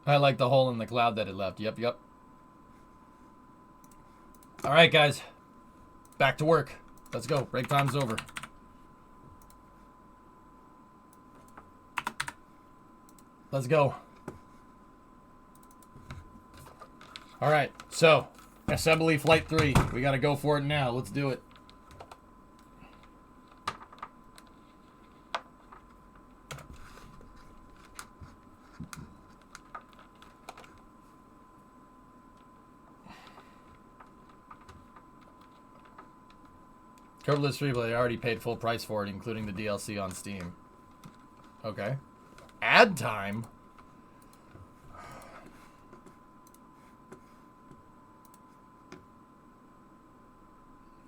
I like the hole in the cloud that it left. Yep, yep. All right, guys. Back to work. Let's go. Break time's over. Let's go. All right, so assembly flight 3. We got to go for it now. Let's do it. Kerbal is free, but I already paid full price for it, including the DLC on Steam. Okay. Ad time?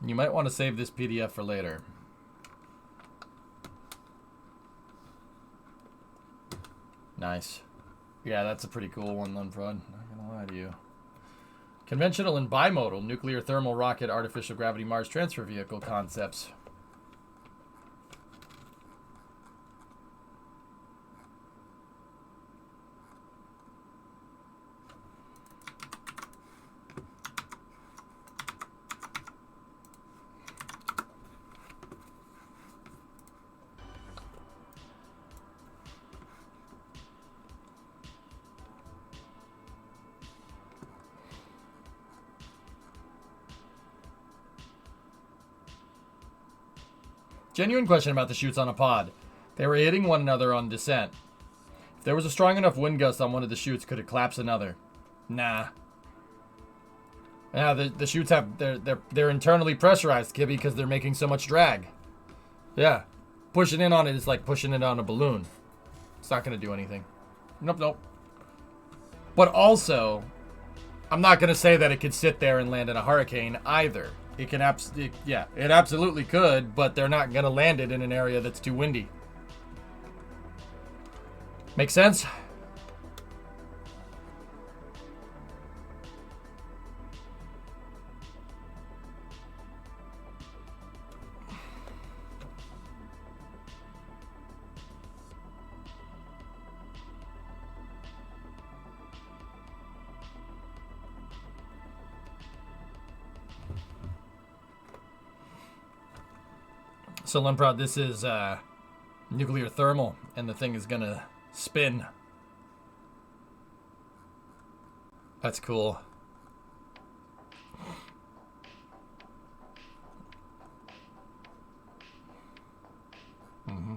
You might want to save this PDF for later. Nice. Yeah, that's a pretty cool one, Lunprod. Not gonna lie to you. Conventional and bimodal nuclear thermal rocket artificial gravity Mars transfer vehicle concepts. Genuine question about the chutes on a pod. They were hitting one another on descent. If there was a strong enough wind gust on one of the chutes, could it collapse another? Nah. Yeah, the chutes have they're internally pressurized, Kibby, because they're making so much drag. Yeah. Pushing in on it is like pushing it on a balloon. It's not gonna do anything. Nope, nope. But also, I'm not gonna say that it could sit there and land in a hurricane either. It can yeah, it absolutely could, but they're not gonna land it in an area that's too windy. Make sense? So Lemprod, this is nuclear thermal, and the thing is gonna spin. That's cool. Mm-hmm.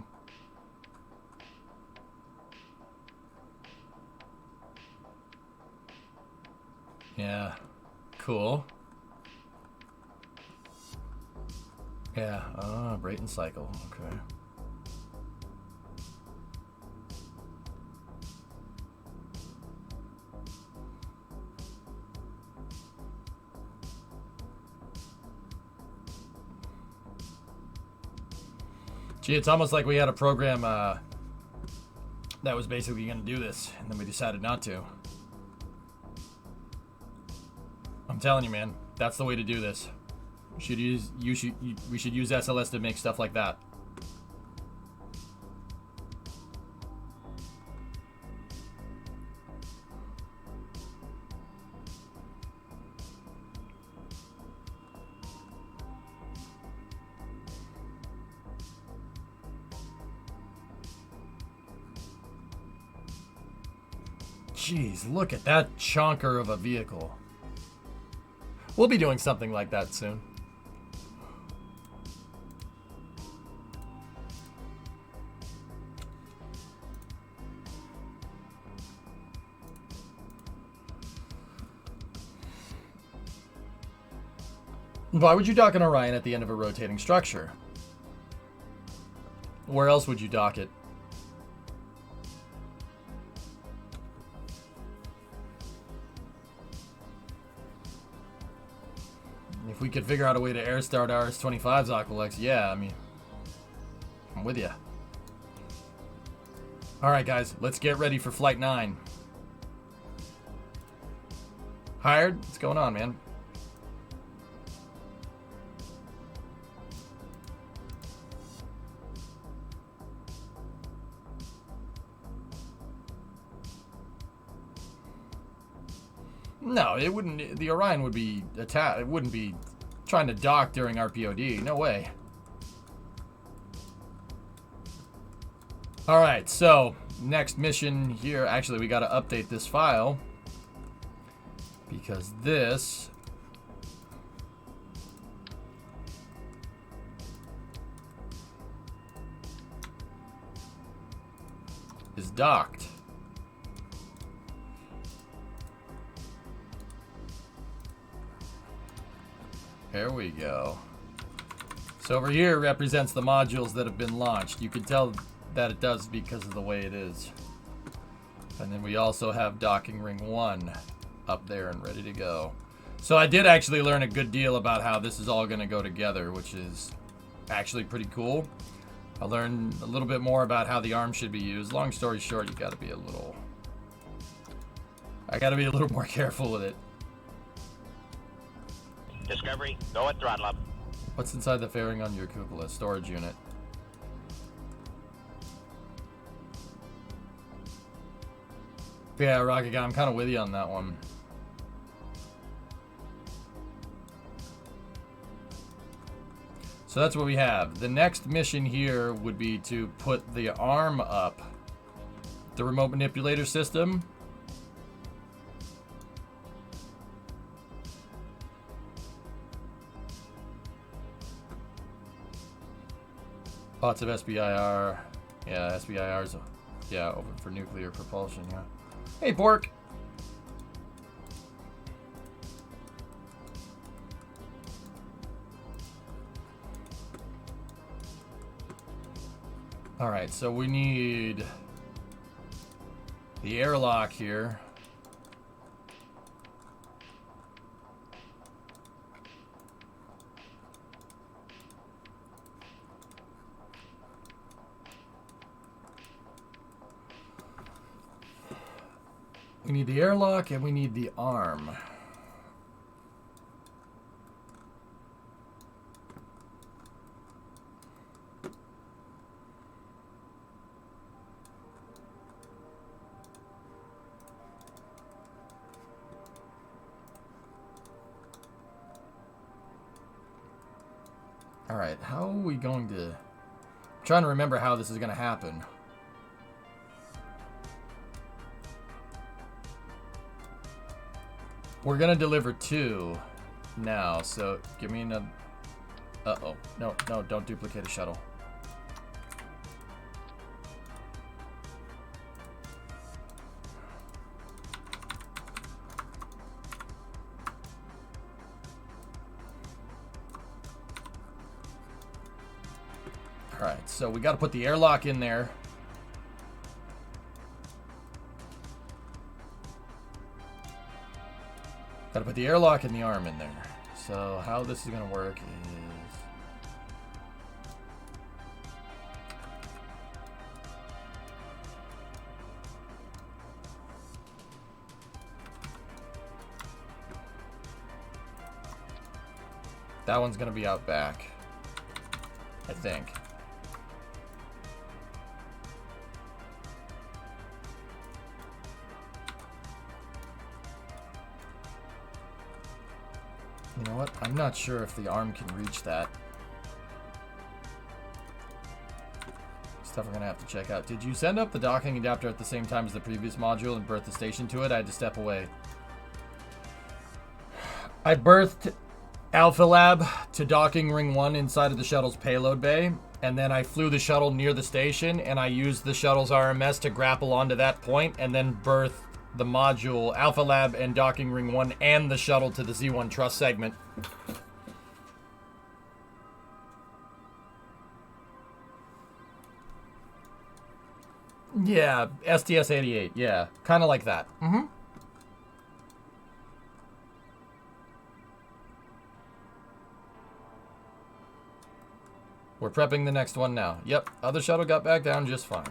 Yeah. Cool. Yeah. Ah, Brayton cycle. Okay. Gee, it's almost like we had a program that was basically going to do this, and then we decided not to. I'm telling you, man, that's the way to do this. We should use SLS to make stuff like that. Jeez, look at that chonker of a vehicle. We'll be doing something like that soon. Why would you dock an Orion at the end of a rotating structure? Where else would you dock it? If we could figure out a way to air start RS-25's Aqualex, yeah, I mean, I'm with you. Alright guys, let's get ready for Flight 9. Hired? What's going on, man? No, it wouldn't. The Orion would be attacked. It wouldn't be trying to dock during RPOD. No way. All right, so next mission here. Actually, we got to update this file because this is docked. There we go. So over here represents the modules that have been launched. You can tell that it does because of the way it is. And then we also have docking ring 1 up there and ready to go. So I did actually learn a good deal about how this is all going to go together, which is actually pretty cool. I learned a little bit more about how the arm should be used. Long story short, I got to be a little more careful with it. Discovery, go at throttle up. What's inside the fairing on your cupola? Storage unit. Yeah, Rocket Guy, I'm kind of with you on that one. So that's what we have. The next mission here would be to put the arm up. The remote manipulator system. Lots of SBIR. Yeah, SBIR's, yeah, open for nuclear propulsion, yeah. Hey, Pork! Alright, so we need the airlock here. We need the airlock and we need the arm. All right, how are we going to... I'm trying to remember how this is going to happen. We're going to deliver 2 now, so give me another... Uh-oh. No, don't duplicate a shuttle. Alright, so we got to put the airlock in there. Got to put the airlock and the arm in there. So how this is going to work is... that one's going to be out back, I think. You know what? I'm not sure if the arm can reach that. Stuff we're gonna have to check out. Did you send up the docking adapter at the same time as the previous module and birth the station to it? I had to step away. I birthed Alpha Lab to docking ring 1 inside of the shuttle's payload bay, and then I flew the shuttle near the station, and I used the shuttle's RMS to grapple onto that point, and then birth the module, Alpha Lab and docking ring 1 and the shuttle to the Z1 truss segment. Yeah, STS-88, yeah. Kind of like that. Mm-hmm. We're prepping the next one now. Yep, other shuttle got back down just fine.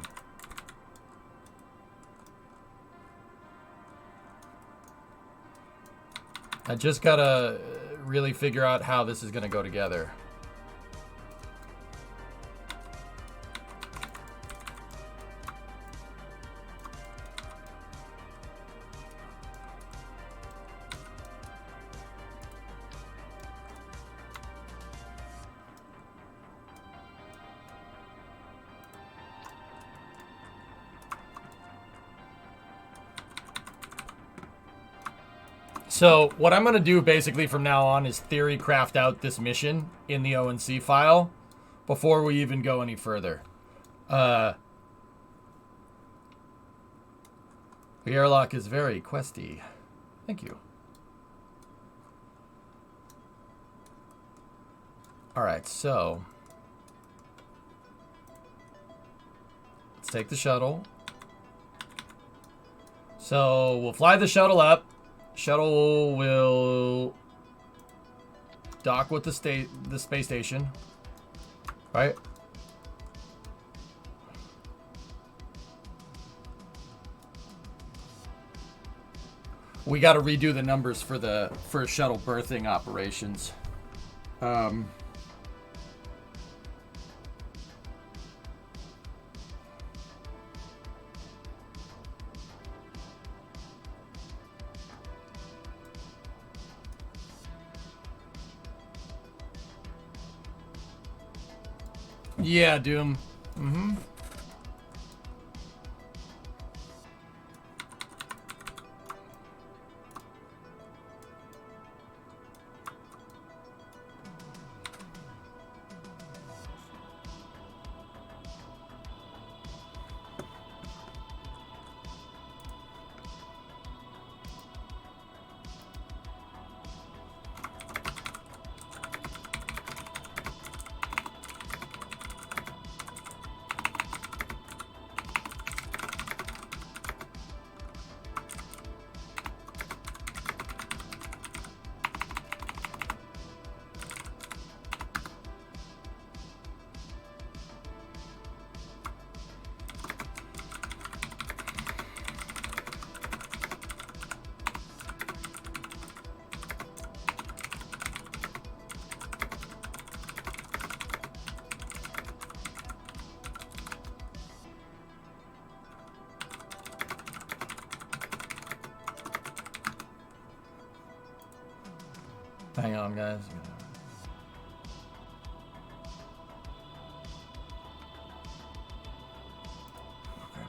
I just gotta really figure out how this is gonna go together. So what I'm going to do basically from now on is theory craft out this mission in the ONC file before we even go any further. The airlock is very questy. Thank you. Alright, so let's take the shuttle. So we'll fly the shuttle up. Shuttle will dock with the space station, right? We got to redo the numbers for the shuttle berthing operations. Yeah, Doom. Mm-hmm. Hang on, guys. Okay.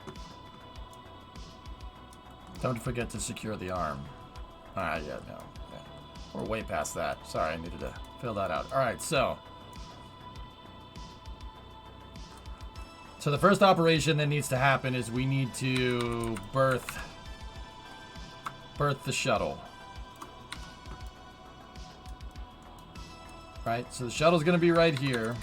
Don't forget to secure the arm. Yeah, no. Yeah. We're way past that. Sorry, I needed to fill that out. Alright, so the first operation that needs to happen is we need to berth the shuttle. Right, so the shuttle's going to be right here.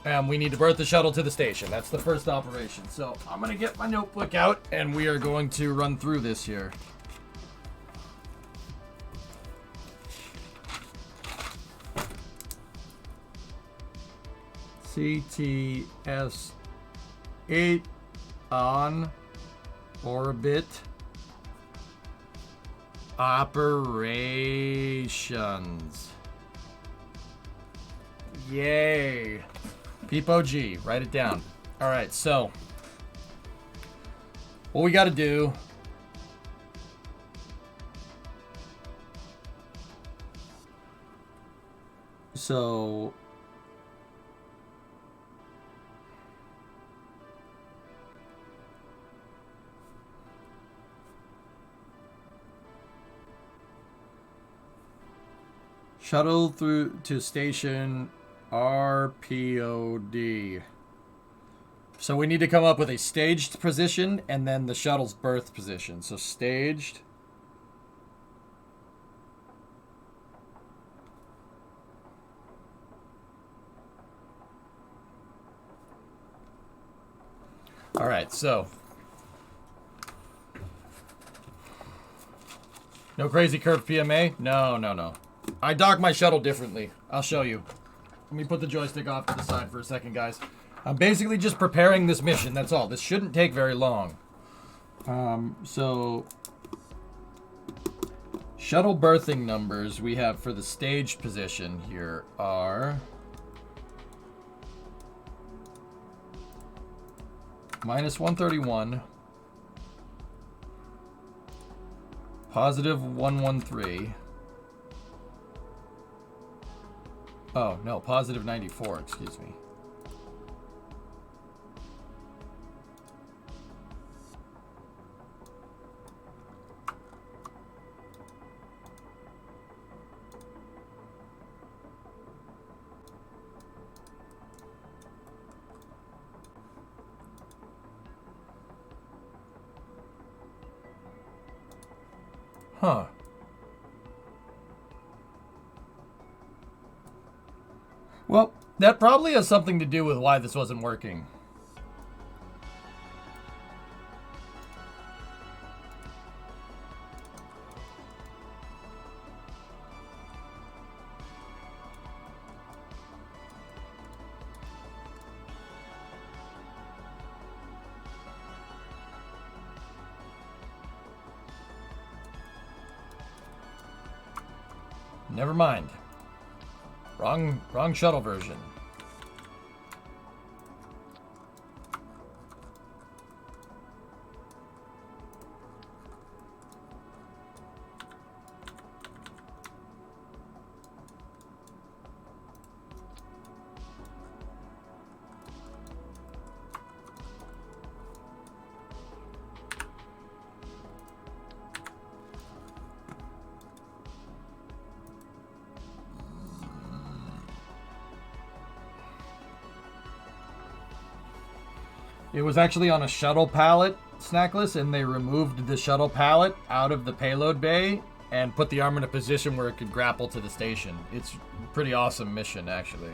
And we need to berth the shuttle to the station. That's the first operation. So I'm going to get my notebook out, and we are going to run through this here. CTS-8 on orbit. Operations. Yay. Peepo G. Write it down. Alright, so what we got to do shuttle through to station RPOD. So we need to come up with a staged position and then the shuttle's berth position. So staged. All right, so no crazy curved PMA? No. I dock my shuttle differently. I'll show you. Let me put the joystick off to the side for a second, guys. I'm basically just preparing this mission. That's all. This shouldn't take very long. So shuttle berthing numbers we have for the stage position here are -131, +113. Oh, no, +94, excuse me. Huh. Well, that probably has something to do with why this wasn't working. Never mind. Wrong shuttle version. It was actually on a shuttle pallet, Snackless, and they removed the shuttle pallet out of the payload bay and put the arm in a position where it could grapple to the station. It's a pretty awesome mission, actually.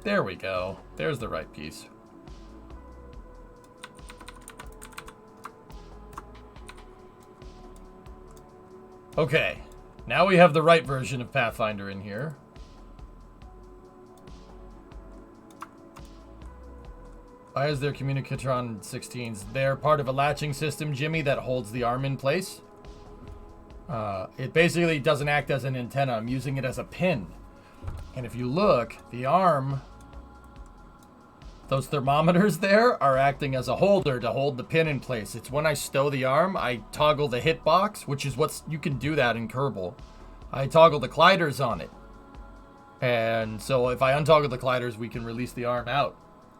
There we go. There's the right piece. Okay, now we have the right version of Pathfinder in here. Why is there Communicatron 16s? They're part of a latching system, Jimmy, that holds the arm in place. It basically doesn't act as an antenna. I'm using it as a pin. And if you look, the arm... Those thermometers there are acting as a holder to hold the pin in place. It's when I stow the arm, I toggle the hitbox, which is what's... You can do that in Kerbal. I toggle the gliders on it. And so if I untoggle the gliders, we can release the arm out.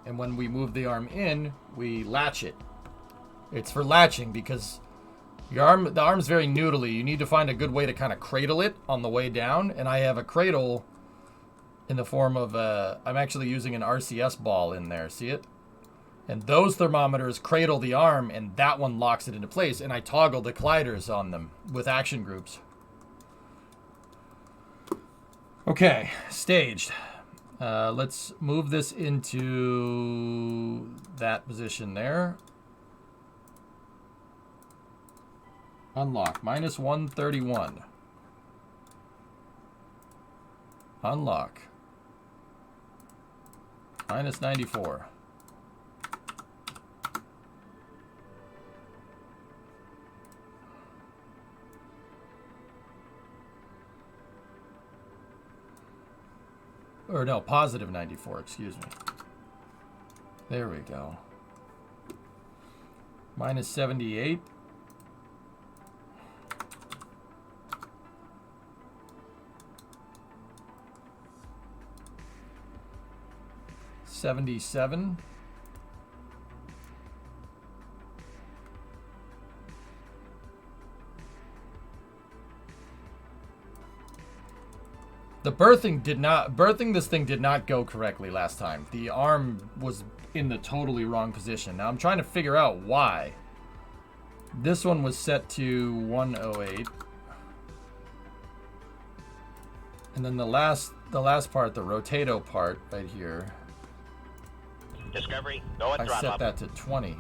And when we move the arm in, we latch it. It's for latching because the arm's very noodly. You need to find a good way to kind of cradle it on the way down. And I have a cradle... in the form of I'm actually using an RCS ball in there. See it? And those thermometers cradle the arm, and that one locks it into place. And I toggle the gliders on them with action groups. Okay, staged. Let's move this into that position there. Unlock, minus 131. Unlock. Minus 94. Or no, positive 94, excuse me. There we go. Minus 78. $77. The birthing this thing did not go correctly last time. The arm was in the totally wrong position. Now I'm trying to figure out why. This one was set to 108. And then the last part, the rotato part right here. Discovery, go at I throttle set up. that to 20.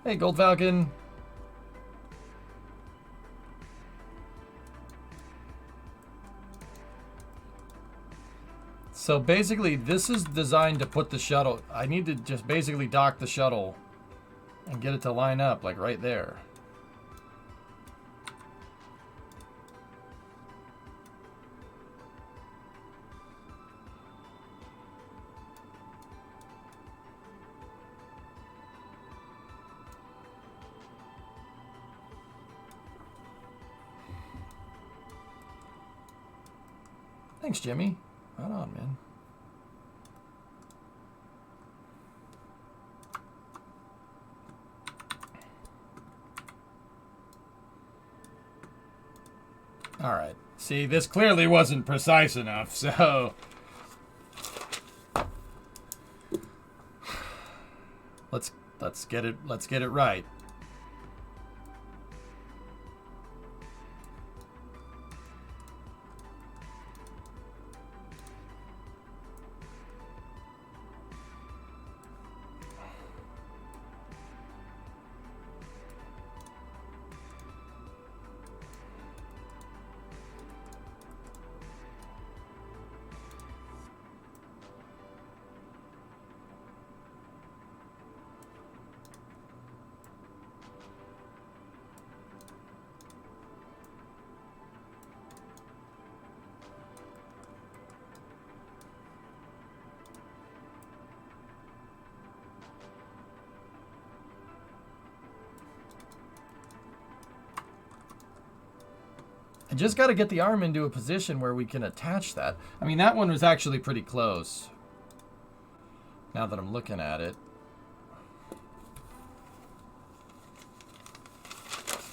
Hey, Gold Falcon. So basically, this is designed to put the shuttle. I need to just basically dock the shuttle and get it to line up, like right there. Thanks, Jimmy. Right on, man. All right. See, this clearly wasn't precise enough, so let's get it right. I just got to get the arm into a position where we can attach that. I mean, that one was actually pretty close. Now that I'm looking at it.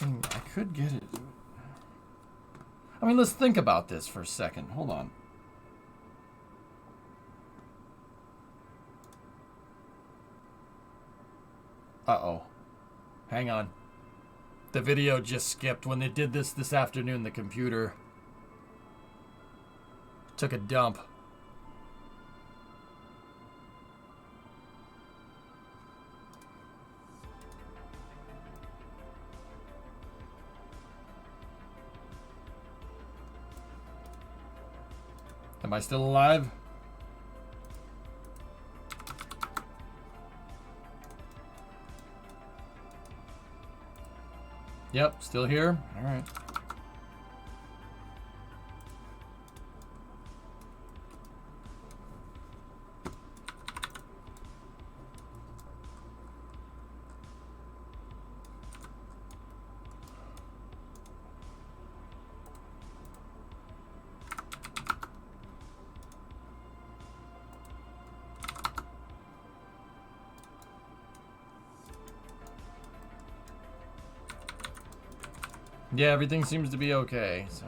I could get it. I mean, let's think about this for a second. Hold on. Uh-oh. Hang on. The video just skipped. When they did this afternoon, the computer took a dump. Am I still alive? Yep, still here. All right. Yeah, everything seems to be okay, so.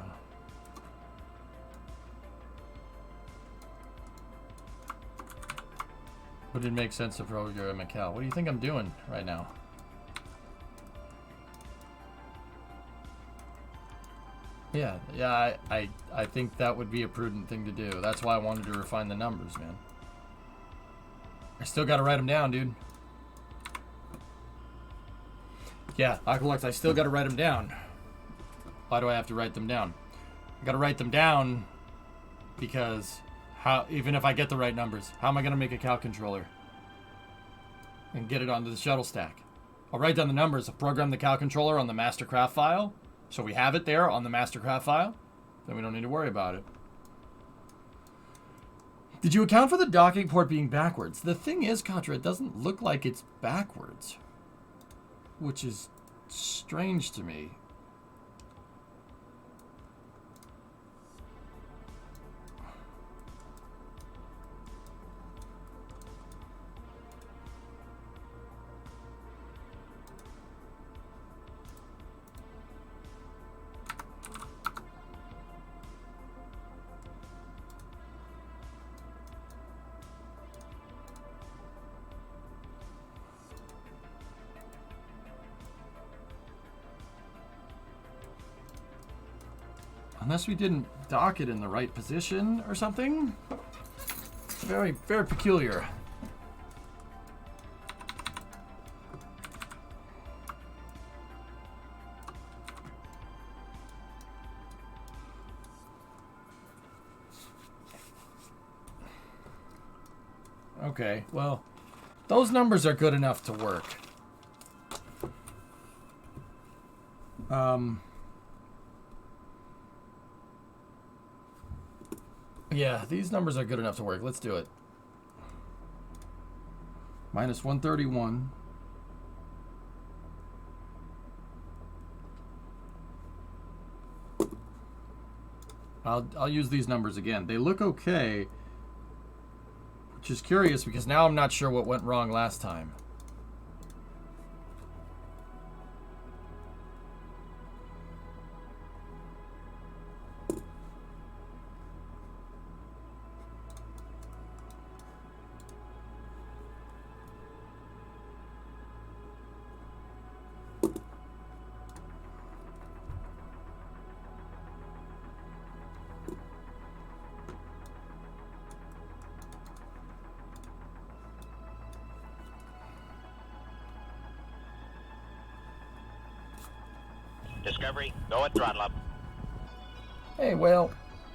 Would it make sense to program a cal? What do you think I'm doing right now? Yeah, I think that would be a prudent thing to do. That's why I wanted to refine the numbers, man. I still gotta write them down, dude. Yeah, Aqualux, I still gotta write them down. Why do I have to write them down? I gotta write them down because even if I get the right numbers, how am I gonna make a cal controller and get it onto the shuttle stack? I'll write down the numbers, I'll program the cal controller on the mastercraft file, so we have it there on the mastercraft file, then we don't need to worry about it. Did you account for the docking port being backwards? The thing is, Contra, it doesn't look like it's backwards, which is strange to me. Unless we didn't dock it in the right position or something. Very, very peculiar. Okay, well, those numbers are good enough to work. Yeah, these numbers are good enough to work. Let's do it. Minus 131. I'll use these numbers again. They look okay, which is curious because now I'm not sure what went wrong last time. Discovery, go at throttle up. Hey, well,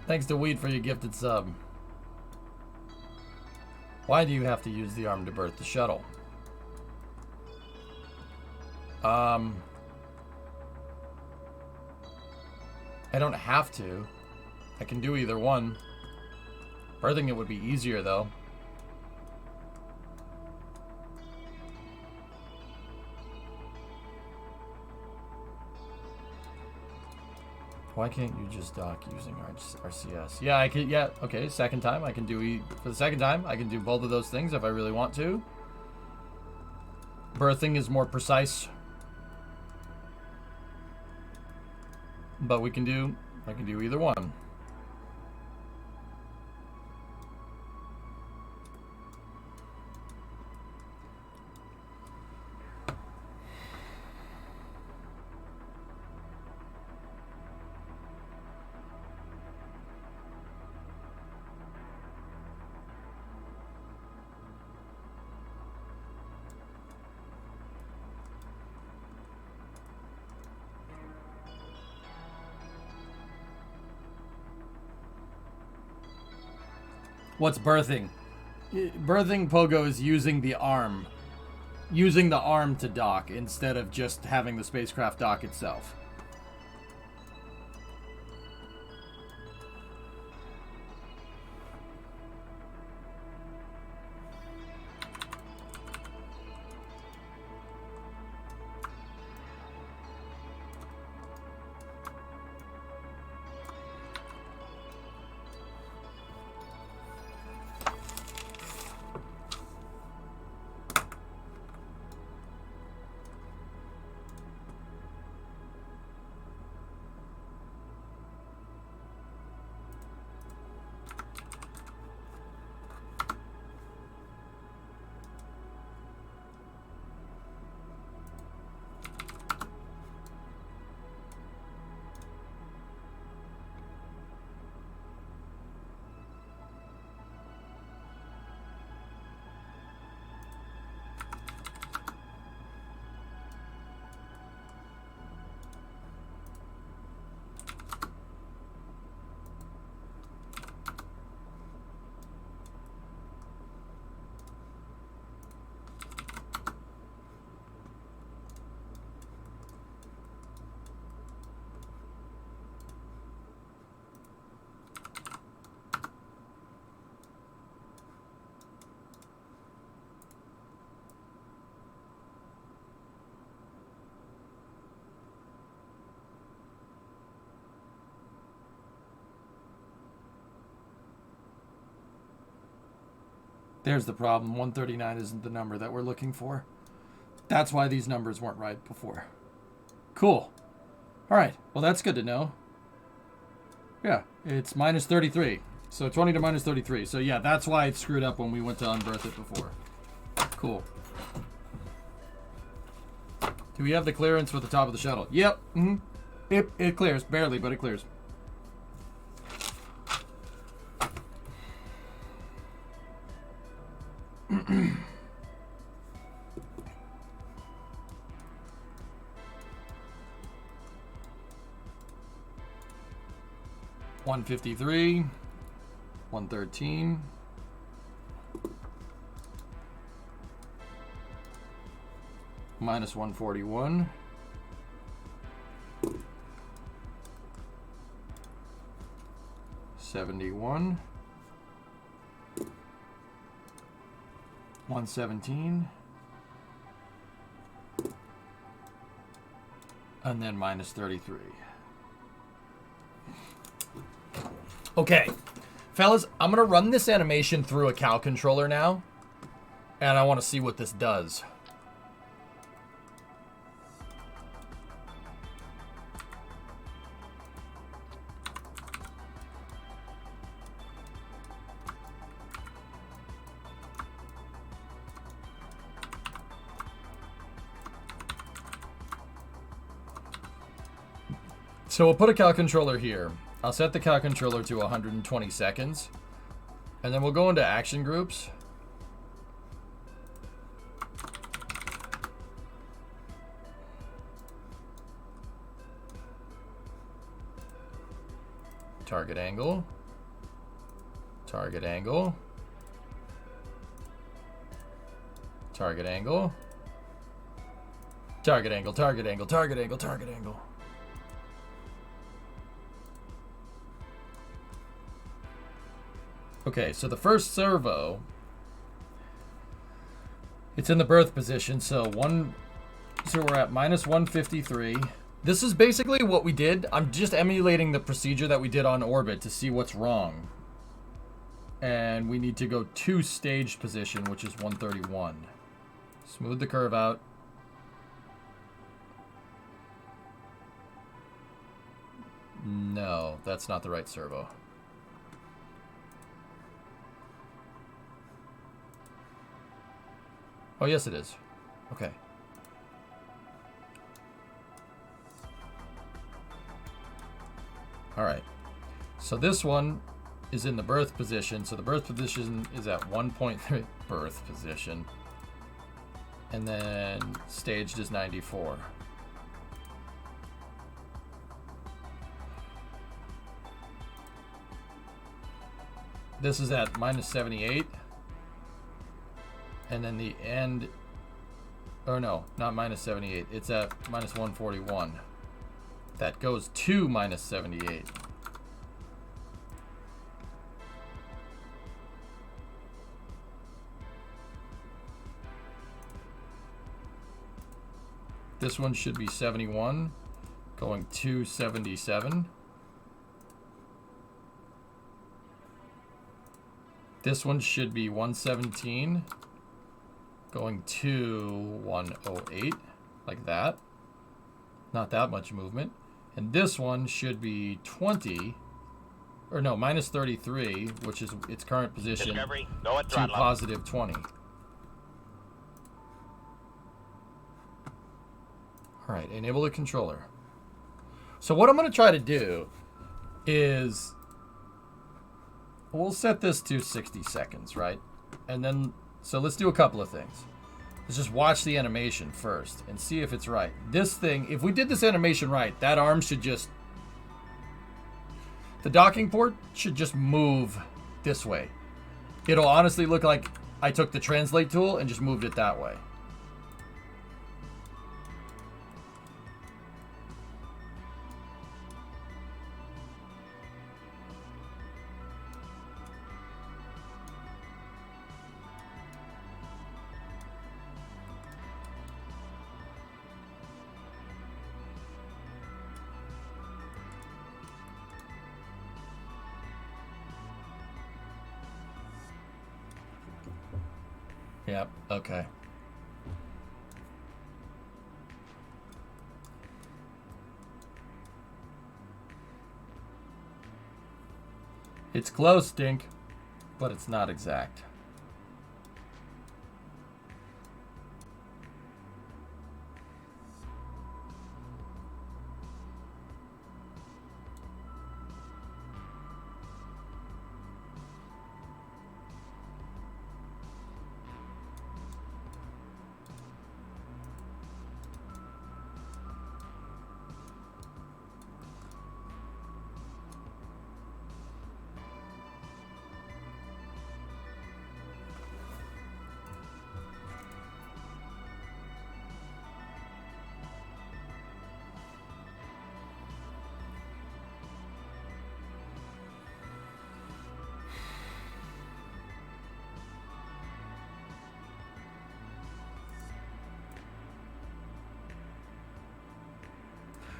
thanks to Weed for your gifted sub. Why do you have to use the arm to berth the shuttle? I don't have to. I can do either one. Berthing it would be easier, though. Why can't you just dock using RCS? Yeah, I can. Yeah, okay. Second time, I can do. For the second time, I can do both of those things if I really want to. Berthing is more precise, but we can do. I can do either one. What's berthing? Berthing, Pogo, is using the arm. Using the arm to dock instead of just having the spacecraft dock itself. There's the problem. 139 isn't the number that we're looking for. That's why these numbers weren't right before. Cool. All right. Well, that's good to know. Yeah, it's minus 33. So 20 to minus 33. So yeah, that's why it screwed up when we went to unberth it before. Cool. Do we have the clearance for the top of the shuttle? Yep. Mm-hmm. It clears. Barely, but it clears. $153, $113. Minus 141. $71. 117. And then minus 33. Okay. Fellas, I'm going to run this animation through a Cal controller now. And I want to see what this does. So we'll put a Cal controller here. I'll set the Cal controller to 120 seconds. And then we'll go into action groups. Target angle. Target angle. Target angle. Target angle, target angle, target angle, target angle. Okay, so the first servo, it's in the birth position, so we're at minus 153. This is basically what we did. I'm just emulating the procedure that we did on orbit to see what's wrong. And we need to go to stage position, which is 131. Smooth the curve out. No, that's not the right servo. Oh, yes, it is. Okay. All right. So this one is in the birth position. So the birth position is at 1.3 birth position. And then staged is 94. This is at minus 78. And then the end, oh no, not minus 78. It's at minus 141. That goes to minus 78. This one should be 71, going to 77. This one should be 117. Going to 108, like that. Not that much movement. And this one should be 20, or no, minus 33, which is its current position, Discovery, go at to throttle. positive 20. All right, enable the controller. So what I'm going to try to do is, we'll set this to 60 seconds, right? And then, so let's do a couple of things. Let's just watch the animation first and see if it's right. This thing, if we did this animation right, that arm should just, the docking port should just move this way. It'll honestly look like I took the translate tool and just moved it that way. Yep, okay. It's close, Dink, but it's not exact.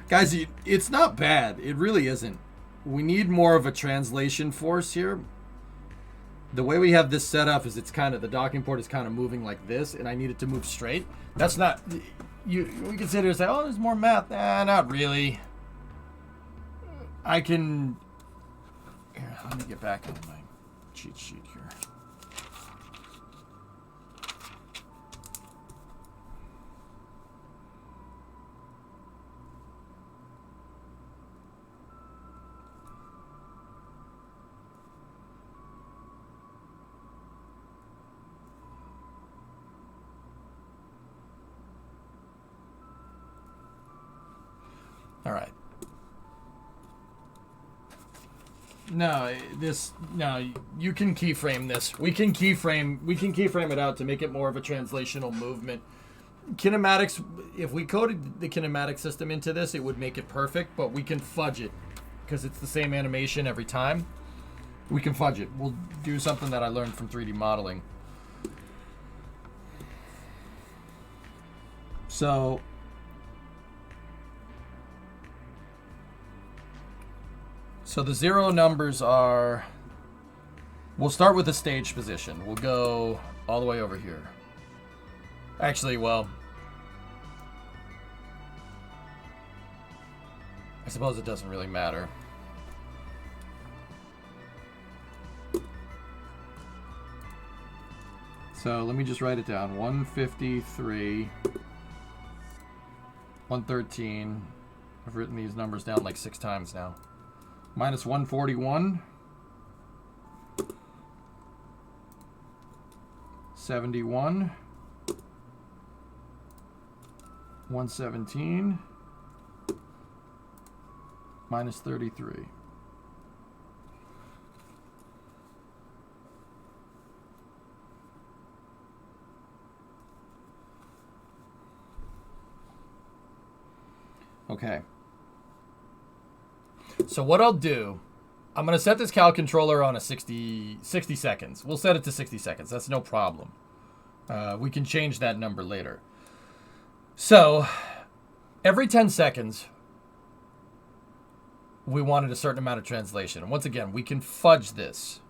Guys, it's not bad. It really isn't. We need more of a translation force here. The way we have this set up is it's kind of, the docking port is kind of moving like this, and I need it to move straight. That's not, we can sit here and say, oh, there's more math. Nah, not really. I can, here, let me get back on my cheat sheet here. All right. No, you can keyframe this. We can keyframe it out to make it more of a translational movement. Kinematics, if we coded the kinematic system into this, it would make it perfect, but we can fudge it because it's the same animation every time. We can fudge it. We'll do something that I learned from 3D modeling. So the 0 numbers are, we'll start with the stage position. We'll go all the way over here. Actually, well, I suppose it doesn't really matter. So let me just write it down. 153, 113. I've written these numbers down like 6 times now. Minus 141, 71, 117, minus 33. Okay. So what I'll do, I'm going to set this cal controller on a 60 seconds. We'll set it to 60 seconds. That's no problem. We can change that number later. So every 10 seconds, we wanted a certain amount of translation. And once again, we can fudge this.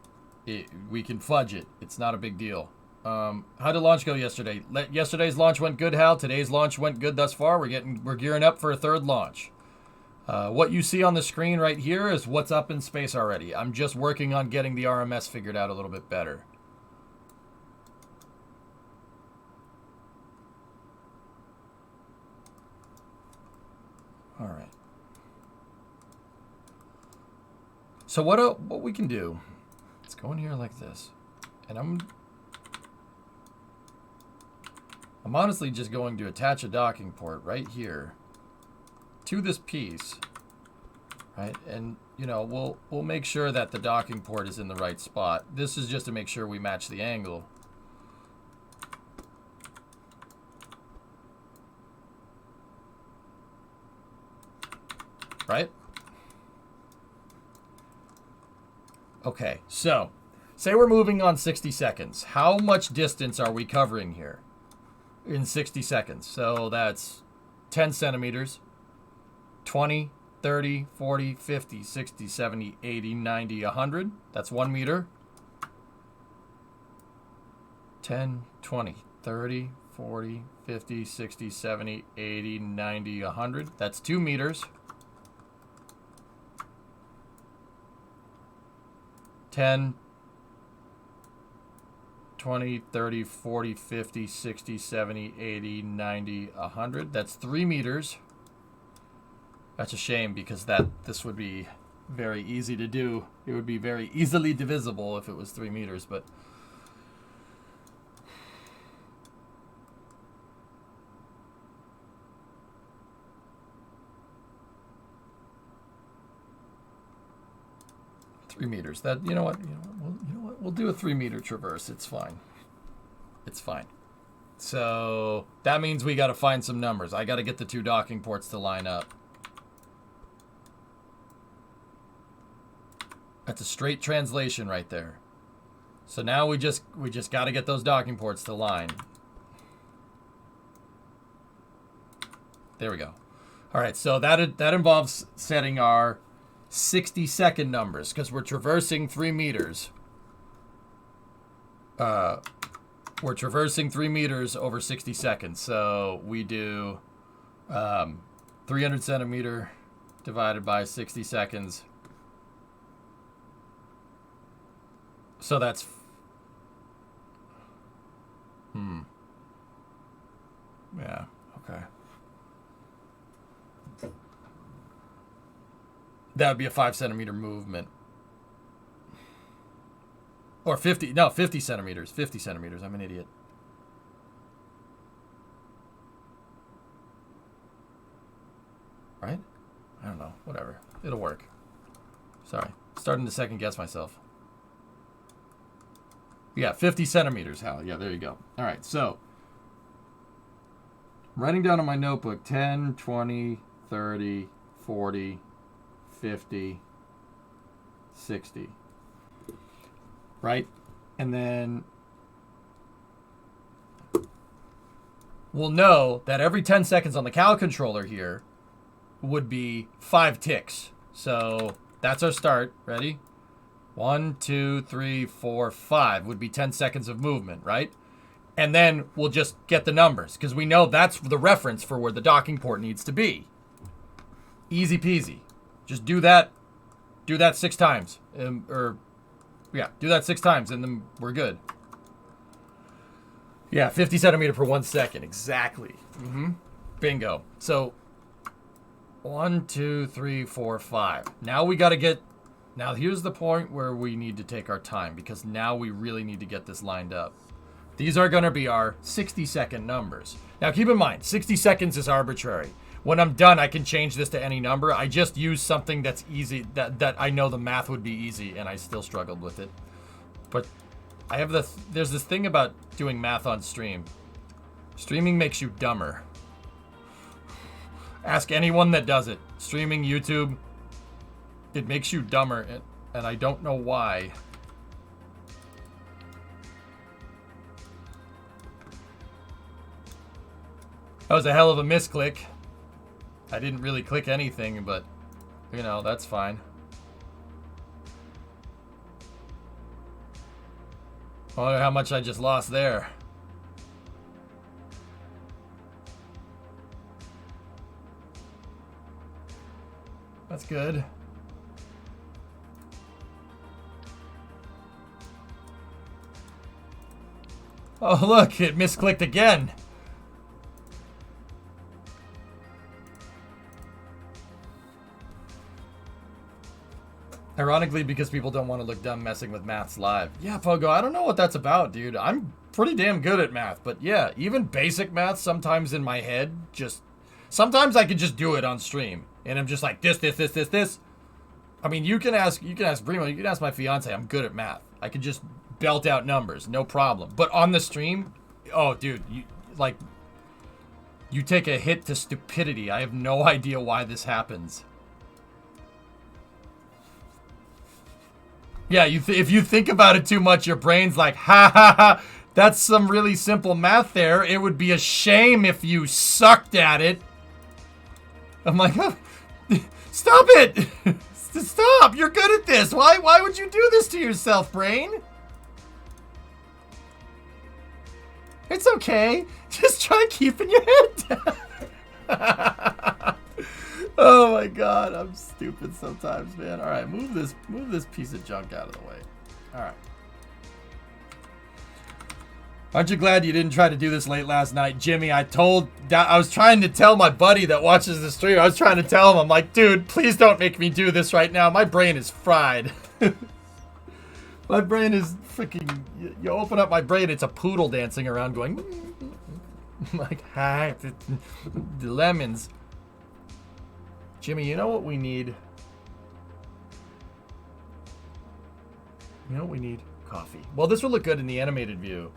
We can fudge it. It's not a big deal. How did launch go yesterday? Yesterday's launch went good, Hal. Today's launch went good thus far. We're gearing up for a 3rd launch. What you see on the screen right here is what's up in space already. I'm just working on getting the RMS figured out a little bit better. All right. So what we can do, let's go in here like this. And I'm honestly just going to attach a docking port right here to this piece, right? And you know, we'll make sure that the docking port is in the right spot. This is just to make sure we match the angle. Right? Okay, so say we're moving on 60 seconds. How much distance are we covering here in 60 seconds? So that's 10 centimeters. 20, 30, 40, 50, 60, 70, 80, 90, 100. That's 1 meter. 10, 20, 30, 40, 50, 60, 70, 80, 90, 100. That's 2 meters. 10, 20, 30, 40, 50, 60, 70, 80, 90, 100. That's 3 meters. That's a shame because this would be very easy to do. It would be very easily divisible if it was 3 meters, but That, you know what? We'll do a 3 meter traverse. It's fine. It's fine. So that means we got to find some numbers. I got to get the 2 docking ports to line up. That's a straight translation right there. So now we just got to get those docking ports to line. There we go. All right, so that involves setting our 60-second numbers because we're traversing 3 meters. We're traversing 3 meters over 60 seconds. So we do 300 centimeter divided by 60 seconds. So that's... Yeah, okay. That would be a 5 centimeter movement. Or 50 centimeters. 50 centimeters. I'm an idiot. Right? I don't know. Whatever. It'll work. Sorry. Starting to second guess myself. Yeah, 50 centimeters, Hal. Yeah, there you go. All right, so I'm writing down on my notebook 10, 20, 30, 40, 50, 60. Right? And then we'll know that every 10 seconds on the Cal controller here would be 5 ticks. So that's our start. Ready? 1, 2, 3, 4, 5 would be 10 seconds of movement, right? And then we'll just get the numbers because we know that's the reference for where the docking port needs to be. Easy peasy. Just do that 6 times. Yeah, do that 6 times and then we're good. Yeah, 50 centimeter per 1 second. Exactly. Bingo. So 1, 2, 3, 4, 5. Now we got to get... Now here's the point where we need to take our time because now we really need to get this lined up. These are going to be our 60-second numbers. Now keep in mind, 60 seconds is arbitrary. When I'm done, I can change this to any number. I just use something that's easy, that I know the math would be easy, and I still struggled with it. But I have there's this thing about doing math on stream. Streaming makes you dumber. Ask anyone that does it. Streaming, YouTube, it makes you dumber, and I don't know why. That was a hell of a misclick. I didn't really click anything, but, you know, that's fine. I wonder how much I just lost there. That's good. Oh, look, it misclicked again. Ironically, because people don't want to look dumb messing with maths live. Yeah, Pogo, I don't know what that's about, dude. I'm pretty damn good at math, but yeah, even basic math sometimes in my head, sometimes I can just do it on stream. And I'm just like, this. I mean, you can ask Brimo, you can ask my fiance, I'm good at math. I can just belt out numbers, no problem. But on the stream, oh, dude, you take a hit to stupidity. I have no idea why this happens. Yeah, if you think about it too much, your brain's like, ha ha ha, that's some really simple math there. It would be a shame if you sucked at it. I'm like, oh, stop it! Stop! You're good at this. Why would you do this to yourself, brain? It's okay. Just try keeping your head down. Oh my god, I'm stupid sometimes, man. All right, move this piece of junk out of the way. All right. Aren't you glad you didn't try to do this late last night, Jimmy? I was trying to tell my buddy that watches the stream. I was trying to tell him, I'm like, dude, please don't make me do this right now. My brain is fried. My brain is freaking. You open up my brain, it's a poodle dancing around, going like, hi, the lemons. Jimmy, you know what we need? You know what we need? Coffee. Well, this will look good in the animated view.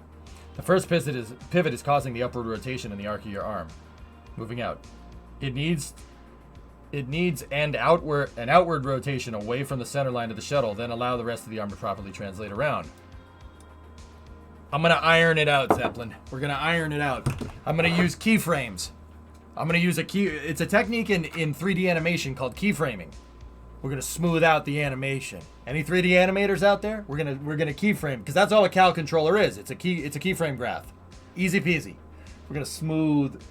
The first pivot is causing the upward rotation in the arc of your arm. Moving out. It needs an outward rotation away from the center line of the shuttle, then allow the rest of the arm to properly translate around. I'm going to iron it out, Zeppelin. We're going to iron it out. I'm going to use keyframes. I'm gonna use it's a technique in 3D animation called keyframing. We're gonna smooth out the animation. Any 3D animators out there? We're gonna keyframe, because that's all a cal controller is. It's a keyframe graph. Easy peasy. We're gonna smooth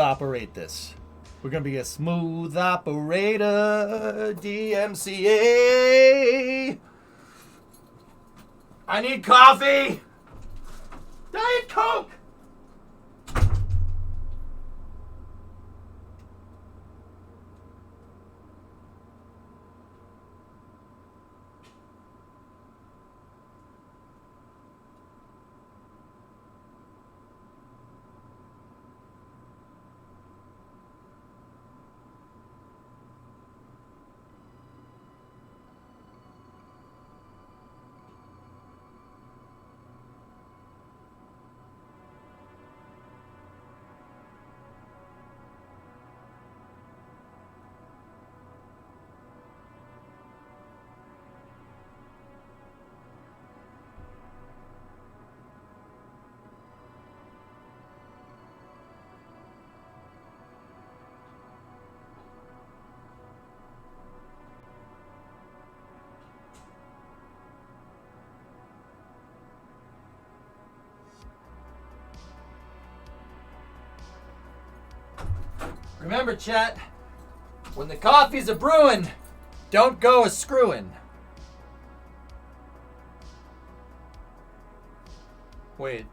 operate this. We're gonna be a smooth operator, DMCA. I need coffee. Diet Coke. Remember, chat, when the coffee's a brewing, don't go a screwing. Wait.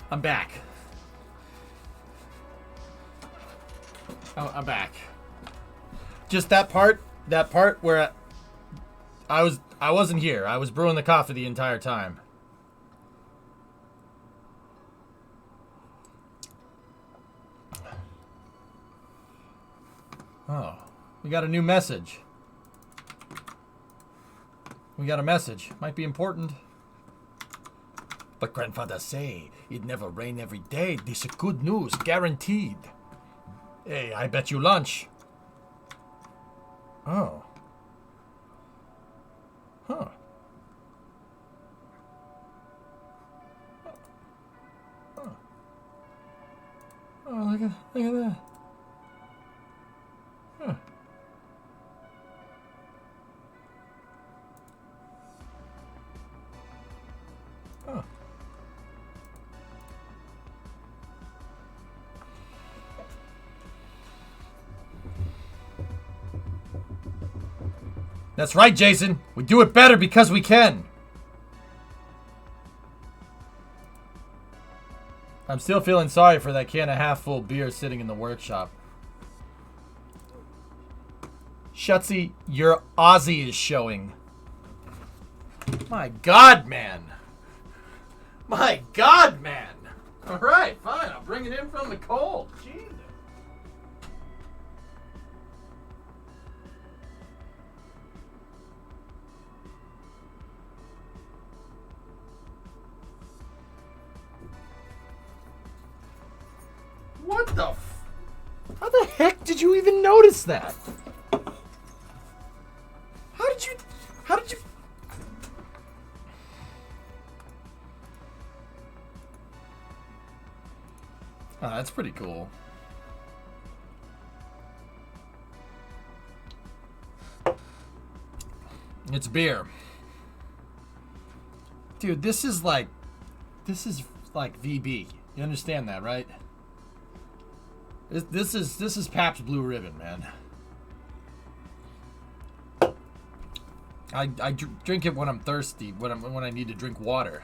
I'm back. Oh, I'm back. Just that part where I wasn't here. I was brewing the coffee the entire time. Oh, we got a new message. We got a message. Might be important. But grandfather say it never rain every day. This is good news, guaranteed. Hey, I bet you lunch. Oh. Huh. Huh. Oh, look at that. Huh. Huh. That's right, Jason. We do it better because we can. I'm still feeling sorry for that can of half-full beer sitting in the workshop. Shutsy, your Aussie is showing. My God, man. My God, man. All right, fine. I'll bring it in from the cold. Jesus. What the f... How the heck did you even notice that? How did you... Oh, that's pretty cool. It's beer. Dude, this is like VB. You understand that, right? This is Pabst Blue Ribbon, man. I drink it when I'm thirsty, when I need to drink water.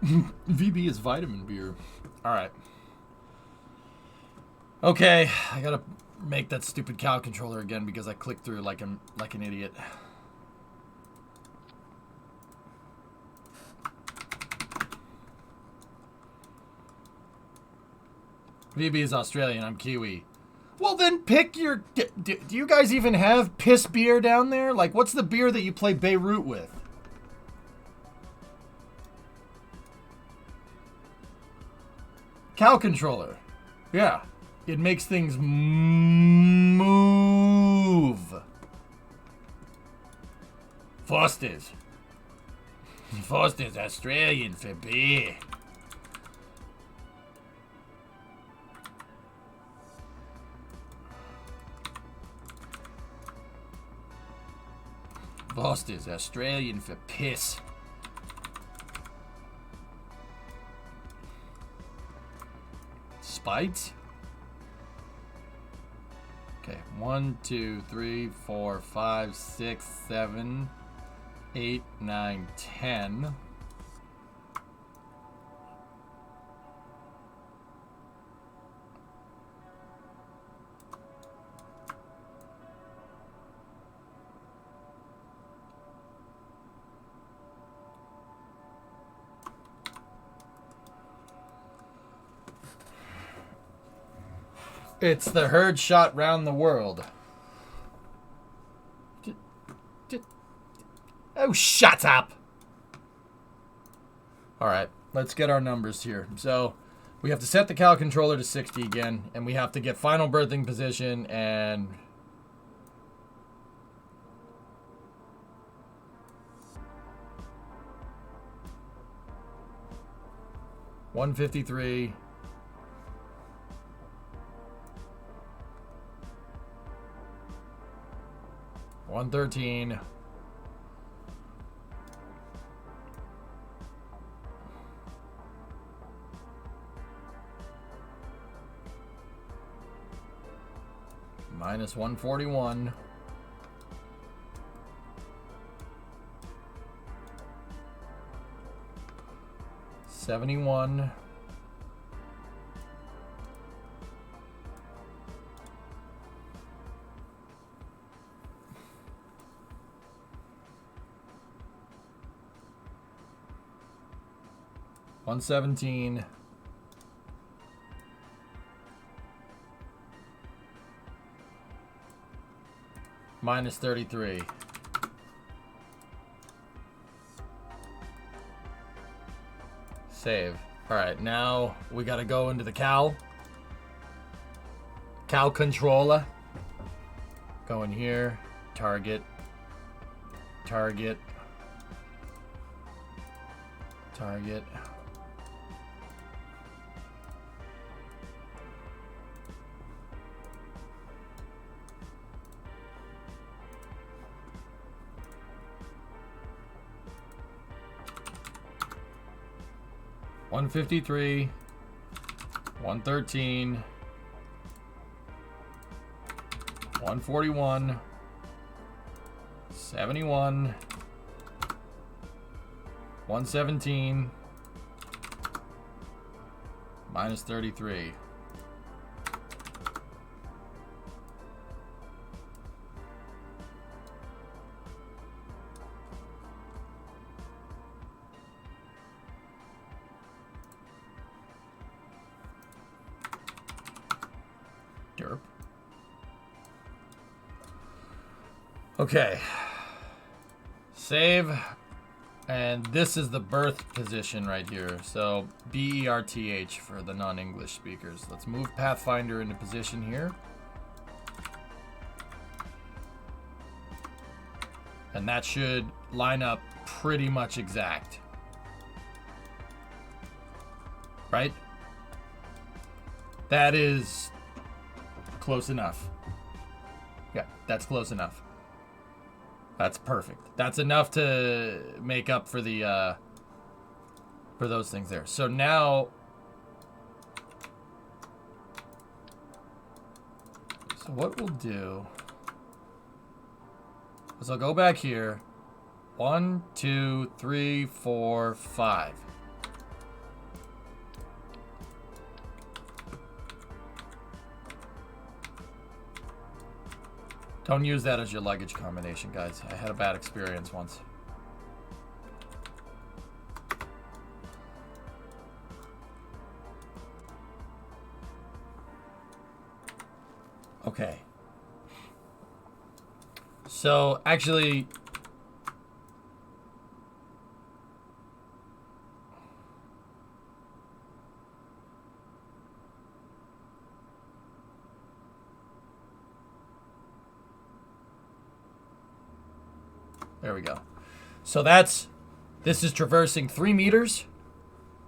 VB is vitamin beer. All right. Okay, I gotta make that stupid cow controller again because I clicked through like an idiot. VB is Australian. I'm Kiwi. Well, then pick your... Do you guys even have piss beer down there? Like, what's the beer that you play Beirut with? Cow controller. Yeah. It makes things move. Foster's. Foster's Australian for beer. Foster's Australian for piss. Spites? Okay, 1, 2, 3, 4, 5, 6, 7, 8, 9, 10. It's the herd shot round the world. Oh, shut up! Alright, let's get our numbers here. So, we have to set the cow controller to 60 again, and we have to get final berthing position and... $153. $113. Minus 141. $71. $117. Minus 33. Save. Alright, now we gotta go into the cow. Cow controller. Go in here. Target. Target. Target. $153, $113, $141, $71, $117, Minus 33. Derp. Okay. Save. And this is the birth position right here. So BERTH for the non-English speakers. Let's move Pathfinder into position here. And that should line up pretty much exact. Right? That is close enough. Yeah, that's close enough. That's perfect. That's enough to make up for the for those things there. So now, so what we'll do is I'll go back here. 1, 2, 3, 4, 5. Don't use that as your luggage combination, guys. I had a bad experience once. Okay. So, actually... There we go. So this is traversing 3 meters,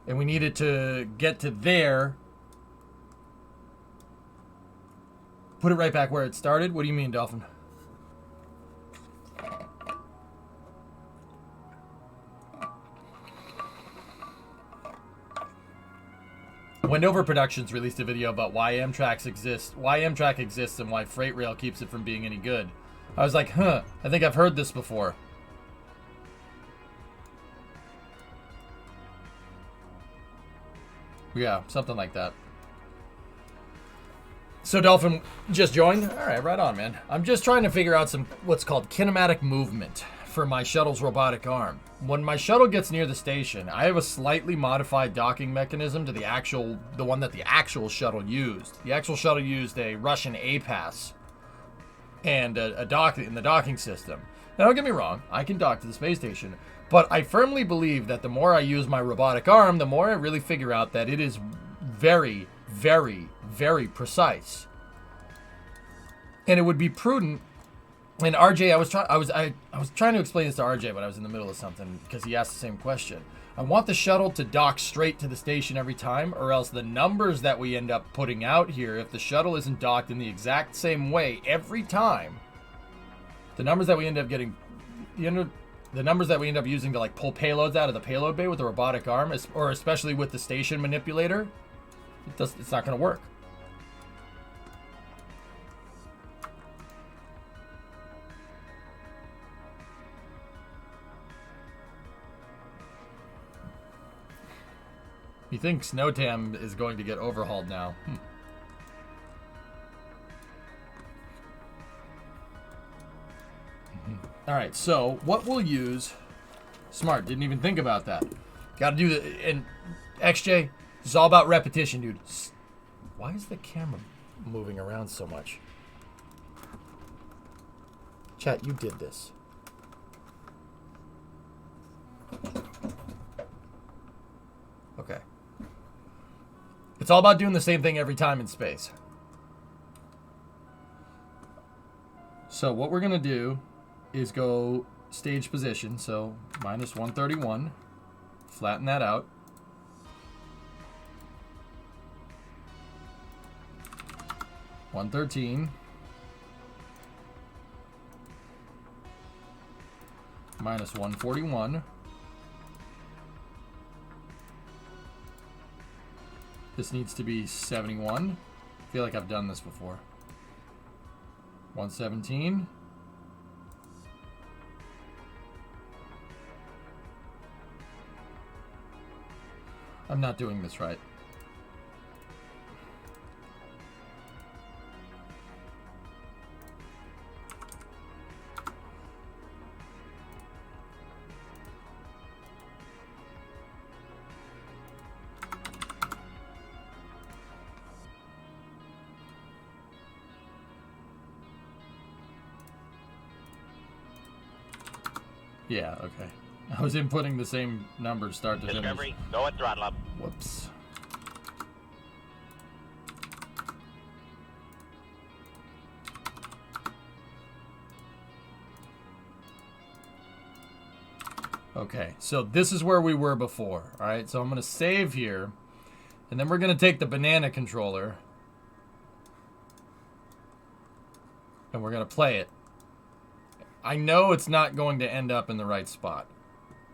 and we needed to get to there. Put it right back where it started. What do you mean, Dolphin? Wendover Productions released a video about why Amtrak exists and why Freight Rail keeps it from being any good. I was like, huh, I think I've heard this before. Yeah, something like that. So Dolphin just joined? Alright, right on, man. I'm just trying to figure out some what's called kinematic movement for my shuttle's robotic arm. When my shuttle gets near the station, I have a slightly modified docking mechanism to the one that the actual shuttle used. The actual shuttle used a Russian A-Pass and a dock in the docking system. Now, don't get me wrong, I can dock to the space station, but I firmly believe that the more I use my robotic arm, the more I really figure out that it is very, very, very precise. And it would be prudent. And RJ, I was trying to explain this to RJ, but I was in the middle of something because he asked the same question. I want the shuttle to dock straight to the station every time, or else the numbers that we end up putting out here, if the shuttle isn't docked in the exact same way every time, the numbers that we end up getting, the numbers that we end up using to like pull payloads out of the payload bay with the robotic arm, or especially with the station manipulator, it's not going to work. He thinks Snowtam is going to get overhauled now. Alright, so what we'll use... Smart, didn't even think about that. Gotta do the... And XJ, this is all about repetition, dude. Why is the camera moving around so much? Chat, you did this. Okay. It's all about doing the same thing every time in space. So what we're going to do is go stage position. So minus 131. Flatten that out. (113) minus 141. This needs to be 71. I feel like I've done this before. 117. I'm not doing this right. Yeah, okay. I was inputting the same number start to finish. Discovery, go at throttle up. Whoops. Okay, so this is where we were before. All right, so I'm going to save here. And then we're going to take the banana controller. And we're going to play it. I know it's not going to end up in the right spot.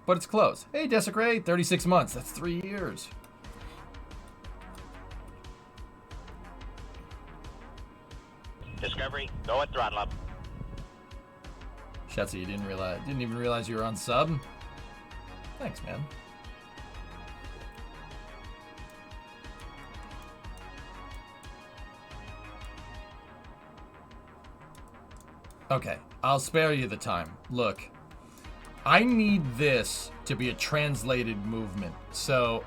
But it's close. Hey, Desecray, 36 months. That's 3 years. Discovery, go at throttle up. Shetzy, you didn't even realize you were on sub? Thanks, man. Okay, I'll spare you the time. Look, I need this to be a translated movement. So,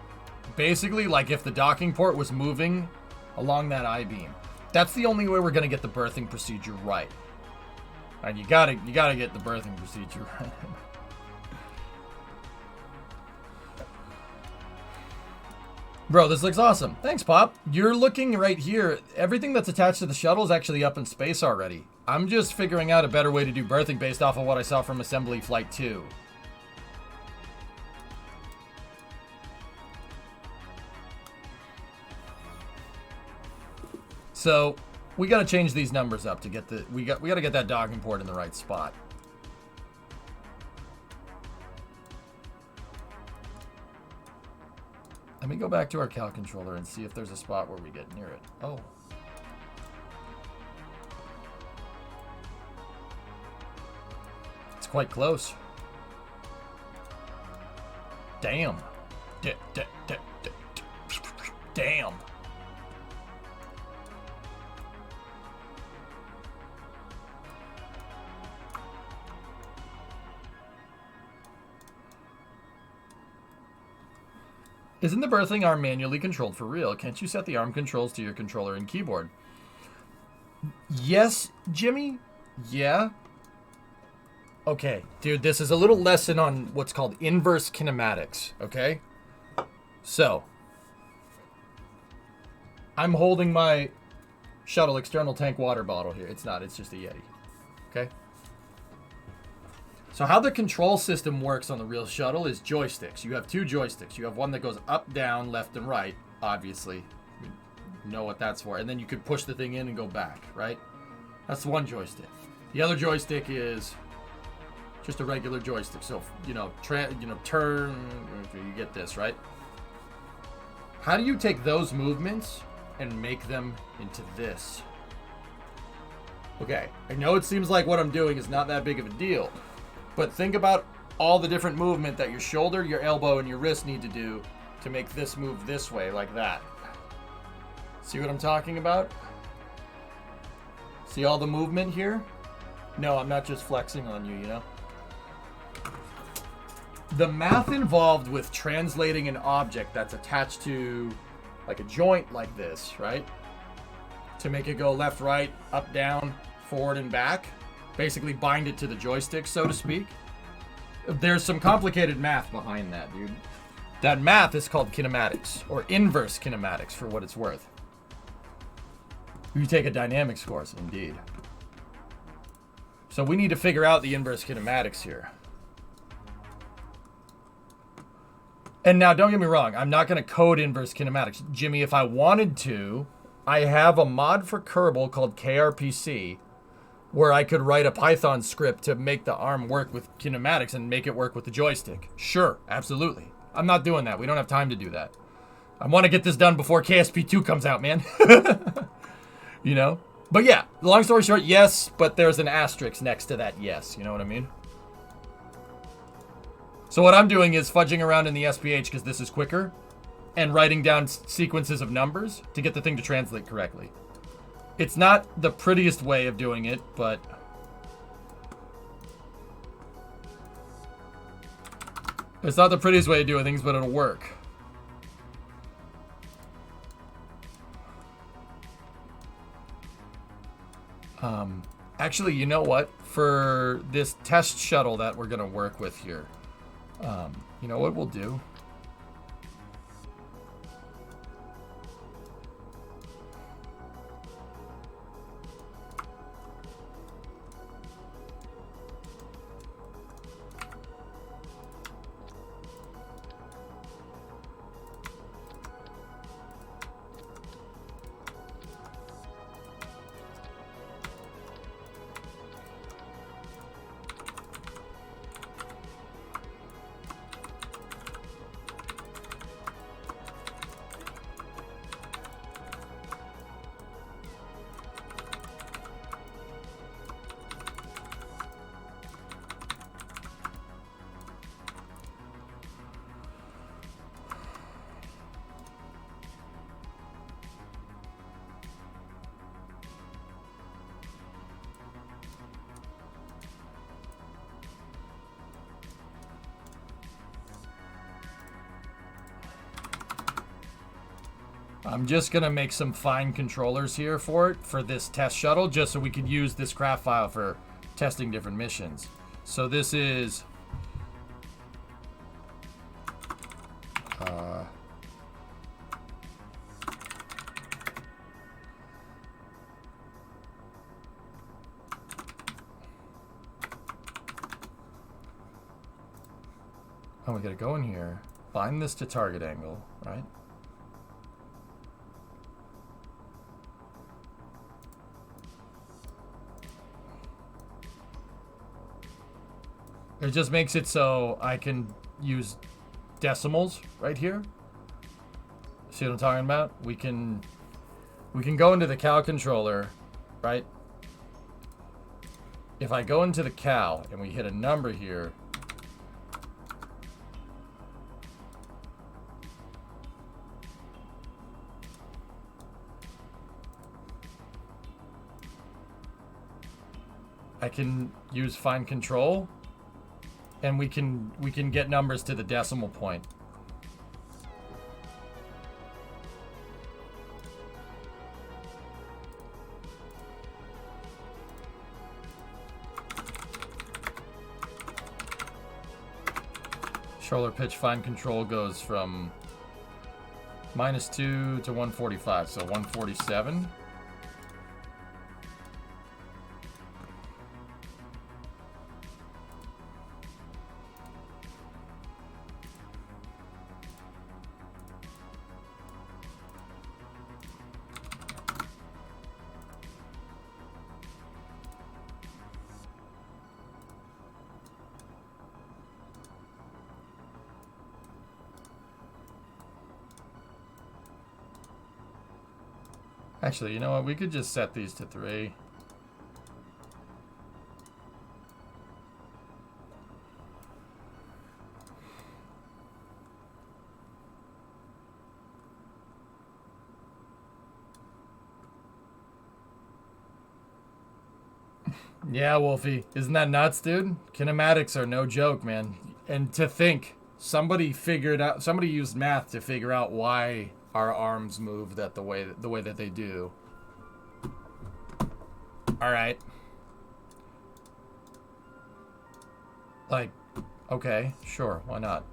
basically, like if the docking port was moving along that I-beam, that's the only way we're gonna get the berthing procedure right. And you gotta get the berthing procedure right. Bro, this looks awesome. Thanks, Pop. You're looking right here. Everything that's attached to the shuttle is actually up in space already. I'm just figuring out a better way to do berthing based off of what I saw from Assembly Flight 2. So, we gotta change these numbers up to get the... We gotta get that docking port in the right spot. Let me go back to our cal controller and see if there's a spot where we get near it. Oh. It's quite close. Damn. Damn. Isn't the berthing arm manually controlled for real? Can't you set the arm controls to your controller and keyboard? Yes, Jimmy? Yeah. Okay, dude, this is a little lesson on what's called inverse kinematics, okay? So, I'm holding my shuttle external tank water bottle here. It's not, it's just a Yeti, okay? So how the control system works on the real shuttle is joysticks. You have two joysticks. You have one that goes up, down, left, and right, obviously. You know what that's for. And then you could push the thing in and go back, right? That's one joystick. The other joystick is just a regular joystick. So, turn, you get this, right? How do you take those movements and make them into this? Okay, I know it seems like what I'm doing is not that big of a deal. But think about all the different movement that your shoulder, your elbow, and your wrist need to do to make this move this way, like that. See what I'm talking about? See all the movement here? No, I'm not just flexing on you, you know? The math involved with translating an object that's attached to like a joint like this, right? To make it go left, right, up, down, forward, and back. Basically bind it to the joystick, so to speak. There's some complicated math behind that, dude. That math is called kinematics, or inverse kinematics for what it's worth. You take a dynamics course, indeed. So we need to figure out the inverse kinematics here. And now, don't get me wrong, I'm not going to code inverse kinematics. Jimmy, if I wanted to, I have a mod for Kerbal called kRPC, where I could write a Python script to make the arm work with kinematics and make it work with the joystick. Sure, absolutely. I'm not doing that. We don't have time to do that. I want to get this done before KSP 2 comes out, man. You know? But yeah, long story short, yes, but there's an asterisk next to that yes. You know what I mean? So what I'm doing is fudging around in the SPH because this is quicker and writing down sequences of numbers to get the thing to translate correctly. It's not the prettiest way of doing it, but it's not the prettiest way of doing things, but it'll work. Actually, you know what? for this test shuttle that we're going to work with here, you know what we'll do? I'm just going to make some fine controllers here for this test shuttle, just so we can use this craft file for testing different missions. So this is... oh, we got to go in here, bind this to target angle, right? It just makes it so I can use decimals right here. See what I'm talking about? We can go into the cow controller, right? If I go into the cow and we hit a number here, I can use find control. And we can get numbers to the decimal point. Shoulder pitch fine control goes from -2 to 145, so 147. Actually, you know what? We could just set these to 3. Yeah, Wolfie. Isn't that nuts, dude? Kinematics are no joke, man. And to think, somebody used math to figure out why our arms move the way that they do. All right. Like, okay, sure, why not?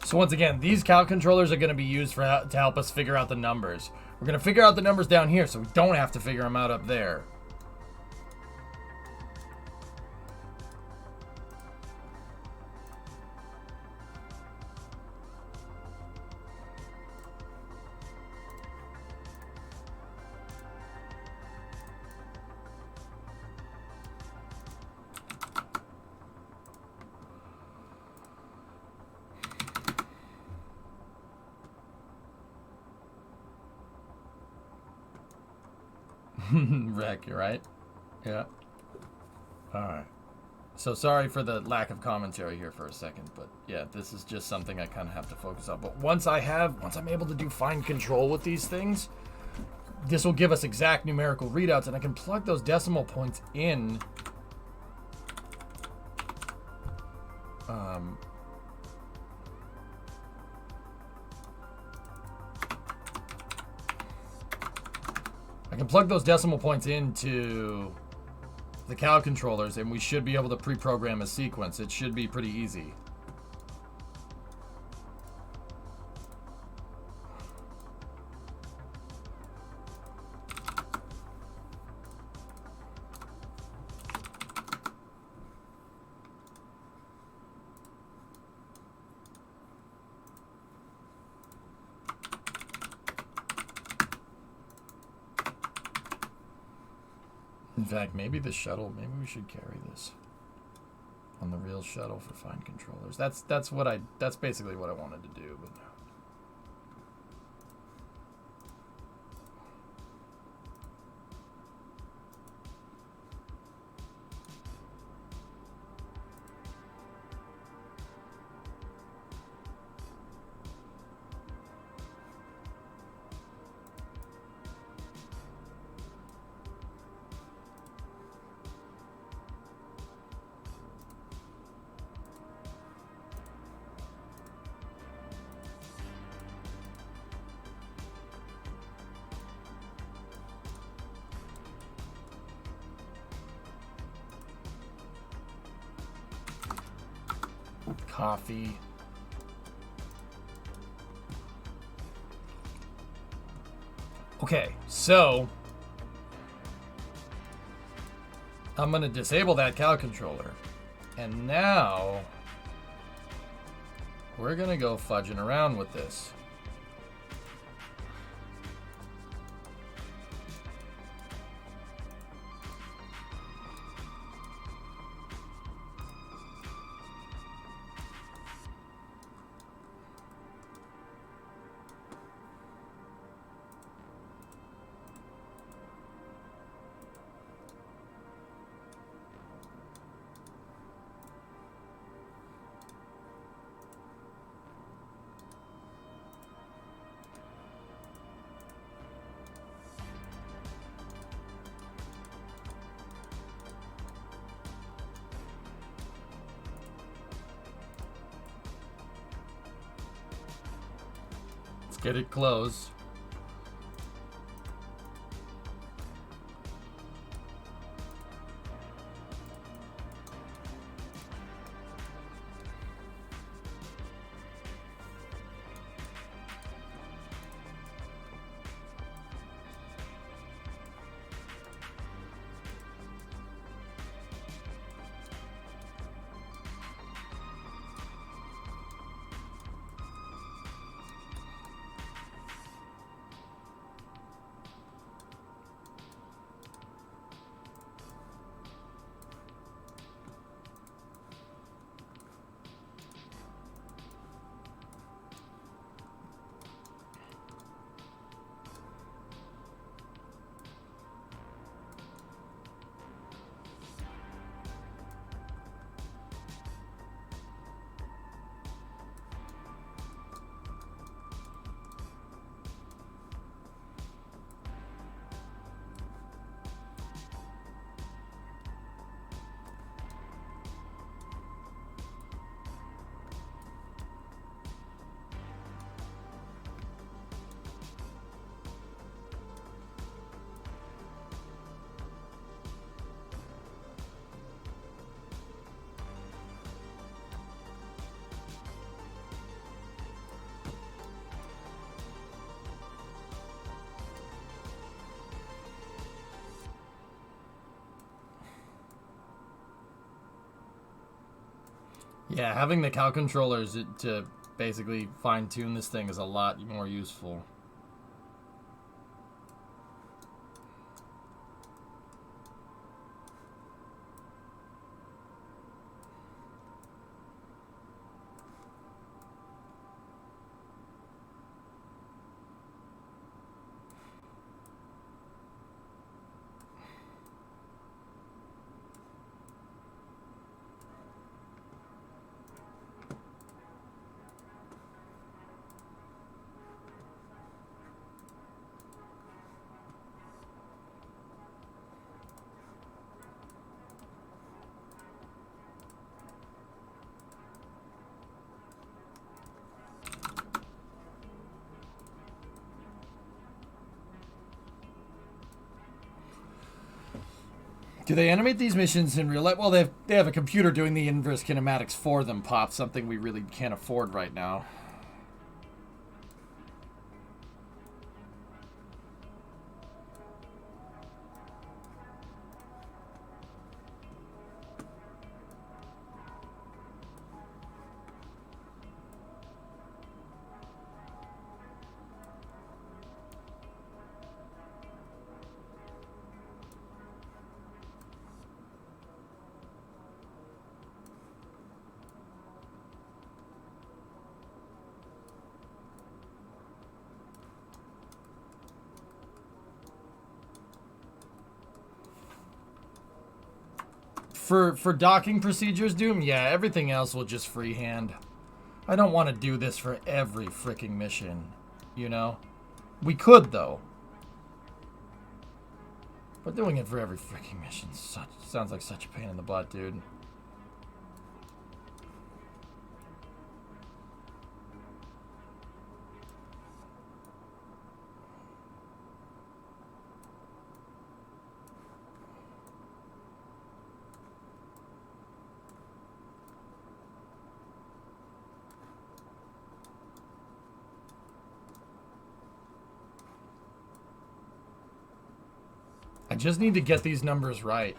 So once again, these cal controllers are going to be used to help us figure out the numbers. We're going to figure out the numbers down here so we don't have to figure them out up there. Wreck, you're right. Yeah. Alright. So sorry for the lack of commentary here for a second, but yeah, this is just something I kind of have to focus on. But once I'm able to do fine control with these things, this will give us exact numerical readouts, and I can plug those decimal points in. I can plug those decimal points into the cal controllers, and we should be able to pre-program a sequence. It should be pretty easy. In fact, maybe the shuttle, maybe we should carry this on the real shuttle for fine controllers. That's basically what I wanted to do, but coffee. Okay, so I'm going to disable that cal controller. And now we're going to go fudging around with this. Get it closed. Yeah, having the cow controllers to basically fine-tune this thing is a lot more useful. Do they animate these missions in real life? Well, they have a computer doing the inverse kinematics for them, Pop, something we really can't afford right now. For docking procedures, Doom, yeah, everything else will just freehand. I don't want to do this for every freaking mission, you know? We could, though. But doing it for every freaking mission sounds like such a pain in the butt, dude. I just need to get these numbers right.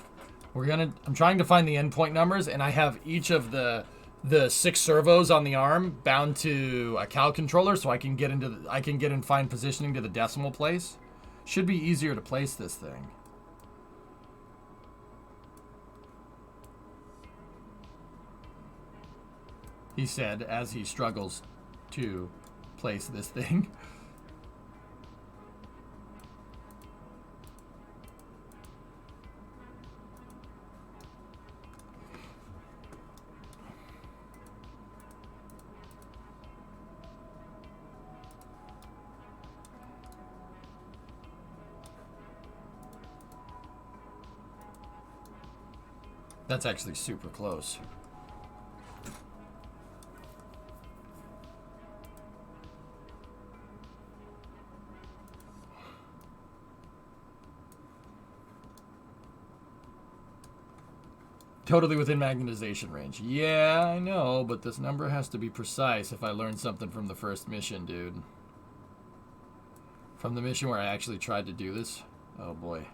I'm trying to find the endpoint numbers, and I have each of the 6 servos on the arm bound to a cal controller, so I can get in fine positioning to the decimal place. Should be easier to place this thing. He said as he struggles to place this thing. That's actually super close. Totally within magnetization range. Yeah, I know, but this number has to be precise if I learn something from the first mission, dude. From the mission where I actually tried to do this. Oh boy.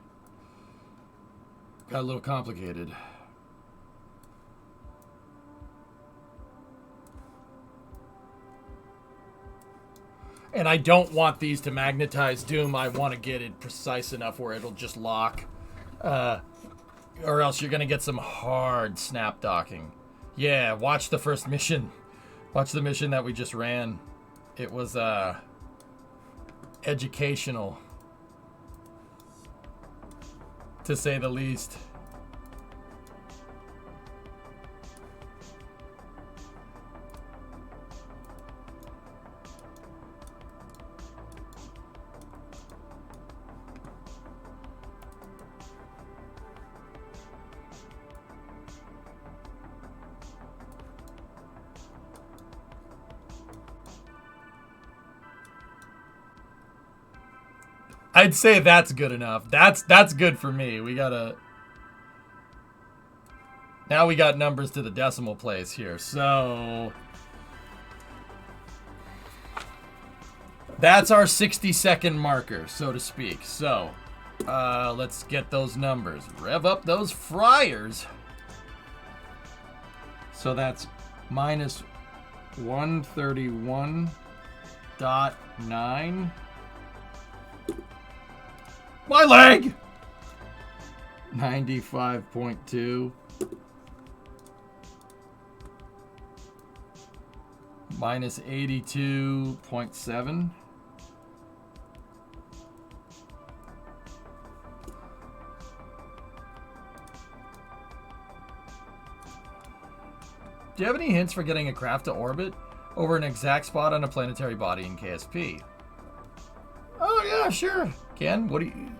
Got a little complicated. And I don't want these to magnetize Doom. I want to get it precise enough where it'll just lock. Or else you're going to get some hard snap docking. Yeah, watch the first mission. Watch the mission that we just ran. It was educational, to say the least. I'd say that's good enough. That's good for me. We gotta... Now we got numbers to the decimal place here. So... That's our 60-second marker, so to speak. So, let's get those numbers. Rev up those fryers. So that's minus 131.9. My leg! 95.2 minus 82.7. Do you have any hints for getting a craft to orbit over an exact spot on a planetary body in KSP? Oh yeah, sure. Ken, what do you...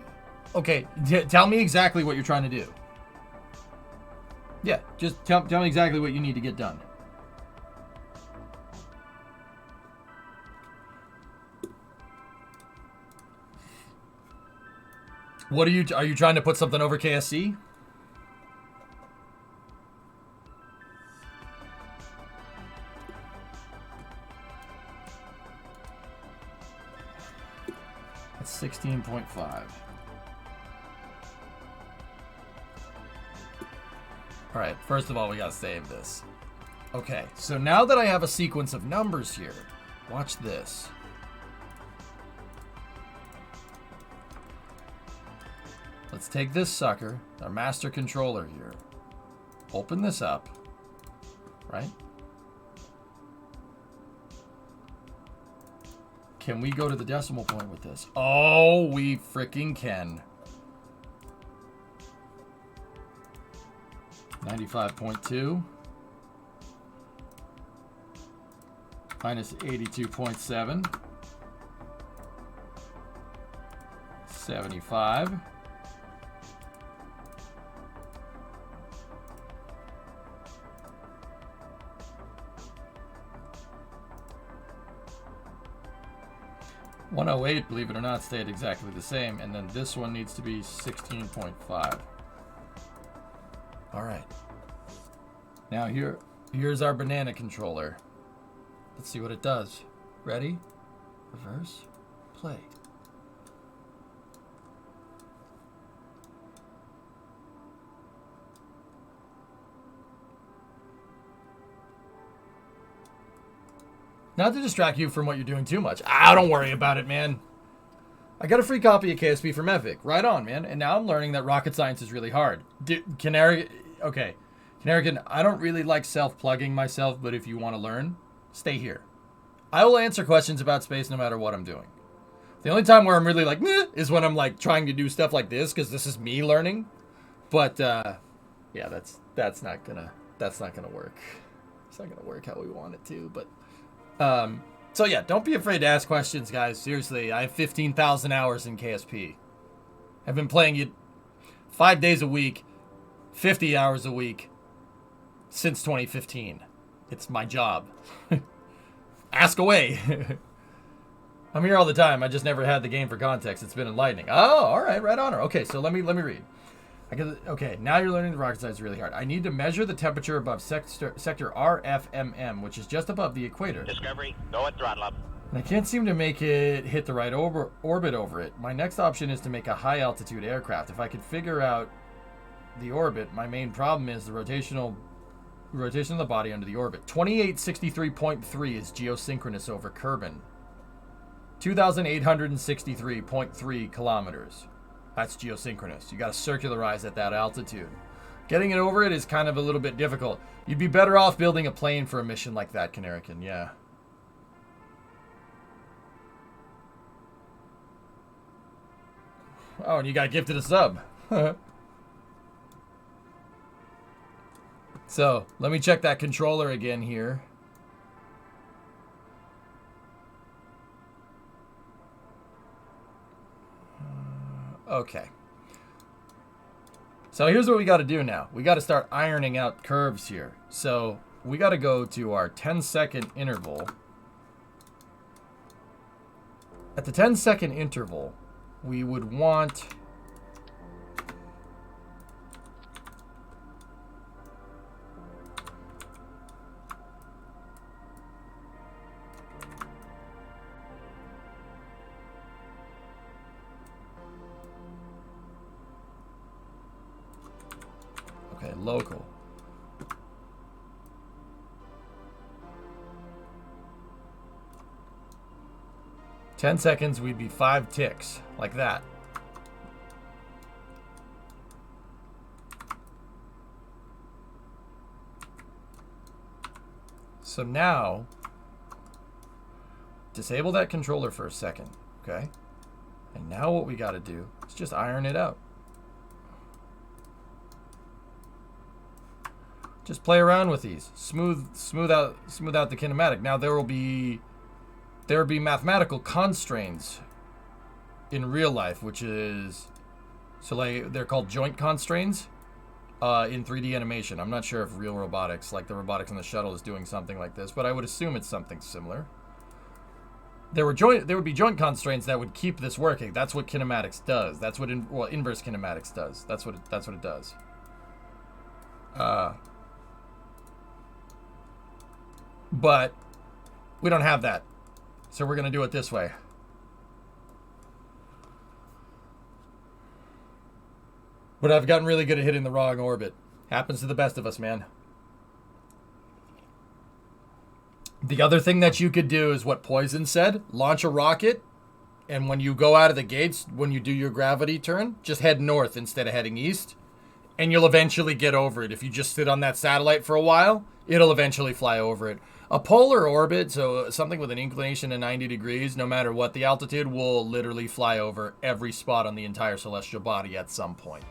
Okay, tell me exactly what you're trying to do. Yeah, just tell me exactly what you need to get done. What are you trying to put something over KSC? That's 16.5. All right, first of all, we gotta save this. Okay, so now that I have a sequence of numbers here, watch this. Let's take this sucker, our master controller here. Open this up, right? Can we go to the decimal point with this? Oh, we freaking can. 95.2 minus 82.7. 75. .108, believe it or not, stayed exactly the same, and then this one needs to be 16.5. All right. Now here's our banana controller. Let's see what it does. Ready? Reverse. Play. Not to distract you from what you're doing too much. Don't worry about it, man. I got a free copy of KSP from Epic. Right on, man. And now I'm learning that rocket science is really hard. Okay. Canarican, I don't really like self-plugging myself, but if you want to learn, stay here. I will answer questions about space no matter what I'm doing. The only time where I'm really like, meh, is when I'm like trying to do stuff like this, because this is me learning. But yeah, that's not gonna work. It's not gonna work how we want it to, but so yeah, don't be afraid to ask questions, guys. Seriously, I have 15,000 hours in KSP. I've been playing it 5 days a week, 50 hours a week since 2015. It's my job. Ask away. I'm here all the time. I just never had the game for context. It's been enlightening. Oh, all right, right on her. Okay, so let me read. Okay, now you're learning the rocket science really hard. I need to measure the temperature above sector RFMM, which is just above the equator. Discovery, go at throttle up. And I can't seem to make it hit the right orbit over it. My next option is to make a high altitude aircraft. If I could figure out the orbit, my main problem is the rotation of the body under the orbit. 2863.3 is geosynchronous over Kerbal. 2,863.3 kilometers. That's geosynchronous. You got to circularize at that altitude. Getting it over it is kind of a little bit difficult. You'd be better off building a plane for a mission like that, Canarican. Yeah. Oh, and you got gifted a sub. So, let me check that controller again here. Okay. So here's what we got to do now. We got to start ironing out curves here. So we got to go to our 10-second interval. At the 10-second interval, we would want... local. 10 seconds, we'd be 5 ticks, like that. So now, disable that controller for a second, okay? And now what we got to do is just iron it out. Just play around with these. Smooth out the kinematic. Now there would be mathematical constraints in real life, which is so like they're called joint constraints in 3D animation. I'm not sure if real robotics, like the robotics on the shuttle, is doing something like this, but I would assume it's something similar. There would be joint constraints that would keep this working. That's what kinematics does. That's what inverse kinematics does. That's what it does. But we don't have that. So we're going to do it this way. But I've gotten really good at hitting the wrong orbit. Happens to the best of us, man. The other thing that you could do is what Poison said. Launch a rocket. And when you go out of the gates, when you do your gravity turn, just head north instead of heading east. And you'll eventually get over it. If you just sit on that satellite for a while, it'll eventually fly over it. A polar orbit, so something with an inclination of 90 degrees, no matter what the altitude, will literally fly over every spot on the entire celestial body at some point.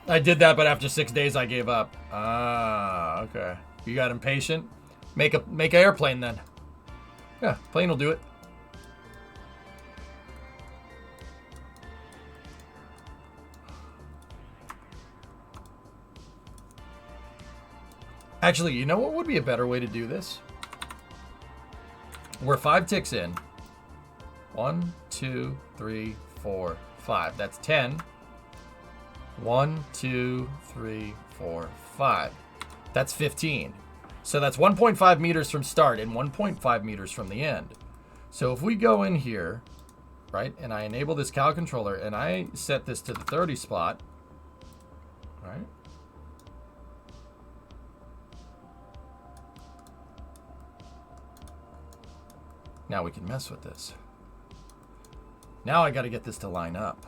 I did that, but after 6 days, I gave up. Ah, okay. You got impatient? Make an airplane then. Yeah, plane will do it. Actually, you know what would be a better way to do this? We're 5 ticks in. 1, 2, 3, 4, 5. That's 10. 1, 2, 3, 4, 5. That's 15. So that's 1.5 meters from start and 1.5 meters from the end. So if we go in here, right, and I enable this Cal controller and I set this to the 30 spot, right? Now we can mess with this. Now I got to get this to line up.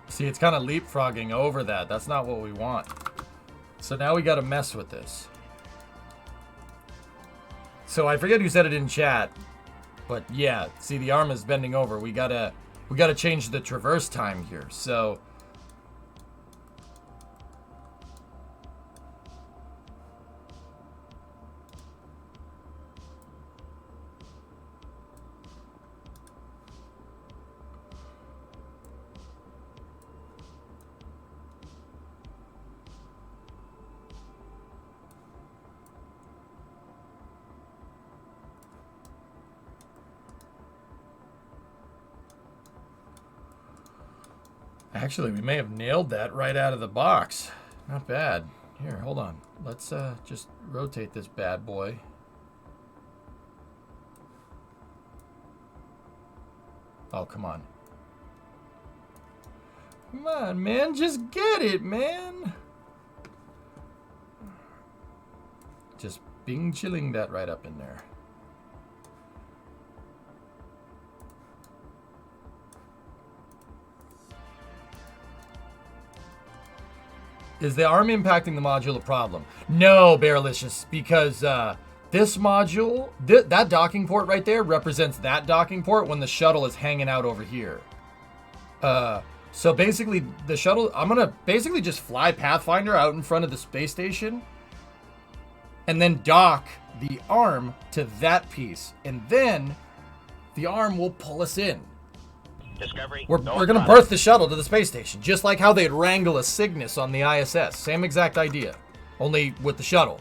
See, it's kind of leapfrogging over that. That's not what we want. So now we got to mess with this. So I forget who said it in chat. But yeah, see, the arm is bending over. We gotta change the traverse time here. So actually, we may have nailed that right out of the box. Not bad. Here, hold on. Let's just rotate this bad boy. Oh, come on. Come on, man. Just get it, man. Just bing chilling that right up in there. Is the arm impacting the module a problem? No, Bearlicious, because this module, that docking port right there represents that docking port when the shuttle is hanging out over here. So basically, the shuttle, I'm going to basically just fly Pathfinder out in front of the space station and then dock the arm to that piece. And then the arm will pull us in. Discovery. We're going to berth the shuttle to the space station, just like how they'd wrangle a Cygnus on the ISS. Same exact idea, only with the shuttle.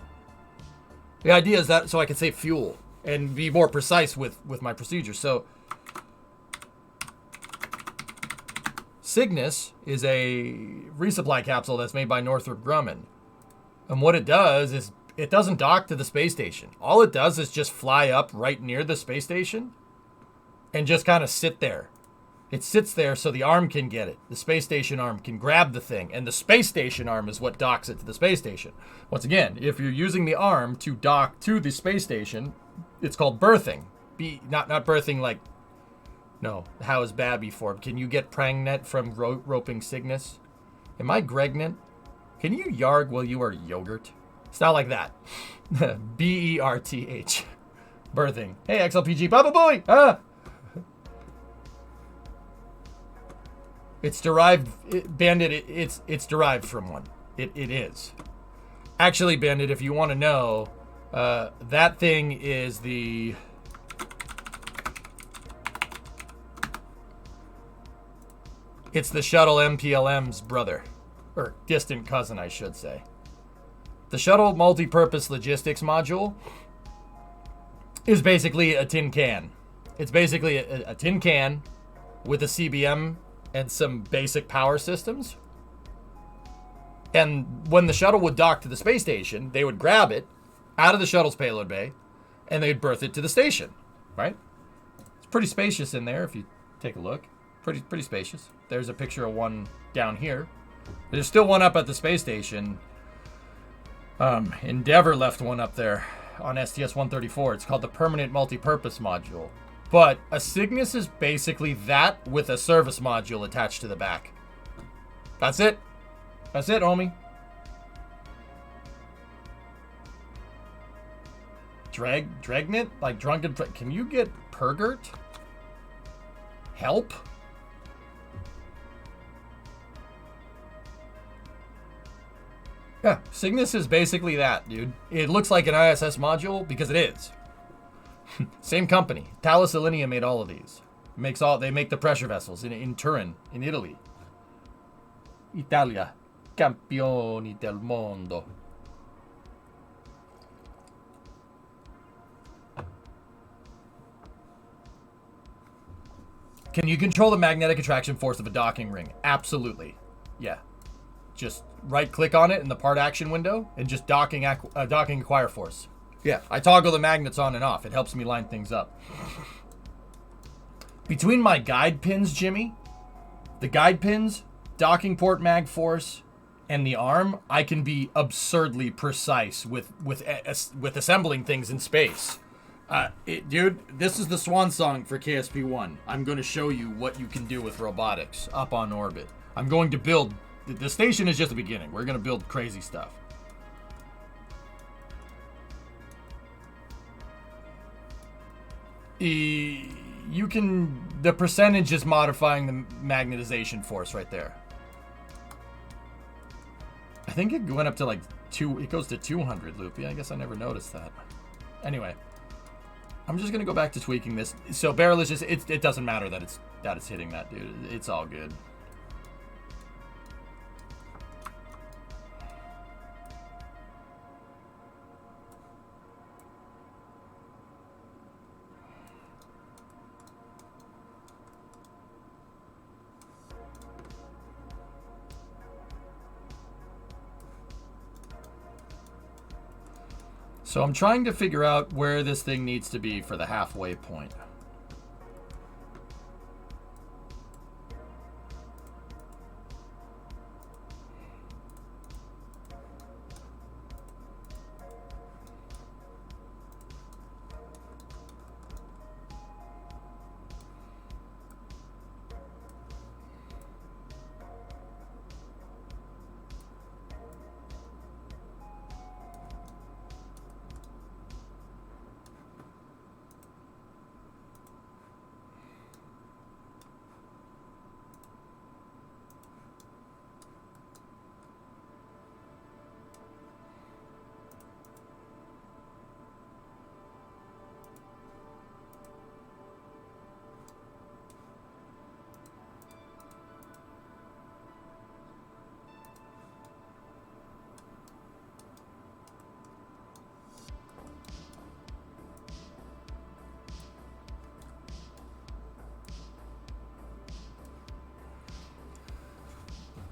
The idea is that so I can save fuel and be more precise with my procedure. So Cygnus is a resupply capsule that's made by Northrop Grumman. And what it does is it doesn't dock to the space station. All it does is just fly up right near the space station and just kind of sit there. It sits there so the arm can get it. The space station arm can grab the thing, and the space station arm is what docks it to the space station. Once again, if you're using the arm to dock to the space station, it's called berthing. Not birthing like, no, how is Babby formed? Can you get pregnant from roping Cygnus? Am I pregnant? Can you yarg while you are yogurt? It's not like that. B-E-R-T-H. Birthing. Hey, XLPG, Baba Boy! Ah! It's derived, Bandit, it's derived from one. It is. Actually, Bandit, if you want to know, that thing is the... It's the shuttle MPLM's brother. Or distant cousin, I should say. The shuttle multi-purpose logistics module is basically a tin can. It's basically a tin can with a CBM and some basic power systems. And when the shuttle would dock to the space station, they would grab it out of the shuttle's payload bay and they'd berth it to the station, right? It's pretty spacious in there if you take a look. Pretty spacious. There's a picture of one down here. There's still one up at the space station. Endeavor left one up there on STS-134. It's called the Permanent Multi-Purpose Module. But a Cygnus is basically that with a service module attached to the back. That's it. That's it, homie. Dragnet? Like drunken... Can you get pergert? Help? Yeah, Cygnus is basically that, dude. It looks like an ISS module because it is. Same company. Thales Alenia made all of these. They make the pressure vessels in Turin, in Italy. Italia, campioni del mondo. Can you control the magnetic attraction force of a docking ring? Absolutely. Yeah. Just right-click on it in the part action window and just docking acquire force. Yeah, I toggle the magnets on and off. It helps me line things up. Between my guide pins, Jimmy, the guide pins, docking port mag force, and the arm, I can be absurdly precise with assembling things in space. Dude, this is the swan song for KSP-1. I'm going to show you what you can do with robotics up on orbit. I'm going to build... The station is just the beginning. We're going to build crazy stuff. You can... The percentage is modifying the magnetization force right there. I think it went up to like 2... It goes to 200, Loopy. I guess I never noticed that. Anyway. I'm just going to go back to tweaking this. So barrel is just... It doesn't matter that it's hitting that, dude. It's all good. So I'm trying to figure out where this thing needs to be for the halfway point.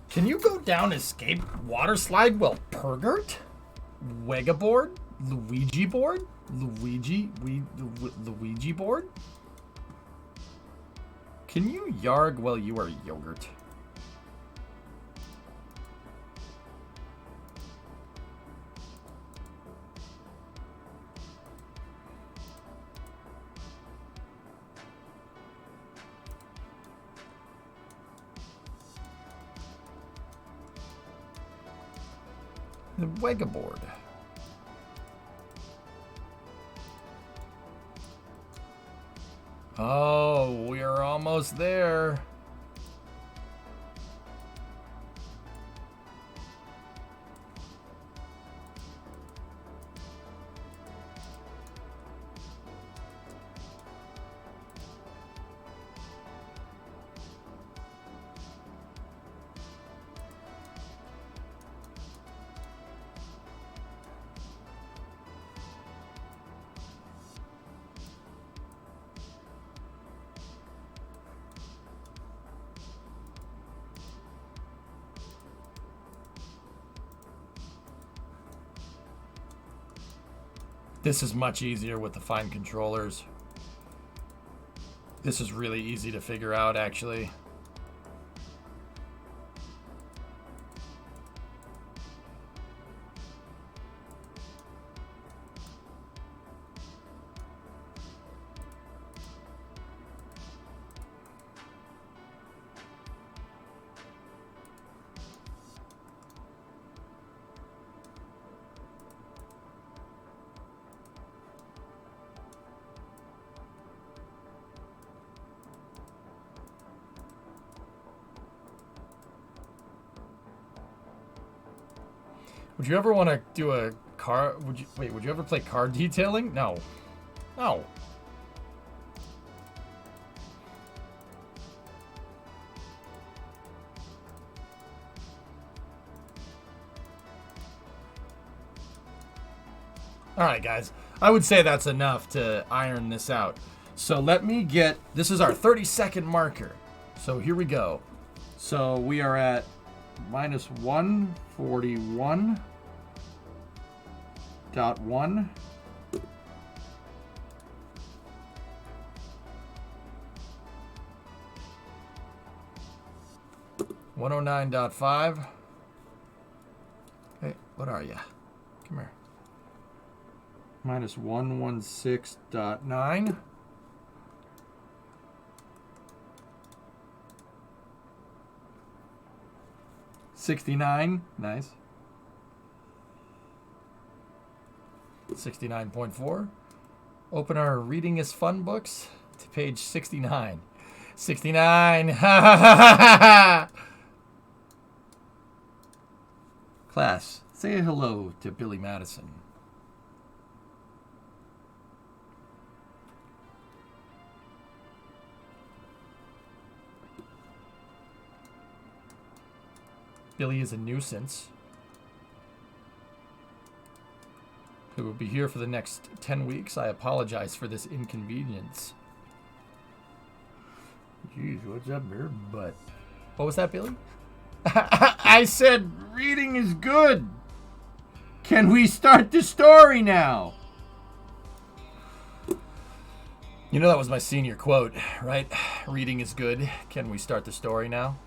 Can you go down escape water slide while pergert? Wegaboard? Luigi board? Luigi board? Can you yarg while you are yogurt? The Wega board. Oh, we are almost there. This is much easier with the fine controllers. This is really easy to figure out, actually. Would you ever want to do a car? Would you ever play car detailing? No. No. All right, guys. I would say that's enough to iron this out. So let me get, this is our 30-second marker. So here we go. So we are at minus 141.1. 109.5. Hey, what are you? Come here. Minus 116.9. 69. Nice. 69.4. Open our Reading is Fun books to page 69. 69. Class, say hello to Billy Madison. Billy is a nuisance who will be here for the next 10 weeks. I apologize for this inconvenience. Jeez, what's up, bear butt? What was that, Billy? I said reading is good. Can we start the story now? You know that was my senior quote, right? Reading is good. Can we start the story now?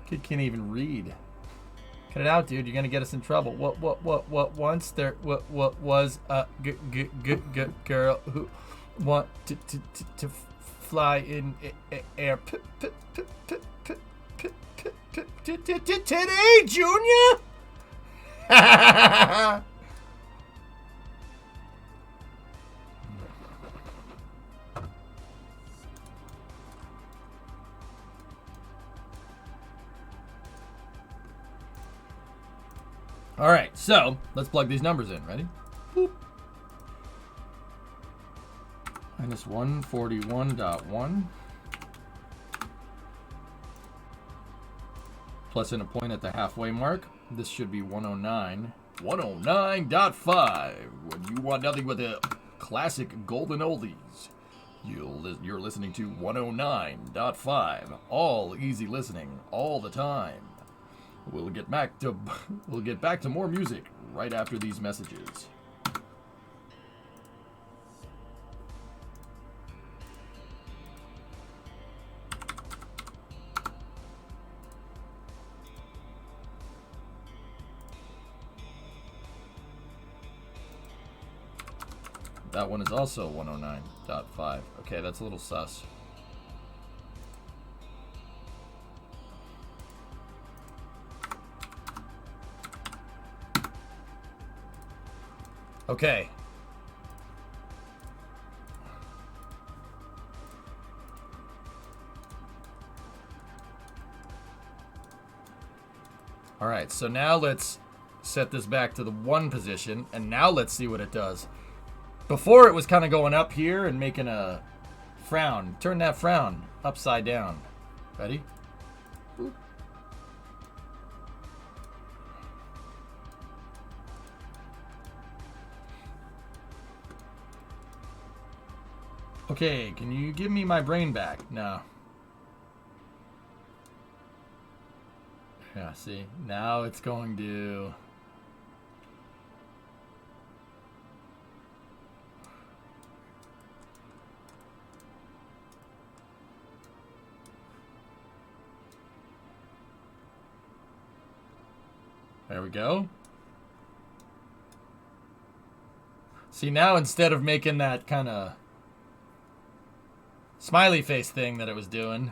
Kid can't even read. Cut it out, dude. You're gonna get us in trouble. What? Once there, what was a girl who wanted to fly in air. Today, Junior. All right, so let's plug these numbers in. Ready? Boop. Minus 141.1. Plus in a point at the halfway mark. This should be 109. 109.5. When you want nothing but the classic golden oldies, you're listening to 109.5. All easy listening, all the time. We'll get back to more music right after these messages. that one is also 109.5. Okay, that's a little sus. Okay. All right, so now let's set this back to the 1 position, and now let's see what it does. Before it was kind of going up here and making a frown. Turn that frown upside down. Ready? Boop. Okay, can you give me my brain back? No. Yeah, see, now it's going to... There we go. See, now instead of making that kind of smiley face thing that it was doing,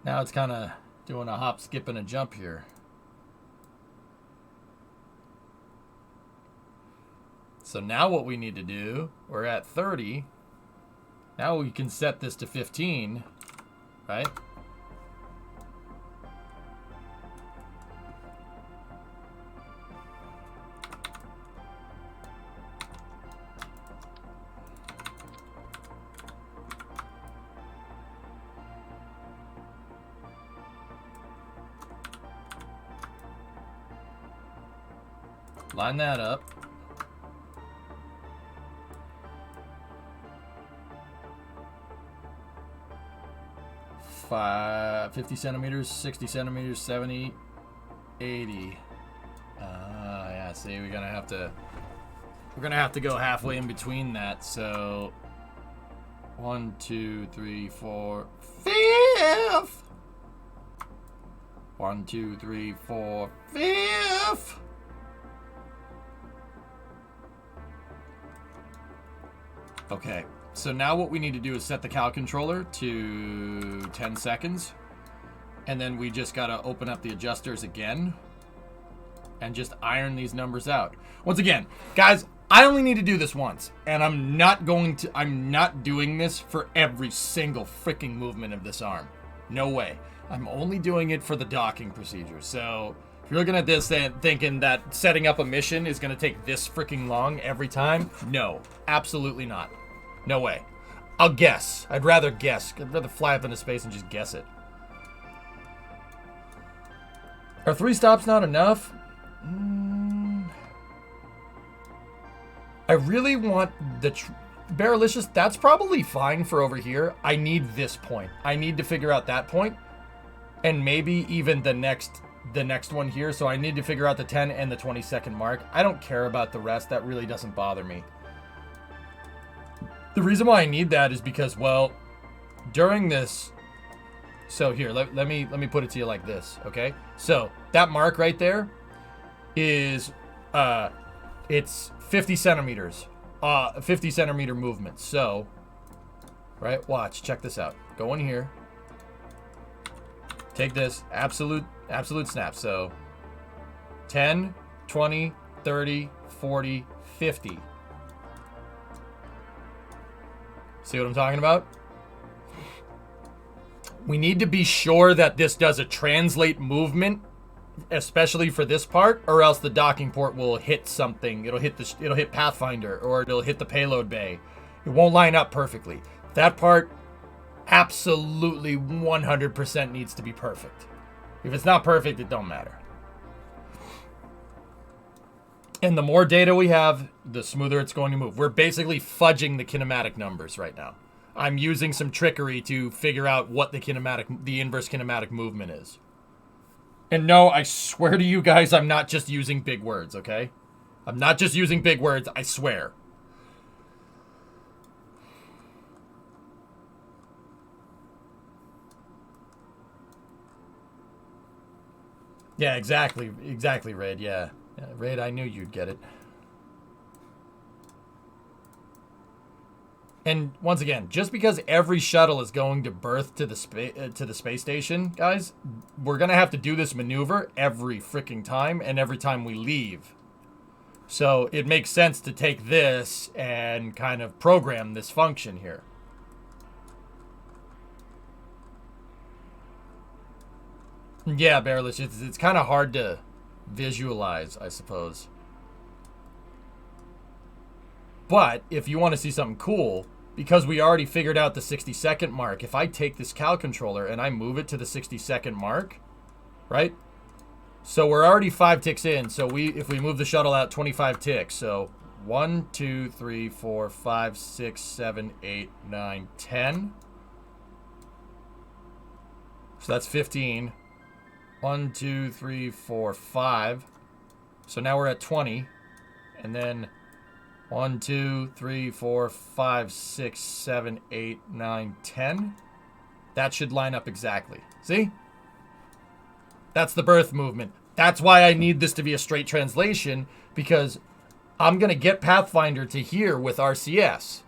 now it's kind of doing a hop, skip, and a jump here. So now what we need to do, we're at 30. Now we can set this to 15, right? Line that up. Five, 50 centimeters, 60 centimeters, 70, 80. Yeah, see, we're gonna have to go halfway in between that. So 1, 2, 3, 4, 5th. 1, 2, 3, 4, 5th. Okay, so now what we need to do is set the cal controller to 10 seconds. And then we just gotta open up the adjusters again and just iron these numbers out. Once again, guys, I only need to do this once. And I'm not doing this for every single freaking movement of this arm. No way. I'm only doing it for the docking procedure. So if you're looking at this and thinking that setting up a mission is gonna take this freaking long every time, no, absolutely not. No way. I'll guess. I'd rather guess. I'd rather fly up into space and just guess it. Are 3 stops not enough? I really want the... Barrelicious, that's probably fine for over here. I need this point. I need to figure out that point. And maybe even the next one here. So I need to figure out the 10 and the 20-second mark. I don't care about the rest. That really doesn't bother me. The reason why I need that is because, well, during this... So here, let me put it to you like this, okay? So that mark right there is, it's 50 centimeters. 50 centimeter movement. So, right, watch, check this out. Go in here. Take this, absolute snap. So 10, 20, 30, 40, 50. See what I'm talking about? We need to be sure that this does a translate movement, especially for this part, or else the docking port will hit something. It'll hit Pathfinder, or it'll hit the payload bay. It won't line up perfectly. That part absolutely 100% needs to be perfect. If it's not perfect, it don't matter. And the more data we have, the smoother it's going to move. We're basically fudging the kinematic numbers right now. I'm using some trickery to figure out what the inverse kinematic movement is. And no, I swear to you guys, I'm not just using big words, okay? I'm not just using big words, I swear. Yeah, exactly, Red, yeah. Red, I knew you'd get it. And once again, just because every shuttle is going to berth to the space station, guys, we're gonna have to do this maneuver every freaking time and every time we leave. So it makes sense to take this and kind of program this function here. Yeah, Bearlish, it's kind of hard to visualize, I suppose. But if you want to see something cool, because we already figured out the 60-second mark, if I take this Cal controller and I move it to the 60-second mark, right? So we're already 5 ticks in. So if we move the shuttle out 25 ticks, so 1, 2, 3, 4, 5, 6, 7, 8, 9, 10. So that's 15. 1, 2, 3, 4, 5. So now we're at 20. And then 1, 2, 3, 4, 5, 6, 7, 8, 9, 10. That should line up exactly. See? That's the birth movement. That's why I need this to be a straight translation, because I'm going to get Pathfinder to here with RCS.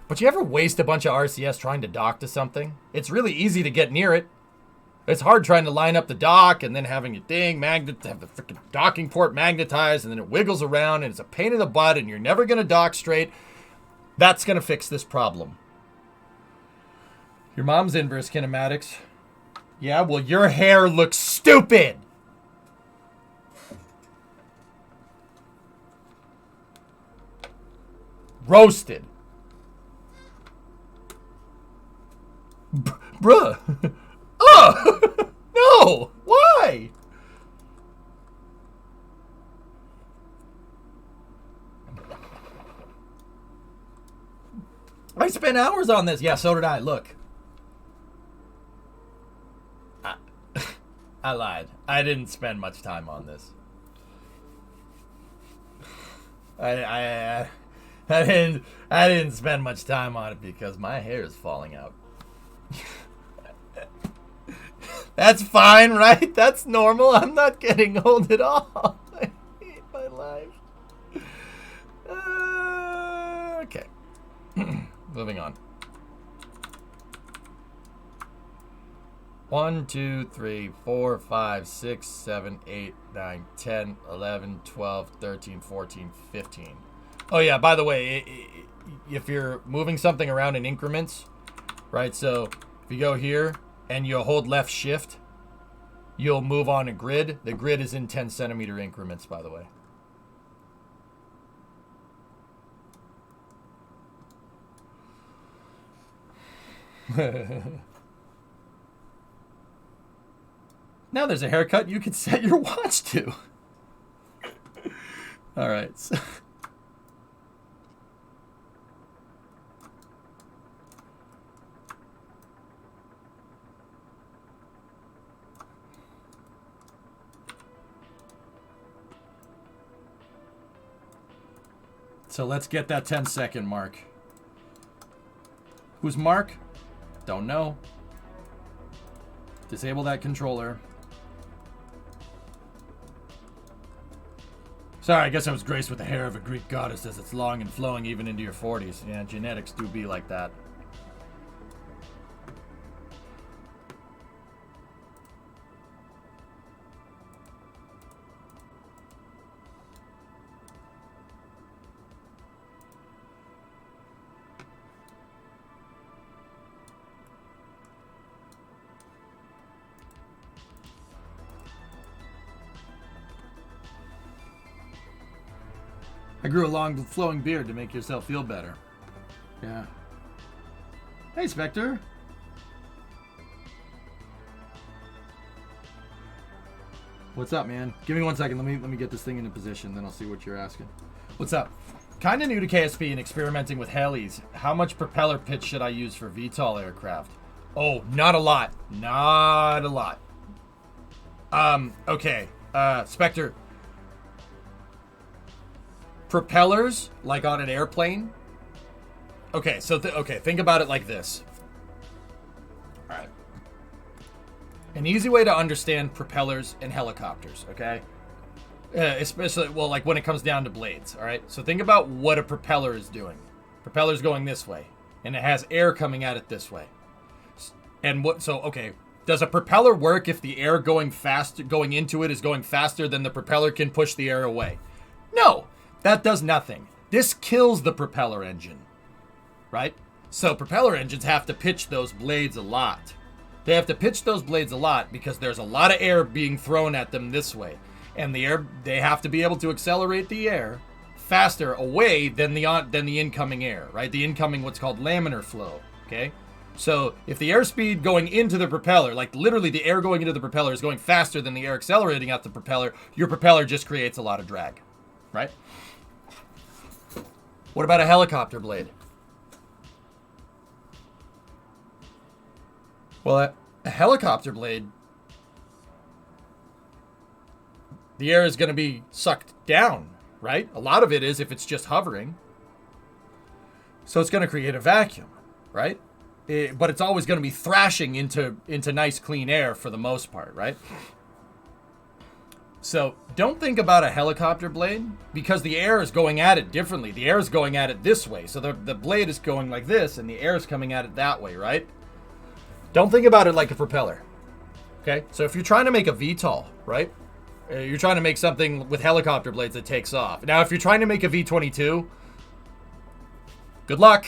But you ever waste a bunch of RCS trying to dock to something? It's really easy to get near it. It's hard trying to line up the dock and then having your thing have the freaking docking port magnetized, and then it wiggles around and it's a pain in the butt and you're never going to dock straight. That's going to fix this problem. Your mom's inverse kinematics. Yeah, well, your hair looks stupid. Roasted. Bruh. Oh! No! Why? I spent hours on this. Yeah, so did I. Look. I lied. I didn't spend much time on this. I didn't spend much time on it because my hair is falling out. That's fine, right? That's normal. I'm not getting old at all. I hate my life. Okay. Moving on. 1, 2, 3, 4, 5, 6, 7, 8, 9, 10, 11, 12, 13, 14, 15. Oh yeah, by the way, if you're moving something around in increments, right? So if you go here and you hold left shift, you'll move on a grid. The grid is in 10 centimeter increments, by the way. Now there's a haircut you can set your watch to. All right. So let's get that 10-second mark. Who's Mark? Don't know. Disable that controller. Sorry, I guess I was graced with the hair of a Greek goddess, as it's long and flowing even into your 40s. Yeah, genetics do be like that. I grew a long flowing beard to make yourself feel better. Yeah. Hey, Spectre. What's up, man? Give me 1 second. Let me get this thing into position, then I'll see what you're asking. What's up? Kind of new to KSP and experimenting with helis. How much propeller pitch should I use for VTOL aircraft? Oh, not a lot. Not a lot. Okay. Spectre. Propellers, like on an airplane. Okay, so think about it like this. All right. An easy way to understand propellers and helicopters, okay? Especially, well, like when it comes down to blades, all right? So think about what a propeller is doing. Propeller's going this way, and it has air coming at it this way. And okay, does a propeller work if the air going into it is going faster than the propeller can push the air away? No, that does nothing. This kills the propeller engine, right? So propeller engines have to pitch those blades a lot. They have to pitch those blades a lot because there's a lot of air being thrown at them this way. And they have to be able to accelerate the air faster away than the incoming air, right? The incoming, what's called laminar flow, okay? So if the airspeed going into the propeller, like literally the air going into the propeller is going faster than the air accelerating out the propeller, your propeller just creates a lot of drag, right? What about a helicopter blade? Well, a helicopter blade, the air is going to be sucked down, right? A lot of it is if it's just hovering. So it's going to create a vacuum, right? But it's always going to be thrashing into nice clean air for the most part, right? So don't think about a helicopter blade because the air is going at it differently. The air is going at it this way. So the blade is going like this and the air is coming at it that way, right? Don't think about it like a propeller, okay? So if you're trying to make a VTOL, right? You're trying to make something with helicopter blades that takes off. Now, if you're trying to make a V-22, good luck.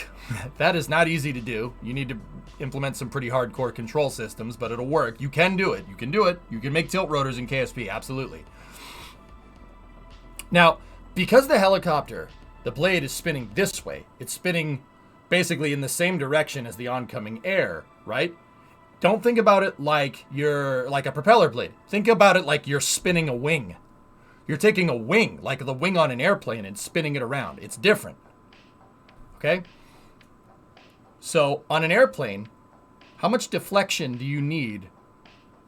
That is not easy to do. You need to implement some pretty hardcore control systems, but it'll work. You can do it. You can do it. You can make tilt rotors in KSP, absolutely. Now, because the helicopter, the blade is spinning this way, it's spinning basically in the same direction as the oncoming air, right? Don't think about it like you're like a propeller blade. Think about it like you're spinning a wing. You're taking a wing, like the wing on an airplane, and spinning it around. It's different. Okay? So on an airplane, how much deflection do you need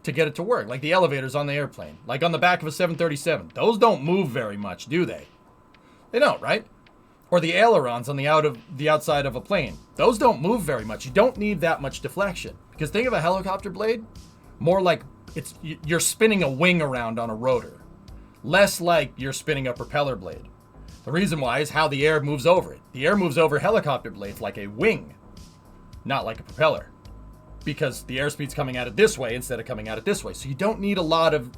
to get it to work? Like the elevators on the airplane, like on the back of a 737. Those don't move very much, do they? They don't, right? Or the ailerons on the outside of a plane. Those don't move very much. You don't need that much deflection. Because think of a helicopter blade more like you're spinning a wing around on a rotor. Less like you're spinning a propeller blade. The reason why is how the air moves over it. The air moves over helicopter blades like a wing, not like a propeller. Because the airspeed's coming at it this way instead of coming at it this way. So you don't need a lot of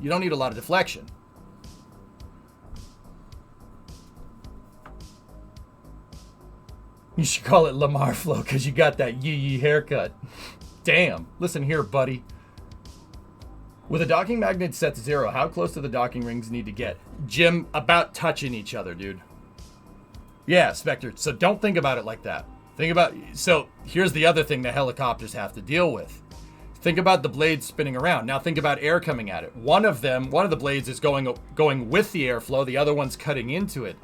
deflection. You should call it Lamar flow because you got that yee haircut. Damn. Listen here, buddy. With a docking magnet set to 0, how close do the docking rings need to get? Jim, about touching each other, dude. Yeah, Spectre. So don't think about it like that. So here's the other thing that helicopters have to deal with. Think about the blades spinning around. Now think about air coming at it. One of the blades is going with the airflow. The other one's cutting into it.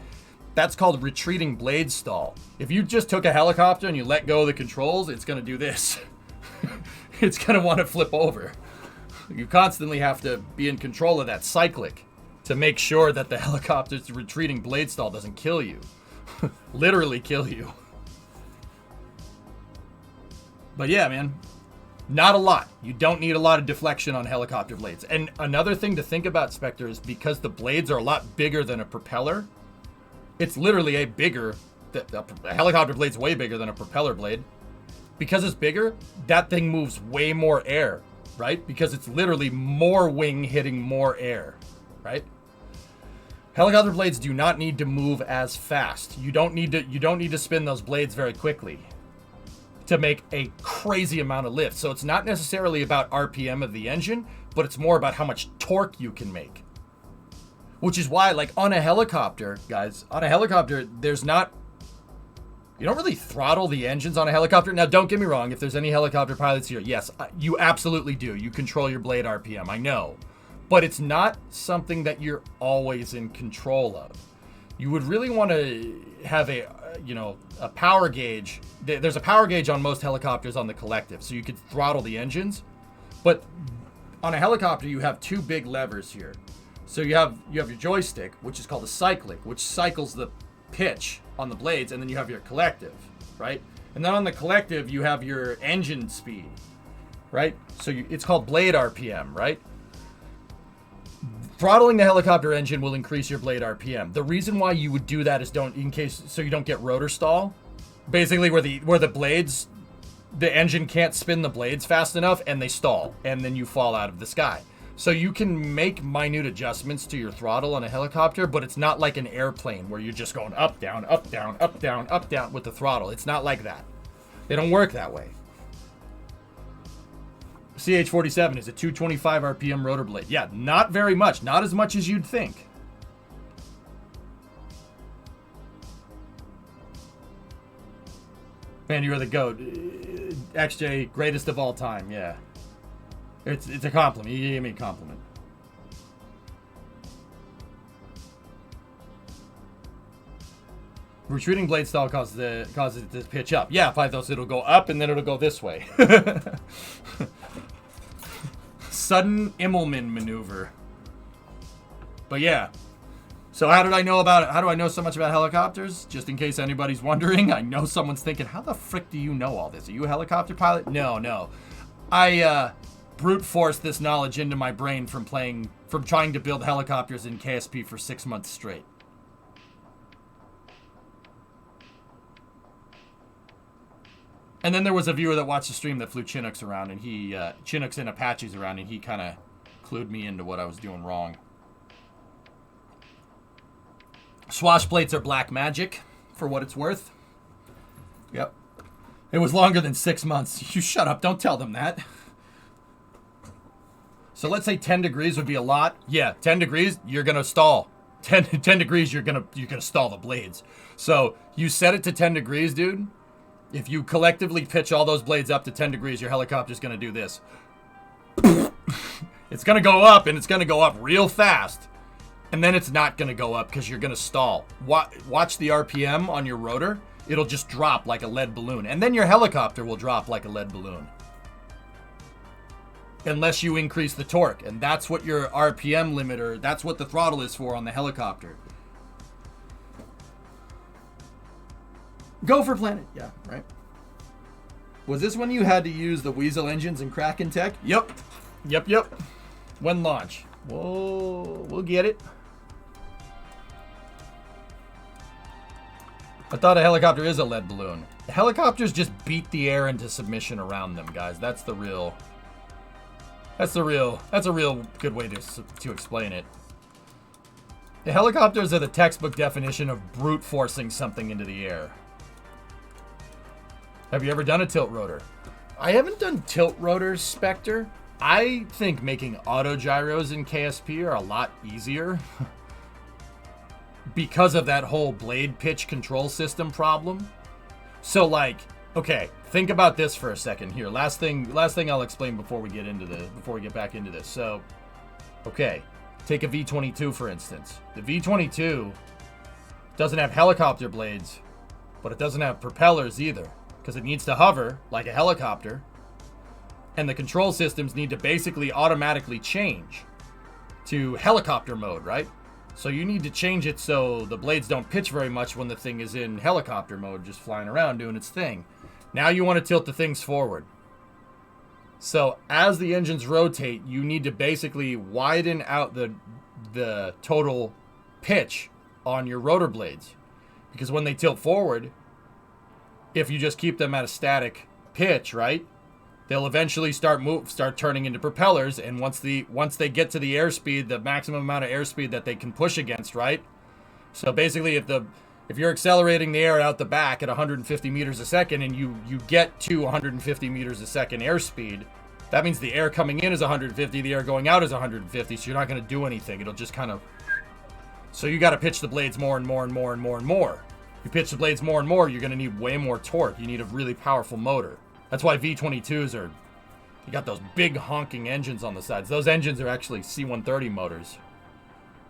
That's called retreating blade stall. If you just took a helicopter and you let go of the controls, it's going to do this. It's going to want to flip over. You constantly have to be in control of that cyclic to make sure that the helicopter's retreating blade stall doesn't kill you. Literally kill you. But yeah, man, not a lot. You don't need a lot of deflection on helicopter blades. And another thing to think about, Spectre, is because the blades are a lot bigger than a propeller, it's literally a helicopter blade's way bigger than a propeller blade. Because it's bigger, that thing moves way more air, right? Because it's literally more wing hitting more air, right? Helicopter blades do not need to move as fast. You don't need to spin those blades very quickly to make a crazy amount of lift. So it's not necessarily about RPM of the engine, but it's more about how much torque you can make. Which is why, like, on a helicopter, guys, you don't really throttle the engines on a helicopter. Now, don't get me wrong. If there's any helicopter pilots here, yes, you absolutely do. You control your blade RPM, I know. But it's not something that you're always in control of. You would really want to have a power gauge. There's a power gauge on most helicopters on the Collective, so you could throttle the engines. But on a helicopter, you have two big levers here. So you have your joystick, which is called a cyclic, which cycles the pitch on the blades, and then you have your collective, right? And then on the collective, you have your engine speed, right? So it's called blade RPM, right? Throttling the helicopter engine will increase your blade RPM. The reason why you would do that is so you don't get rotor stall. Basically, where the blades, the engine can't spin the blades fast enough, and they stall, and then you fall out of the sky. So you can make minute adjustments to your throttle on a helicopter, but it's not like an airplane where you're just going up, down, up, down, up, down, up, down with the throttle. It's not like that. They don't work that way. CH-47 is a 225 RPM rotor blade. Yeah, not very much. Not as much as you'd think. Man, you're the GOAT. XJ, greatest of all time, yeah. It's a compliment. You gave me a compliment. Retreating blade stall causes it to pitch up. Yeah, Pythos, it'll go up and then it'll go this way. Sudden Immelman maneuver. But yeah. So how did I know about it? How do I know so much about helicopters? Just in case anybody's wondering, I know someone's thinking, how the frick do you know all this? Are you a helicopter pilot? No. I brute forced this knowledge into my brain from trying to build helicopters in KSP for 6 months straight. And then there was a viewer that watched the stream that flew Chinooks around, and Chinooks and Apaches around, and he kind of clued me into what I was doing wrong. Swash plates are black magic, for what it's worth. Yep. It was longer than 6 months. You shut up. Don't tell them that. So let's say 10 degrees would be a lot. Yeah, 10 degrees, you're going to stall. 10 degrees, you're gonna stall the blades. So you set it to 10 degrees, dude. If you collectively pitch all those blades up to 10 degrees, your helicopter's going to do this. It's going to go up, and it's going to go up real fast. And then it's not going to go up because you're going to stall. Watch the RPM on your rotor. It'll just drop like a lead balloon. And then your helicopter will drop like a lead balloon. Unless you increase the torque. And that's what your RPM limiter, that's what the throttle is for on the helicopter. Gopher Planet. Yeah, right. Was this when you had to use the Weasel engines in Kraken Tech? Yep. When launch. Whoa, we'll get it. I thought a helicopter is a lead balloon. The helicopters just beat the air into submission around them, guys. That's a real good way to explain it. The helicopters are the textbook definition of brute forcing something into the air. Have you ever done a tilt rotor? I haven't done tilt rotors, Spectre. I think making auto gyros in KSP are a lot easier because of that whole blade pitch control system problem. So like, okay, think about this for a second here. Last thing I'll explain before we get back into this. So, okay, take a V-22 for instance. The V-22 doesn't have helicopter blades, but it doesn't have propellers either because it needs to hover like a helicopter. And the control systems need to basically automatically change to helicopter mode, right? So you need to change it so the blades don't pitch very much when the thing is in helicopter mode, just flying around doing its thing. Now you want to tilt the things forward. So as the engines rotate, you need to basically widen out the total pitch on your rotor blades. Because when they tilt forward, if you just keep them at a static pitch, right? They'll eventually start turning into propellers, and once they get to the airspeed, the maximum amount of airspeed that they can push against, right? So basically, if you're accelerating the air out the back at 150 meters a second, and you get to 150 meters a second airspeed, that means the air coming in is 150, the air going out is 150. So you're not going to do anything. It'll just kind of. So you got to pitch the blades more and more and more and more and more. You pitch the blades more and more, you're going to need way more torque. You need a really powerful motor. That's why V-22s you got those big honking engines on the sides. Those engines are actually C-130 motors.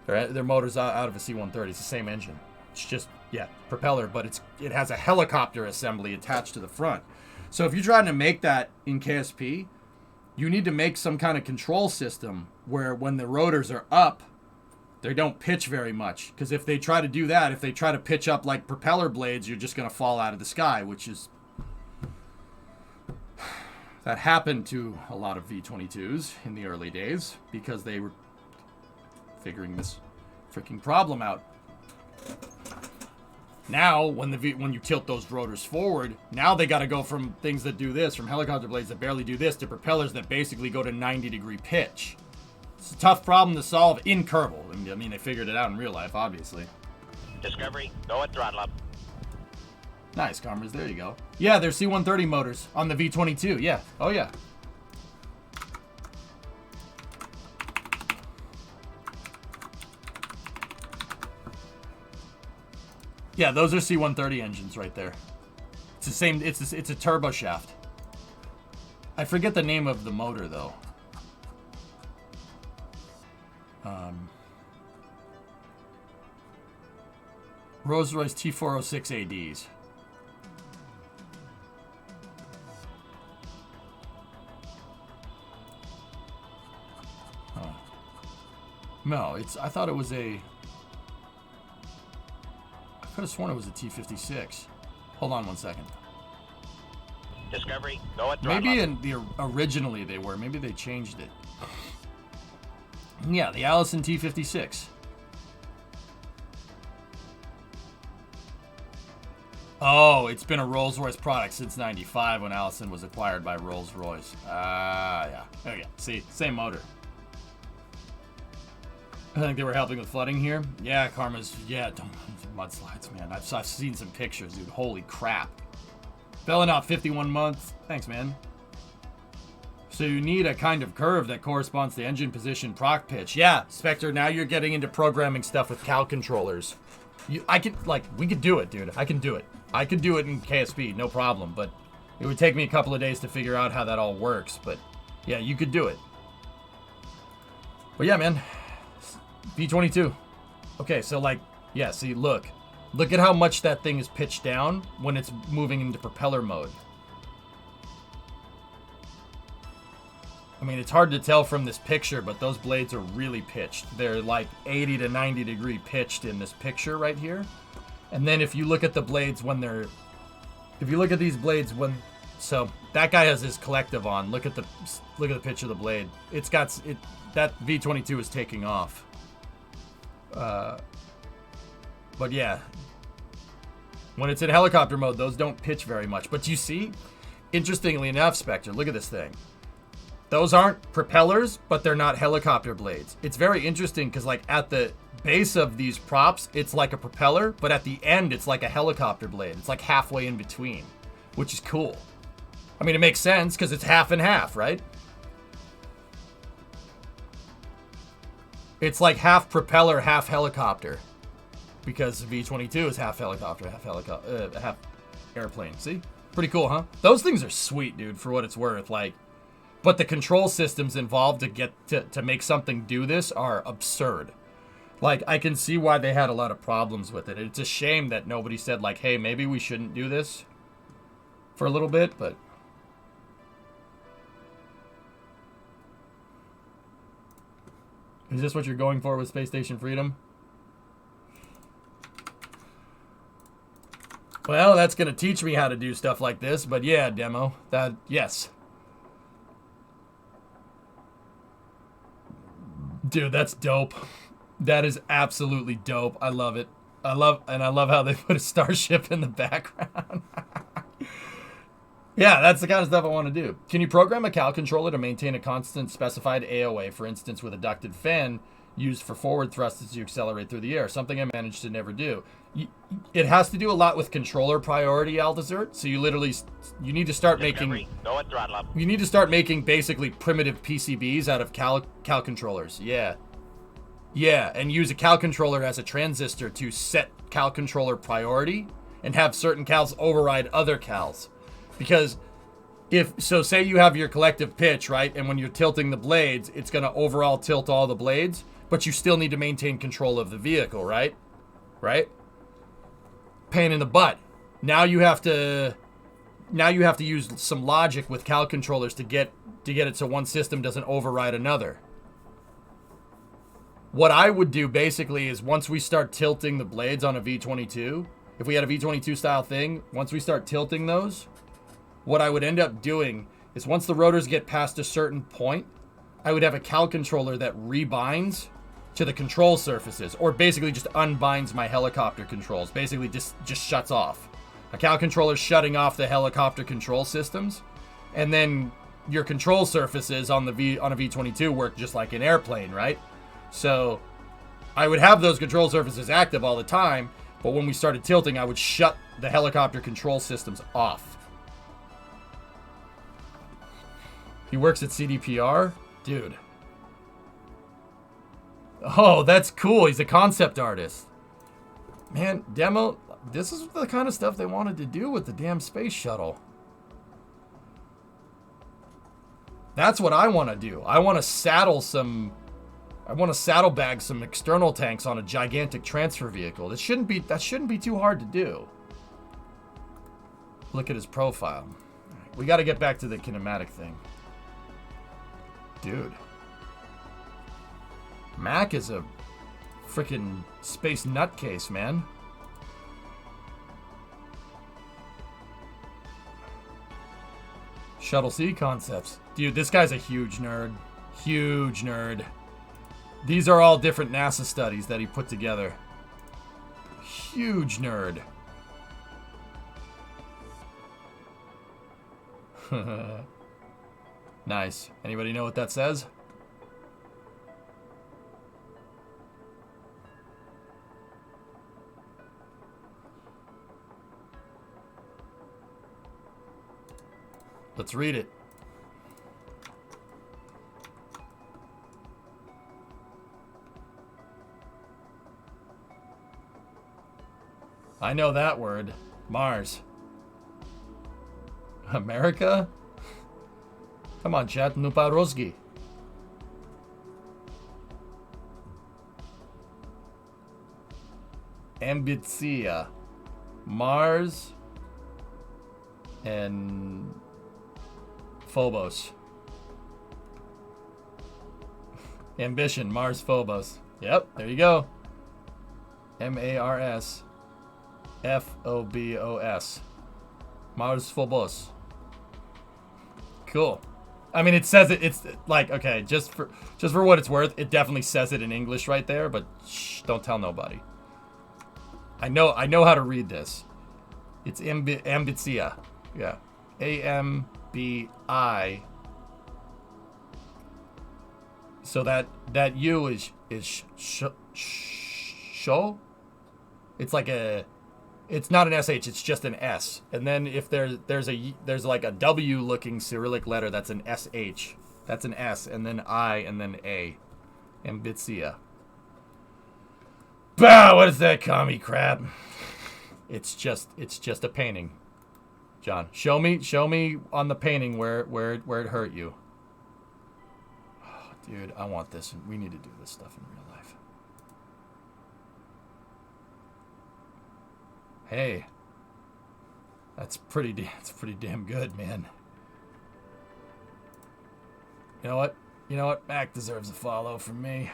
They're motors out of a C-130. It's the same engine. It's just, yeah, propeller, but it has a helicopter assembly attached to the front. So if you're trying to make that in KSP, you need to make some kind of control system where when the rotors are up, they don't pitch very much. Because if they try to do that, if they try to pitch up like propeller blades, you're just going to fall out of the sky, which is... That happened to a lot of V-22s in the early days because they were figuring this freaking problem out. Now, when you tilt those rotors forward, now they got to go from things that do this, from helicopter blades that barely do this, to propellers that basically go to 90-degree pitch. It's a tough problem to solve in Kerbal. I mean, they figured it out in real life, obviously. Discovery, go at throttle up. Nice, Comrades. There you go. Yeah, they're C-130 motors on the V-22. Yeah. Oh, yeah. Yeah, those are C-130 engines right there. It's the same. It's a turbo shaft. I forget the name of the motor though. Rolls-Royce T406 ADs. Huh. No, I thought it was a. I could have sworn it was a T56. Hold on one second. Discovery, go at throttle Maybe up. originally they were. Maybe they changed it. Yeah, the Allison T56. Oh, it's been a Rolls-Royce product since '95 when Allison was acquired by Rolls-Royce. Ah, yeah. There you go. See, same motor. I think they were helping with flooding here. Yeah, Karma's. Yeah, don't mudslides, man. I've seen some pictures, dude. Holy crap. Filling out 51 months. Thanks, man. So you need a kind of curve that corresponds to engine position proc pitch. Yeah, Spectre, now you're getting into programming stuff with cal controllers. We could do it, dude. I can do it. I could do it in KSP, no problem. But it would take me a couple of days to figure out how that all works. But yeah, you could do it. But yeah, man. V22. Okay, so yeah, see, look at how much that thing is pitched down when it's moving into propeller mode. I mean, it's hard to tell from this picture, but those blades are really pitched. They're like 80 to 90 degree pitched in this picture right here. And then if you look at the blades if you look at these blades so that guy has his collective on. Look at the pitch of the blade. That V22 is taking off. But yeah, when it's in helicopter mode, those don't pitch very much. But you see, interestingly enough, Spectre, look at this thing. Those aren't propellers, but they're not helicopter blades. It's very interesting because at the base of these props, it's like a propeller, but at the end, it's like a helicopter blade. It's like halfway in between, which is cool. I mean, it makes sense because it's half and half, right? It's like half propeller, half helicopter. Because V22 is half helicopter, half airplane. See? Pretty cool, huh? Those things are sweet, dude, for what it's worth. But the control systems involved to make something do this are absurd. I can see why they had a lot of problems with it. It's a shame that nobody said, hey, maybe we shouldn't do this for a little bit, but... Is this what you're going for with Space Station Freedom? Well, that's going to teach me how to do stuff like this, but yeah, demo. Yes. Dude, that's dope. That is absolutely dope. I love it. I love how they put a starship in the background. Yeah, that's the kind of stuff I want to do. Can you program a cal controller to maintain a constant specified AOA, for instance, with a ducted fan used for forward thrust as you accelerate through the air? Something I managed to never do. It has to do a lot with controller priority, Aldezert. So you need to start making... Go at throttle up. You need to start making basically primitive PCBs out of cal controllers. Yeah. Yeah, and use a cal controller as a transistor to set cal controller priority and have certain cals override other cals. Because say you have your collective pitch, right? And when you're tilting the blades, it's going to overall tilt all the blades, but you still need to maintain control of the vehicle, right? Right? Pain in the butt. Now you have to use some logic with cal controllers to get it so one system doesn't override another. What I would do basically is once we start tilting the blades on a V22, if we had a V22 style thing, once we start tilting those, what I would end up doing is once the rotors get past a certain point, I would have a cal controller that rebinds to the control surfaces, or basically just unbinds my helicopter controls. Basically just shuts off. A CAL controller shutting off the helicopter control systems, and then your control surfaces on a V22 work just like an airplane, right? So I would have those control surfaces active all the time, but when we started tilting, I would shut the helicopter control systems off. He works at CDPR? Dude. Oh, that's cool. He's a concept artist. Man, demo, this is the kind of stuff they wanted to do with the damn space shuttle. That's what I want to do. I want to saddle bag some external tanks on a gigantic transfer vehicle. That shouldn't be too hard to do. Look at his profile. We got to get back to the kinematic thing. Dude. Mac is a freaking space nutcase, man. Shuttle C concepts. Dude, this guy's a huge nerd. Huge nerd. These are all different NASA studies that he put together. Huge nerd. Nice. Anybody know what that says? Let's read it. I know that word. Mars. America? Come on, chat. Nu по-русски. Ambitia. Mars. And Phobos. Ambition. Mars, Phobos. Yep, there you go. M-A-R-S. F-O-B-O-S. Mars Phobos. Cool. I mean, it says it. It's like, okay, just for what it's worth, it definitely says it in English right there. But shh, don't tell nobody. I know how to read this. It's ambitia. Yeah. A-M-B-I. So that U is show. It's like a. It's not an SH, it's just an S. And then if there's like a W looking Cyrillic letter, that's an SH. That's an S, and then I, and then A. Ambitia. Bah, what is that commie crap? It's just a painting. John, show me on the painting where it hurt you. Oh, dude, I want this. We need to do this stuff in real life. Hey, that's pretty damn good, man. You know what? Mac deserves a follow from me.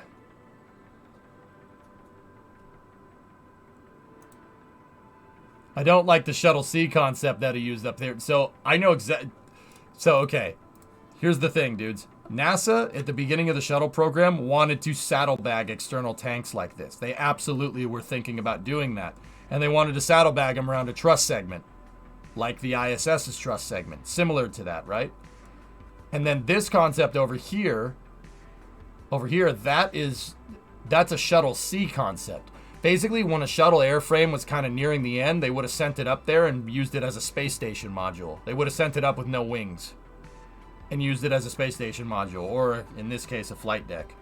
I don't like the Shuttle C concept that he used up there. So I know okay. Here's the thing, dudes. NASA, at the beginning of the shuttle program, wanted to saddlebag external tanks like this. They absolutely were thinking about doing that. And they wanted to saddlebag them around a truss segment. Like the ISS's truss segment. Similar to that, right? And then this concept over here, that's a Shuttle C concept. Basically, when a shuttle airframe was kind of nearing the end, they would have sent it up there and used it as a space station module. They would have sent it up with no wings and used it as a space station module, or in this case, a flight deck.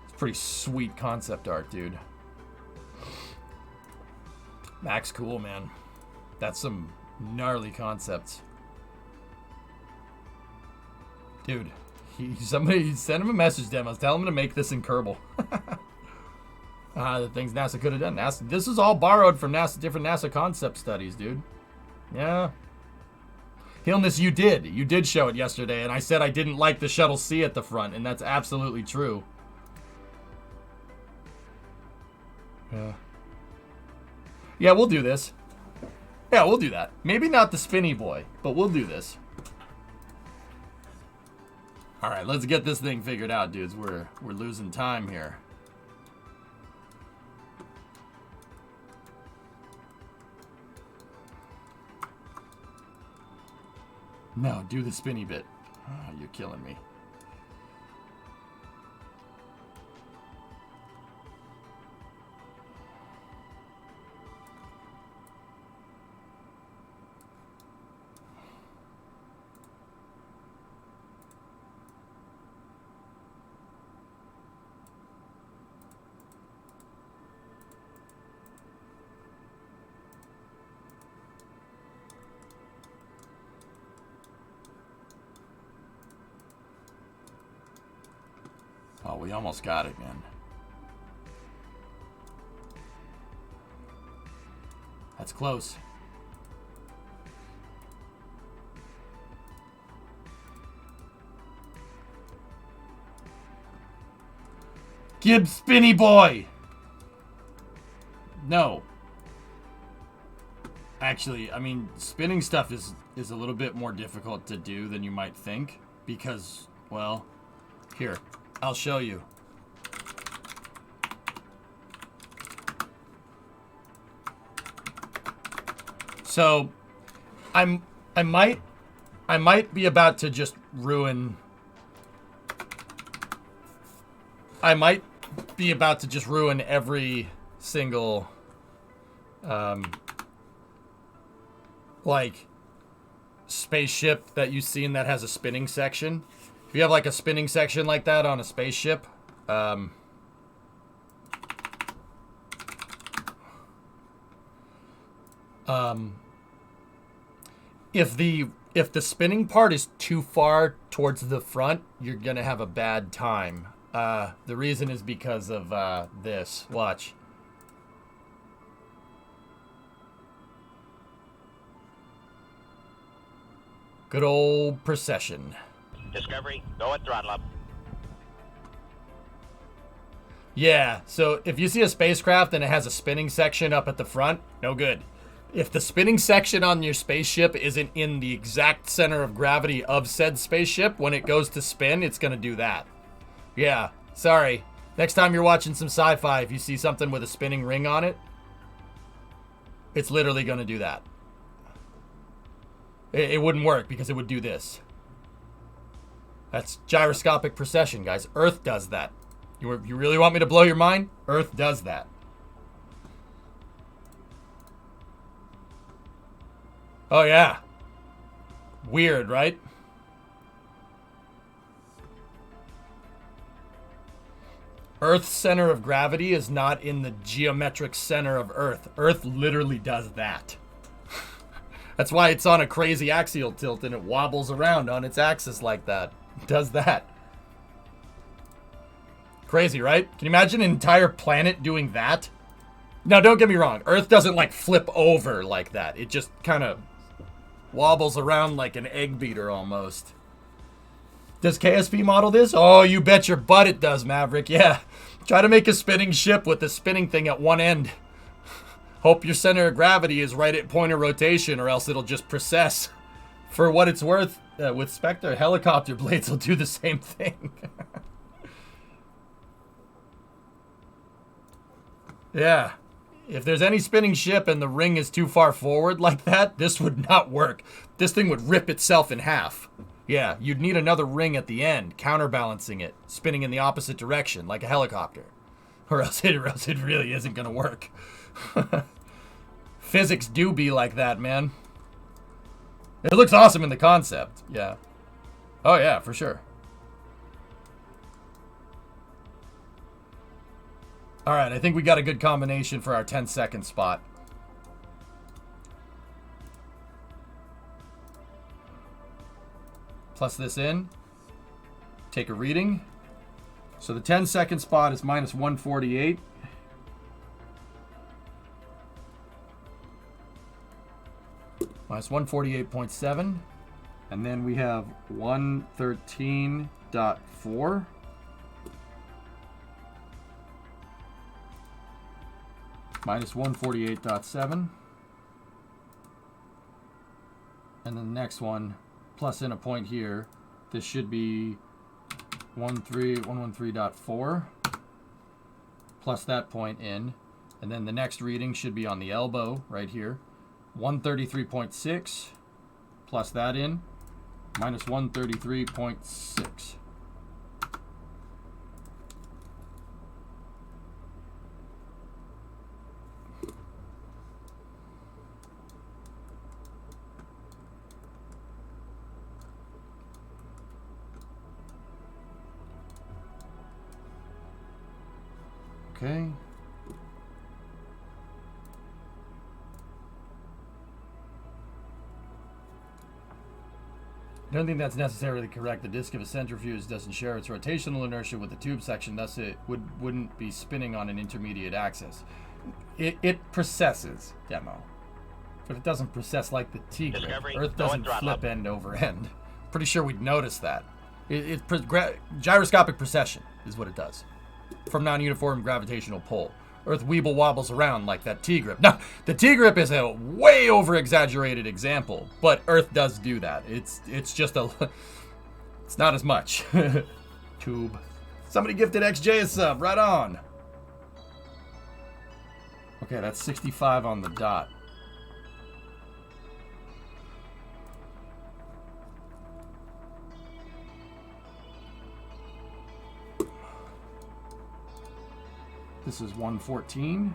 It's pretty sweet concept art, dude. Mac's cool, man. That's some gnarly concepts. Dude. Somebody send him a message, demos. Tell him to make this in Kerbal. The things NASA could have done. This is all borrowed from different NASA concept studies, dude. Yeah. Hillness, you did show it yesterday, and I said I didn't like the Shuttle C at the front, and that's absolutely true. Yeah, we'll do this. Yeah, we'll do that. Maybe not the spinny boy, but we'll do this. All right, let's get this thing figured out, dudes. We're losing time here. No, do the spinny bit. Oh, you're killing me. Oh, we almost got it, man. That's close. Gib spinny boy! No. Actually, I mean, spinning stuff is a little bit more difficult to do than you might think. Because, well, here. I'll show you. So, I might be about to just ruin. I might be about to just ruin every single, like, spaceship that you've seen that has a spinning section. If you have like a spinning section like that on a spaceship, if the spinning part is too far towards the front, you're gonna have a bad time. The reason is because of this. Watch. Good old precession. Discovery, go at throttle up. Yeah, so if you see a spacecraft and it has a spinning section up at the front, no good. If the spinning section on your spaceship isn't in the exact center of gravity of said spaceship, when it goes to spin, it's going to do that. Yeah, sorry. Next time you're watching some sci-fi, if you see something with a spinning ring on it, it's literally going to do that. It wouldn't work because it would do this. That's gyroscopic precession, guys. Earth does that. You really want me to blow your mind? Earth does that. Oh, yeah. Weird, right? Earth's center of gravity is not in the geometric center of Earth. Earth literally does that. That's why it's on a crazy axial tilt and it wobbles around on its axis like that. It does that. Crazy, right? Can you imagine an entire planet doing that? Now, don't get me wrong. Earth doesn't, like, flip over like that. It just kind of wobbles around like an egg beater almost. Does KSP model this? Oh, you bet your butt it does, Maverick. Yeah. Try to make a spinning ship with the spinning thing at one end. Hope your center of gravity is right at point of rotation or else it'll just precess. For what it's worth, with Spectre, helicopter blades will do the same thing. Yeah. If there's any spinning ship and the ring is too far forward like that, this would not work. This thing would rip itself in half. Yeah, you'd need another ring at the end, counterbalancing it, spinning in the opposite direction, like a helicopter. Or else it really isn't going to work. Physics do be like that, man. It looks awesome in the concept, yeah. Oh, yeah, for sure. All right, I think we got a good combination for our 10-second spot. Plus this in. Take a reading. So the 10-second spot is minus 148. Minus 148.7. And then we have 113.4. Minus 148.7. And then the next one, plus in a point here, this should be 113.4 plus that point in, and then the next reading should be on the elbow right here. 133.6 plus that in, minus 133.6. Okay. I don't think that's necessarily correct. The disk of a centrifuge doesn't share its rotational inertia with the tube section, thus it wouldn't be spinning on an intermediate axis. It precesses, demo, but it doesn't precess like the T-grip. Discovery, Earth go doesn't and throttle flip end over end. Pretty sure we'd notice that. Gyroscopic precession is what it does from non-uniform gravitational pull. Earth weeble wobbles around like that T-grip. Now, the T-grip is a way over-exaggerated example, but Earth does do that. It's just a... It's not as much. Tube. Somebody gifted XJ a sub. Right on. Okay, that's 65 on the dot. This is 114.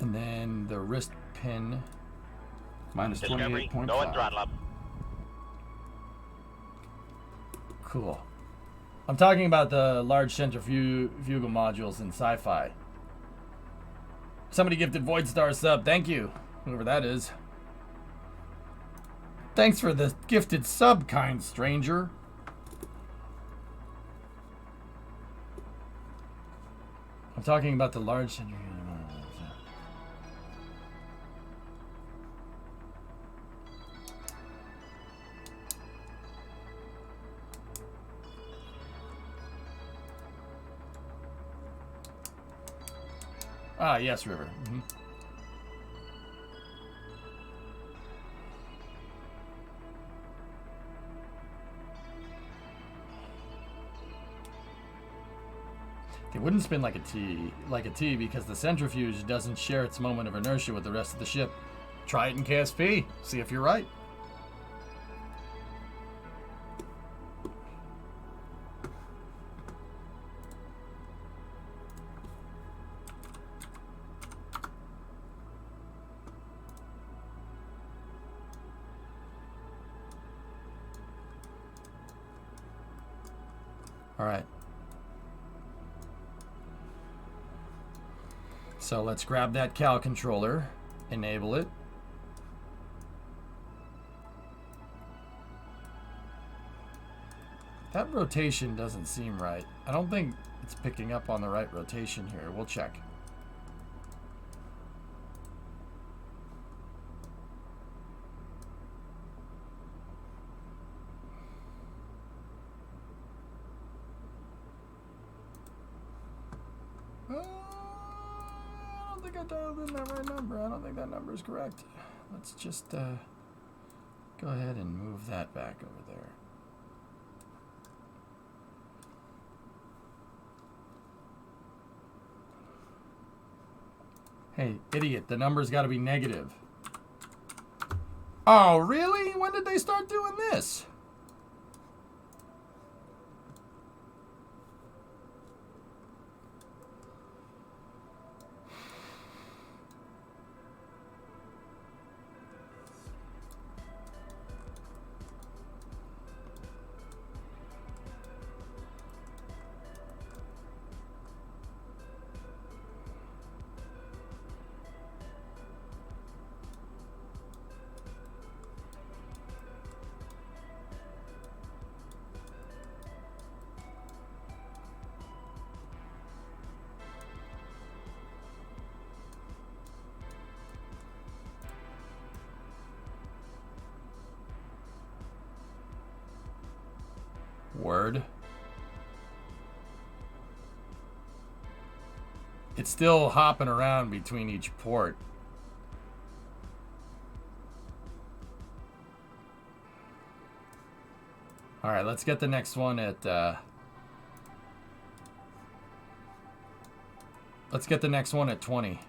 And then the wrist pin minus 28.5. Go and throttle up. Cool. I'm talking about the large centrifugal modules in sci-fi. Somebody gifted Void Star sub. Thank you, whoever that is. Thanks for the gifted sub, kind stranger. I'm talking about the large centrifugal modules. Ah, yes, River. Mm-hmm. It wouldn't spin like a T because the centrifuge doesn't share its moment of inertia with the rest of the ship. Try it in KSP. See if you're right. All right. So let's grab that Cal controller, enable it. That rotation doesn't seem right. I don't think it's picking up on the right rotation here. We'll check. I dialed in that right number. I don't think that number is correct. Let's just go ahead and move that back over there. Hey, idiot, the number's got to be negative. Oh, really? When did they start doing this? Word. It's still hopping around between each port. All right, let's get the next one at... let's get the next one at 20.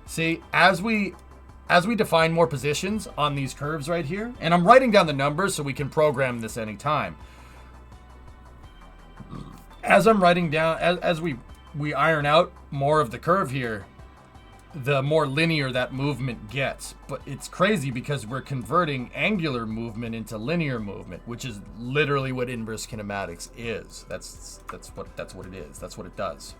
See, as we define more positions on these curves right here, and I'm writing down the numbers so we can program this anytime. As I'm writing down, as we iron out more of the curve here, the more linear that movement gets. But it's crazy because we're converting angular movement into linear movement, which is literally what inverse kinematics is. That's what it is. That's what it does.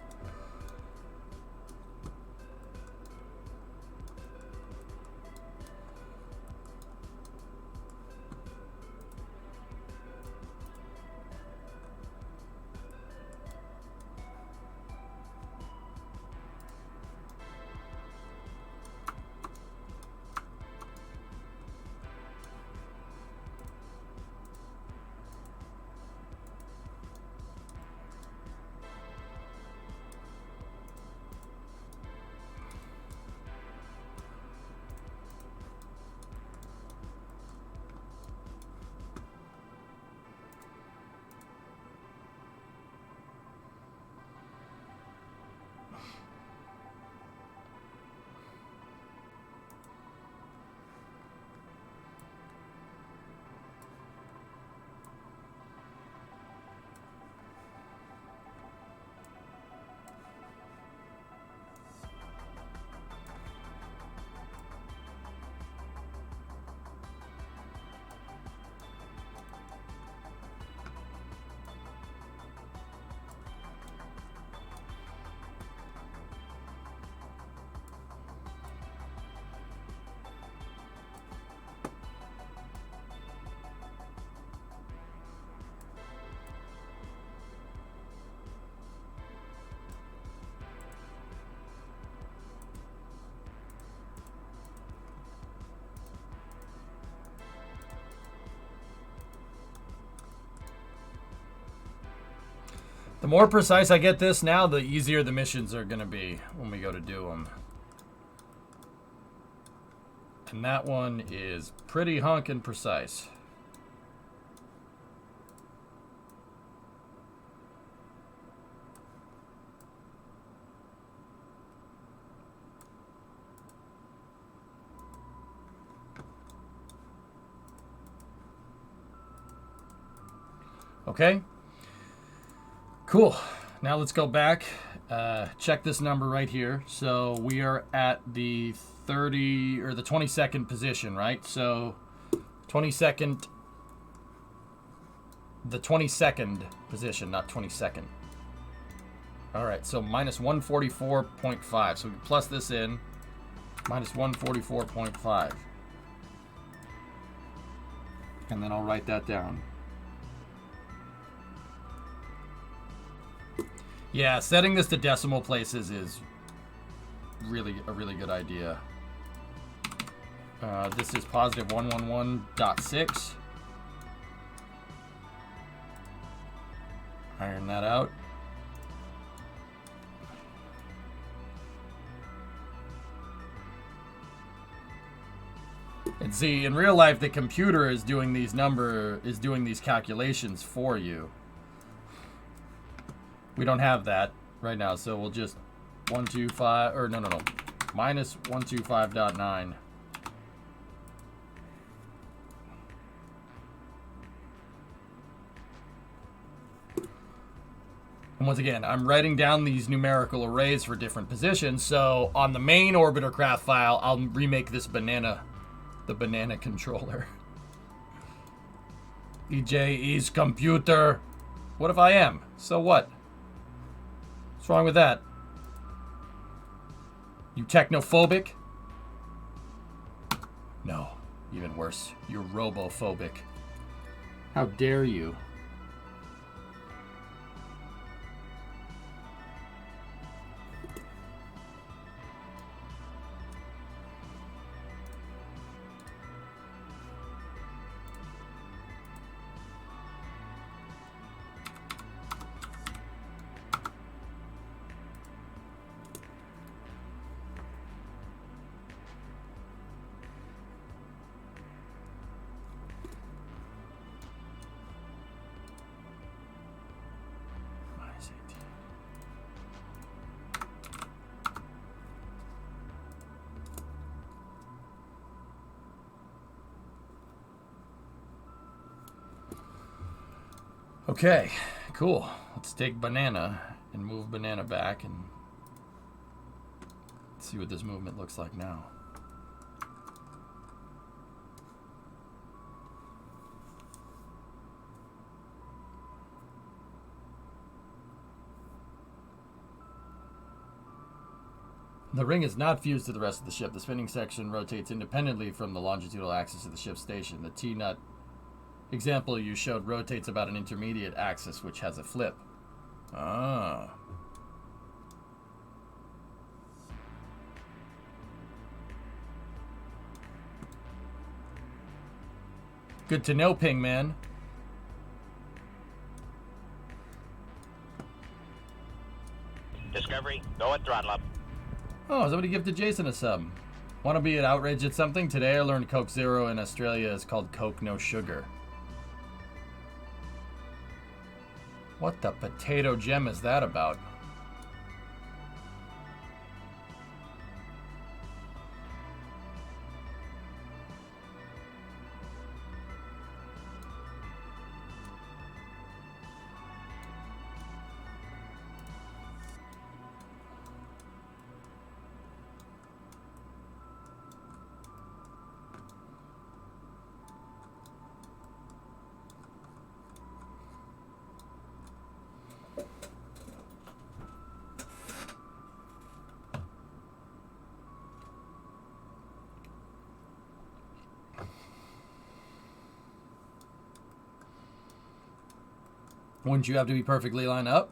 The more precise I get this now, the easier the missions are going to be when we go to do them. And that one is pretty honkin' precise. Okay. Cool. Now let's go back. Check this number right here. So we are at the 30 or the 22nd position, right? So 22nd, the 22nd position, not 22nd. All right, so minus 144.5. So we plus this in, minus 144.5. And then I'll write that down. Yeah, setting this to decimal places is really a really good idea. This is positive 111.6. Iron that out. And see, in real life, the computer is doing these calculations for you. We don't have that right now, so we'll just 125, or no, minus 125.9. And once again, I'm writing down these numerical arrays for different positions, so on the main orbiter craft file, I'll remake this banana, the banana controller. EJ is computer. What if I am? So what? What's wrong with that? You technophobic? No, even worse. You're robophobic. How dare you? Okay, cool. Let's take banana and move banana back and see what this movement looks like now. The ring is not fused to the rest of the ship. The spinning section rotates independently from the longitudinal axis of the ship's station. The T-nut example you showed rotates about an intermediate axis, which has a flip. Ah. Good to know, Ping Man. Discovery, go at throttle up. Oh, somebody gifted Jason a sub. Want to be an outrage at something? Today I learned Coke Zero in Australia is called Coke No Sugar. What the potato gem is that about? Wouldn't you have to be perfectly lined up?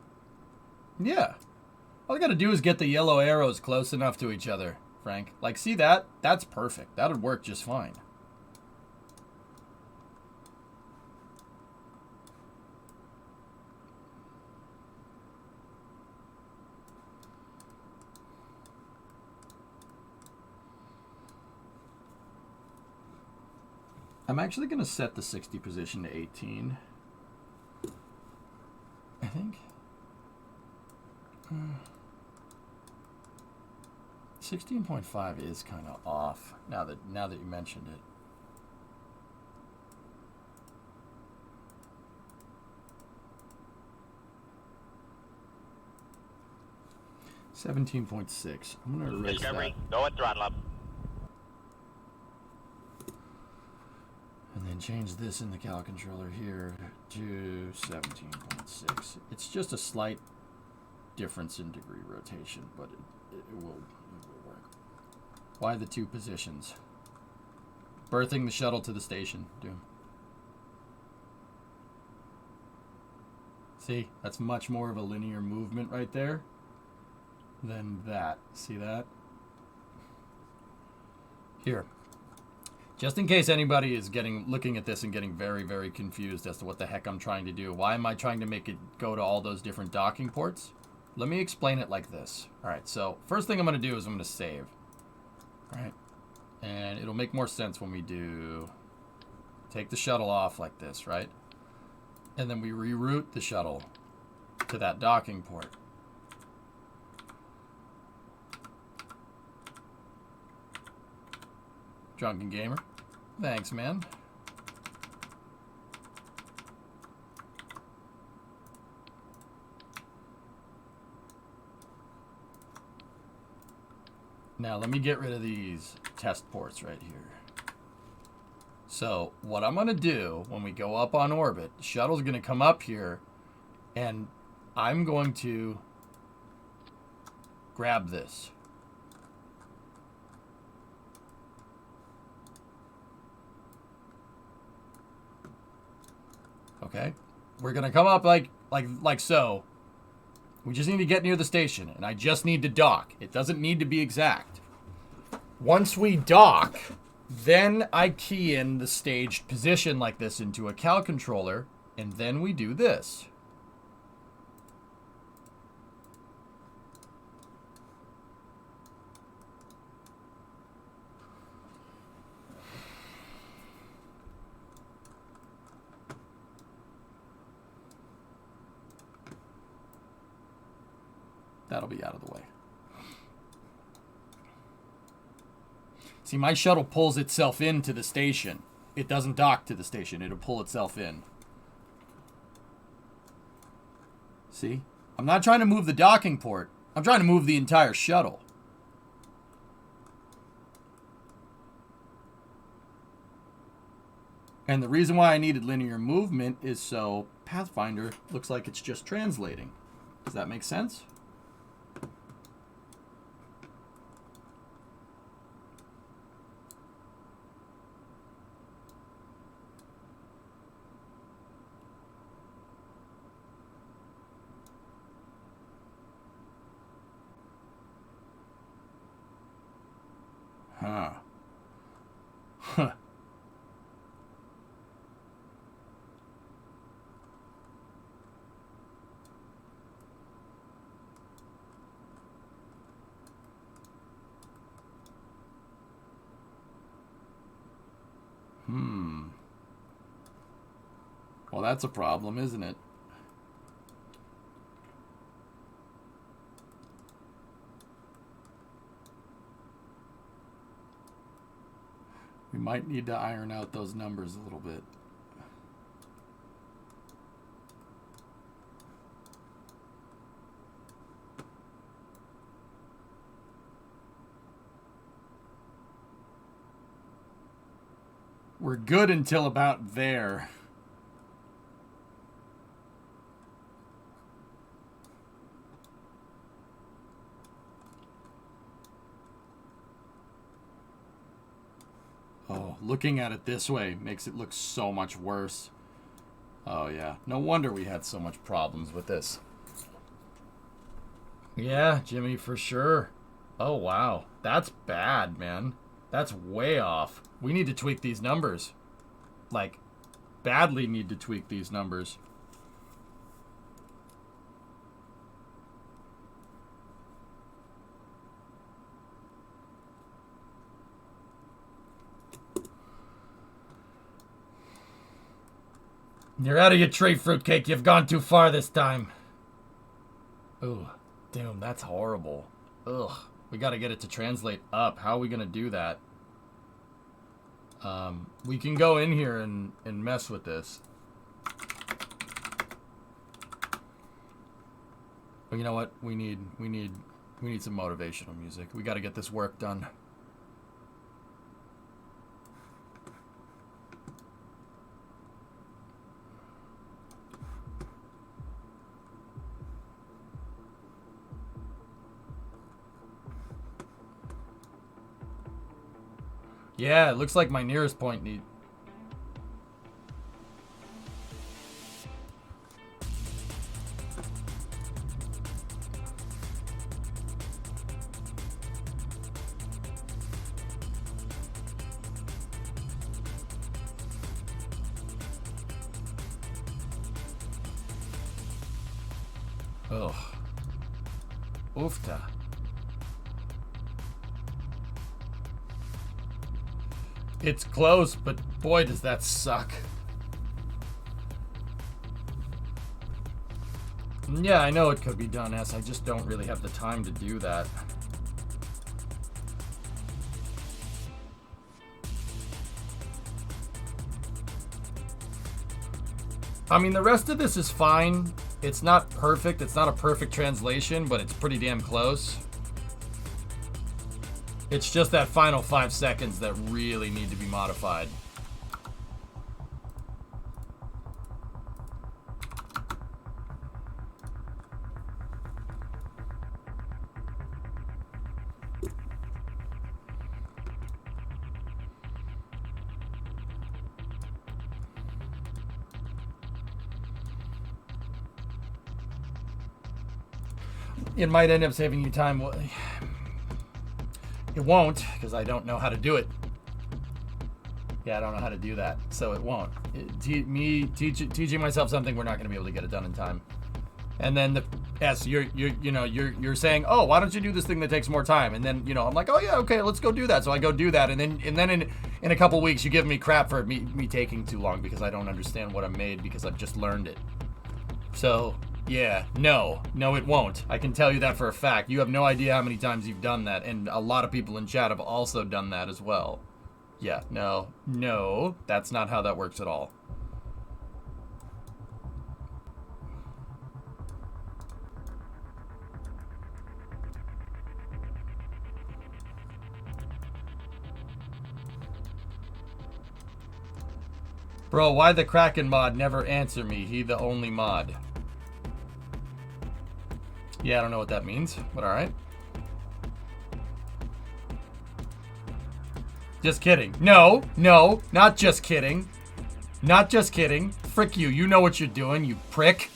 Yeah. All I gotta do is get the yellow arrows close enough to each other, Frank. Like, see that? That's perfect. That would work just fine. I'm actually gonna set the 60 position to 18. I think 16.5 is kind of off now that you mentioned it. $17.6. I'm gonna erase Discovery, that. go at throttle up. And then change this in the cal controller here to 17.6. It's just a slight difference in degree rotation, but it will work. Why the two positions? Berthing the shuttle to the station, Doom. See, that's much more of a linear movement right there than that. See that? Here. Just in case anybody is looking at this and getting very, very confused as to what the heck I'm trying to do. Why am I trying to make it go to all those different docking ports? Let me explain it like this. All right, so first thing I'm going to do is I'm going to save. All right, and it'll make more sense when we take the shuttle off like this, right? And then we reroute the shuttle to that docking port. Drunken Gamer. Thanks, man. Now, let me get rid of these test ports right here. So, what I'm going to do when we go up on orbit, the shuttle's going to come up here, and I'm going to grab this. Okay, we're gonna come up like so. We just need to get near the station, and I just need to dock. It doesn't need to be exact. Once we dock, then I key in the staged position like this into a cal controller, and then we do this. That'll be out of the way. See, my shuttle pulls itself into the station. It doesn't dock to the station. It'll pull itself in. See? I'm not trying to move the docking port. I'm trying to move the entire shuttle. And the reason why I needed linear movement is so Pathfinder looks like it's just translating. Does that make sense? Huh. Huh. Well, that's a problem, isn't it? We might need to iron out those numbers a little bit. We're good until about there. Oh, looking at it this way makes it look so much worse. Oh, yeah. No wonder we had so much problems with this. Yeah, Jimmy, for sure. Oh, wow. That's bad, man. That's way off. We need to tweak these numbers. Like, badly need to tweak these numbers. You're out of your tree, fruitcake. You've gone too far this time. Ooh, damn, that's horrible. Ugh, we got to get it to translate up. How are we going to do that? We can go in here and mess with this. But you know what? We need some motivational music. We got to get this work done. Yeah, it looks like my nearest point need. Ugh. Oofta. It's close, but boy, does that suck. Yeah, I know it could be done, S. I just don't really have the time to do that. I mean, the rest of this is fine. It's not perfect. It's not a perfect translation, but it's pretty damn close. It's just that final 5 seconds that really need to be modified. It might end up saving you time. It won't, because I don't know how to do it. Yeah, I don't know how to do that, so it won't. Teaching myself something, we're not going to be able to get it done in time. And then you're saying, oh, why don't you do this thing that takes more time? And then I'm like, oh yeah, okay, let's go do that. So I go do that, and then in a couple weeks you give me crap for me taking too long because I don't understand what I made because I've just learned it. So. Yeah, no, it won't. I can tell you that for a fact. You have no idea how many times you've done that, and a lot of people in chat have also done that as well. Yeah, no, that's not how that works at all. Bro, why the Kraken mod never answer me? He the only mod. Yeah, I don't know what that means, but alright. Just kidding. No, no, not just kidding. Not just kidding. Frick you. You know what you're doing, you prick.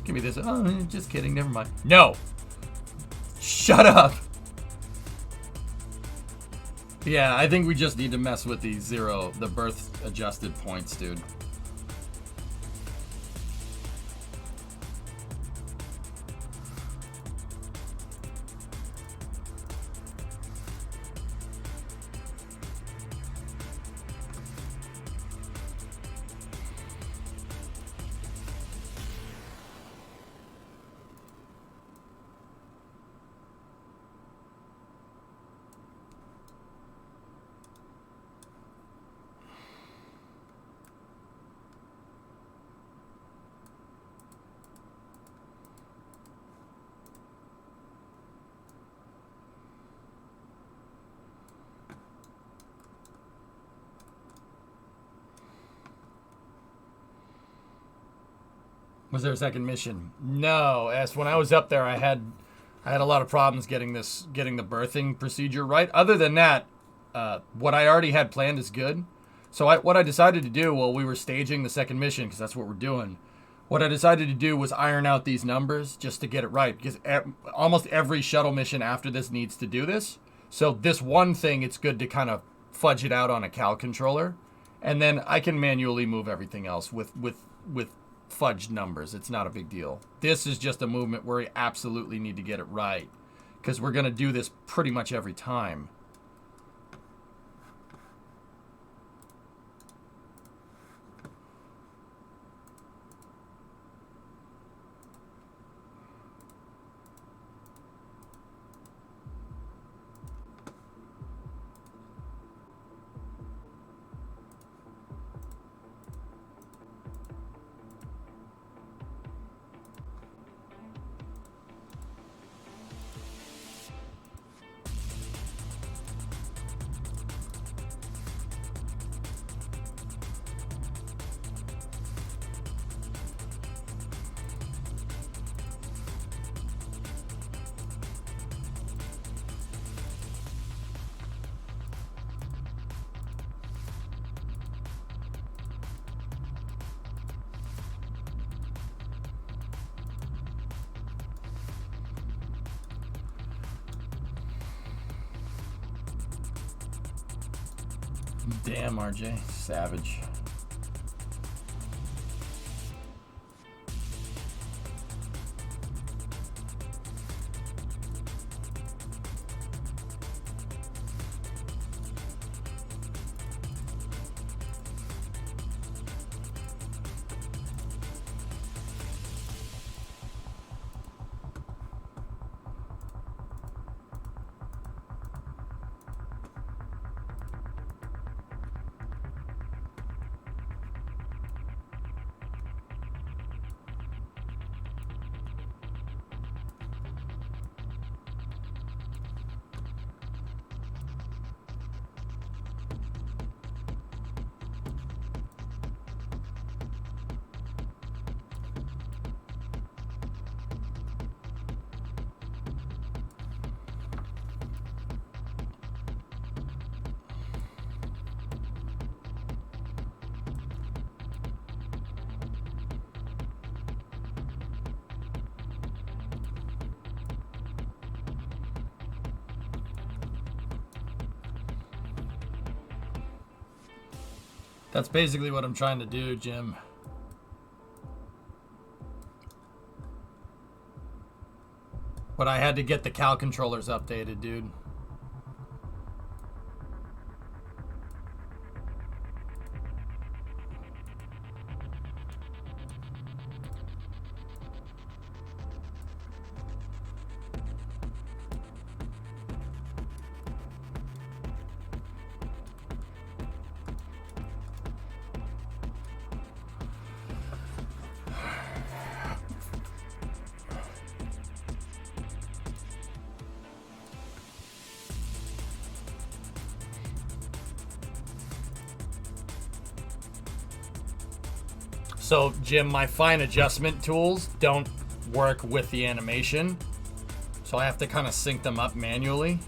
Give me this. Oh, just kidding. Never mind. No. Shut up. Yeah, I think we just need to mess with the birth adjusted points, dude. Was there a second mission? No. As when I was up there, I had a lot of problems getting the birthing procedure right. Other than that, what I already had planned is good. So what I decided to do while we were staging the second mission, because that's what we're doing, what I decided to do was iron out these numbers just to get it right, because almost every shuttle mission after this needs to do this. So this one thing, it's good to kind of fudge it out on a cal controller, and then I can manually move everything else with fudged numbers. It's not a big deal. This is just a movement where we absolutely need to get it right, because we're going to do this pretty much every time. Damn, RJ. Savage. That's basically what I'm trying to do, Jim. But I had to get the cal controllers updated, dude. So, Jim, my fine adjustment tools don't work with the animation. So I have to kind of sync them up manually.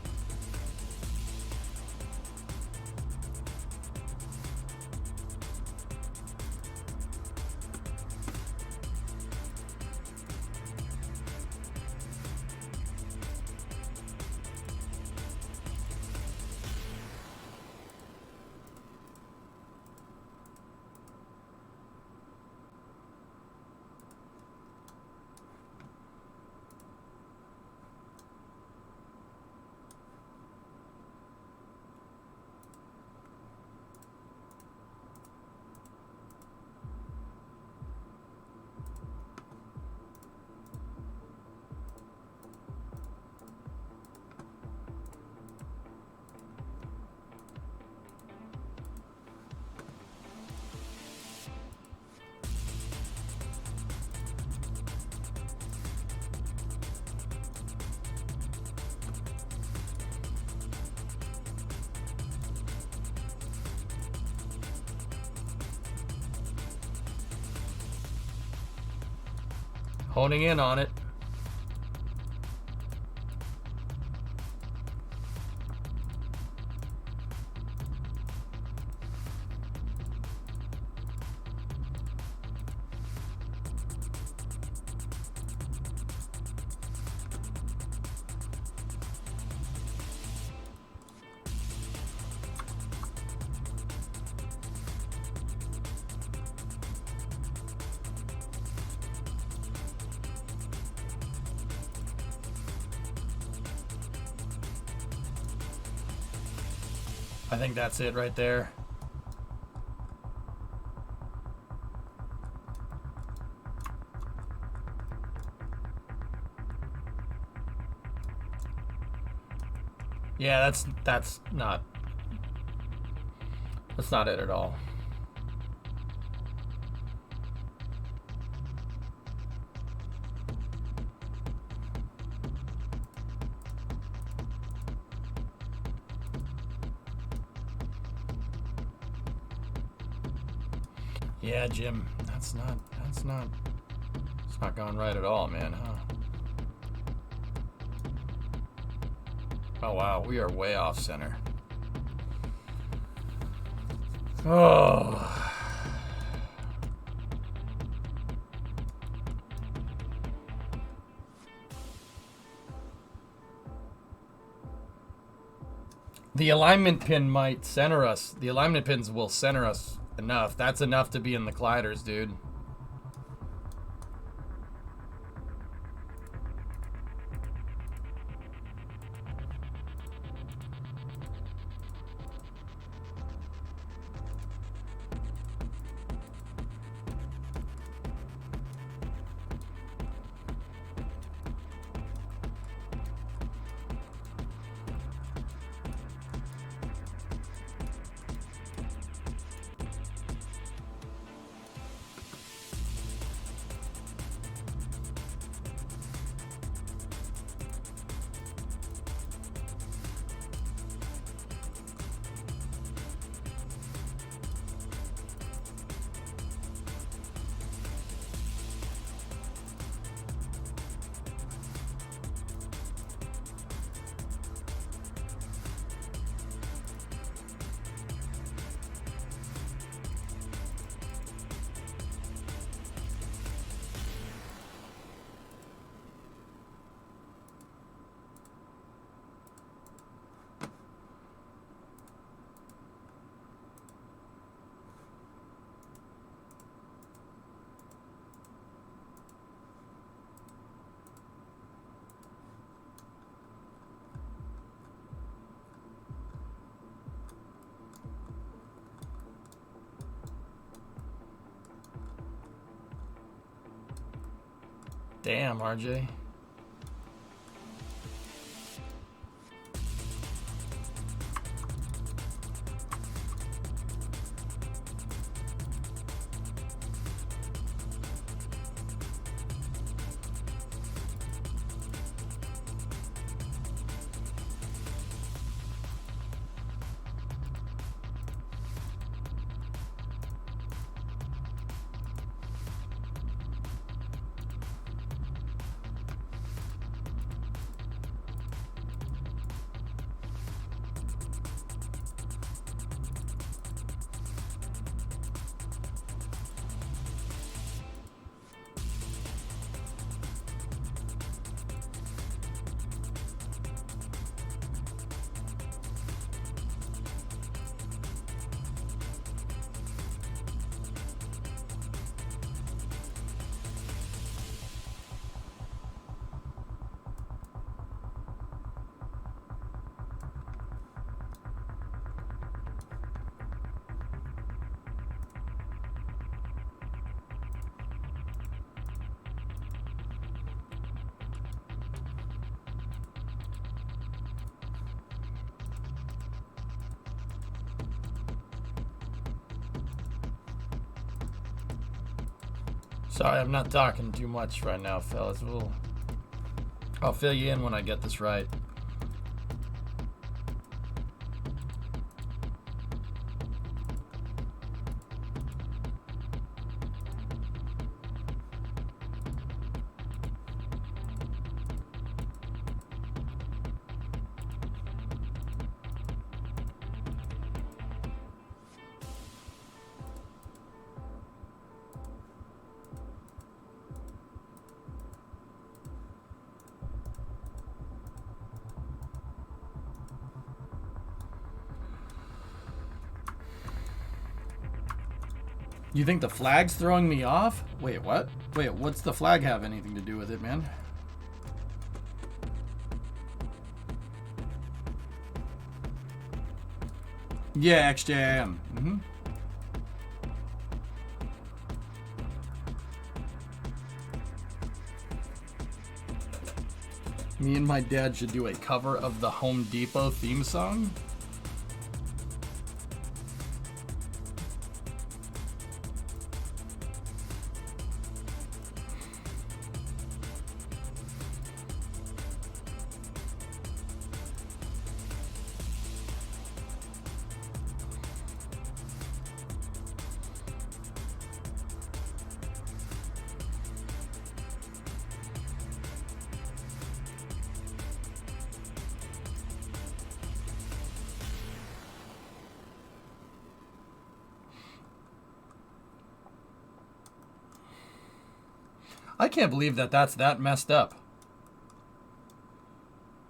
Honing in on it. I think that's it right there. Yeah, that's not it at all. Yeah, Jim, it's not going right at all, man, huh? Oh wow, we are way off center. Oh. The alignment pin might center us. The alignment pins will center us enough. That's enough to be in the colliders, dude. Damn, RJ. Sorry, I'm not talking too much right now, fellas. I'll fill you in when I get this right. You think the flag's throwing me off? Wait, what? Wait, what's the flag have anything to do with it, man? Yeah, XJIM. Mm-hmm. Me and my dad should do a cover of the Home Depot theme song. I can't believe that that's that messed up.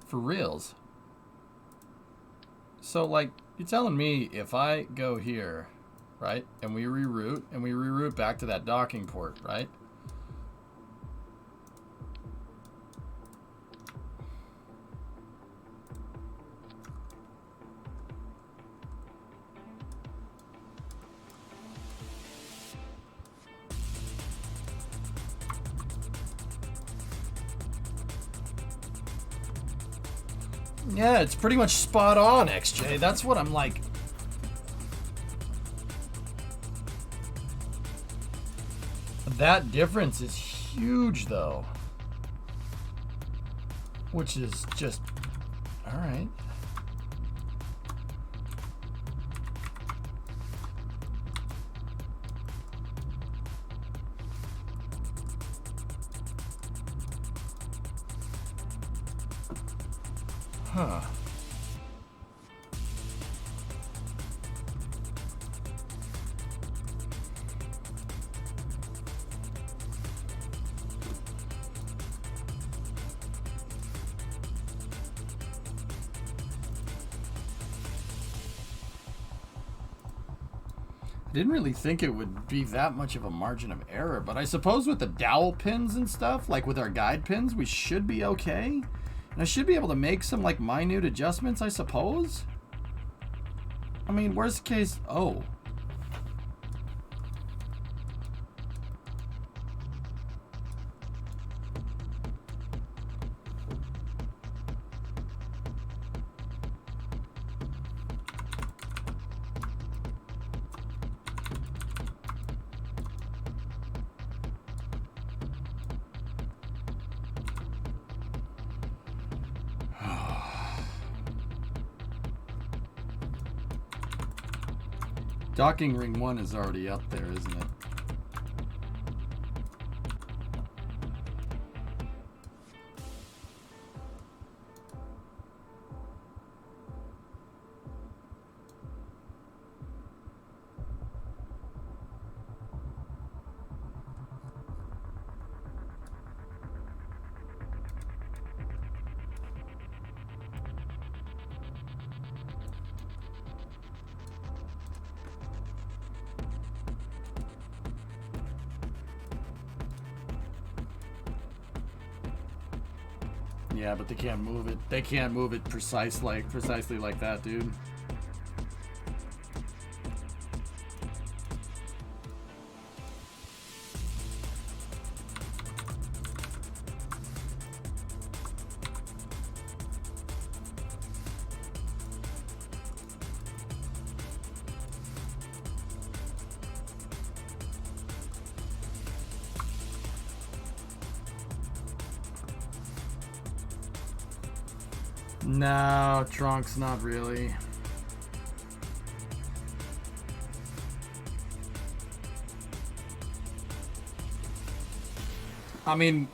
For reals. So, like, you're telling me if I go here, right, and we reroute back to that docking port, right? Yeah, it's pretty much spot on, XJ. That's what I'm like. That difference is huge, though. Which is just... Alright. Huh. I didn't really think it would be that much of a margin of error, but I suppose with the dowel pins and stuff, like with our guide pins, we should be okay. And I should be able to make some, like, minute adjustments, I suppose. I mean, worst case... Oh. Docking ring 1 is already up there, isn't it? Yeah, but they can't move it. They can't move it precisely like that, dude. No, Trunks, not really. I mean,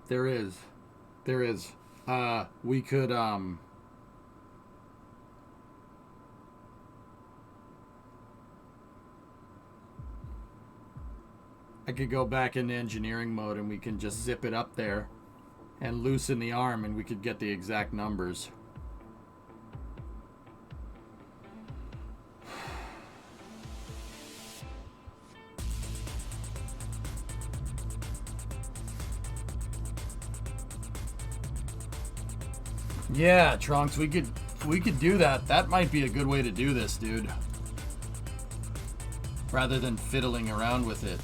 there is. We could, I could go back into engineering mode and we can just zip it up there and loosen the arm and we could get the exact numbers. Yeah, Trunks, we could do that. That might be a good way to do this, dude. Rather than fiddling around with it.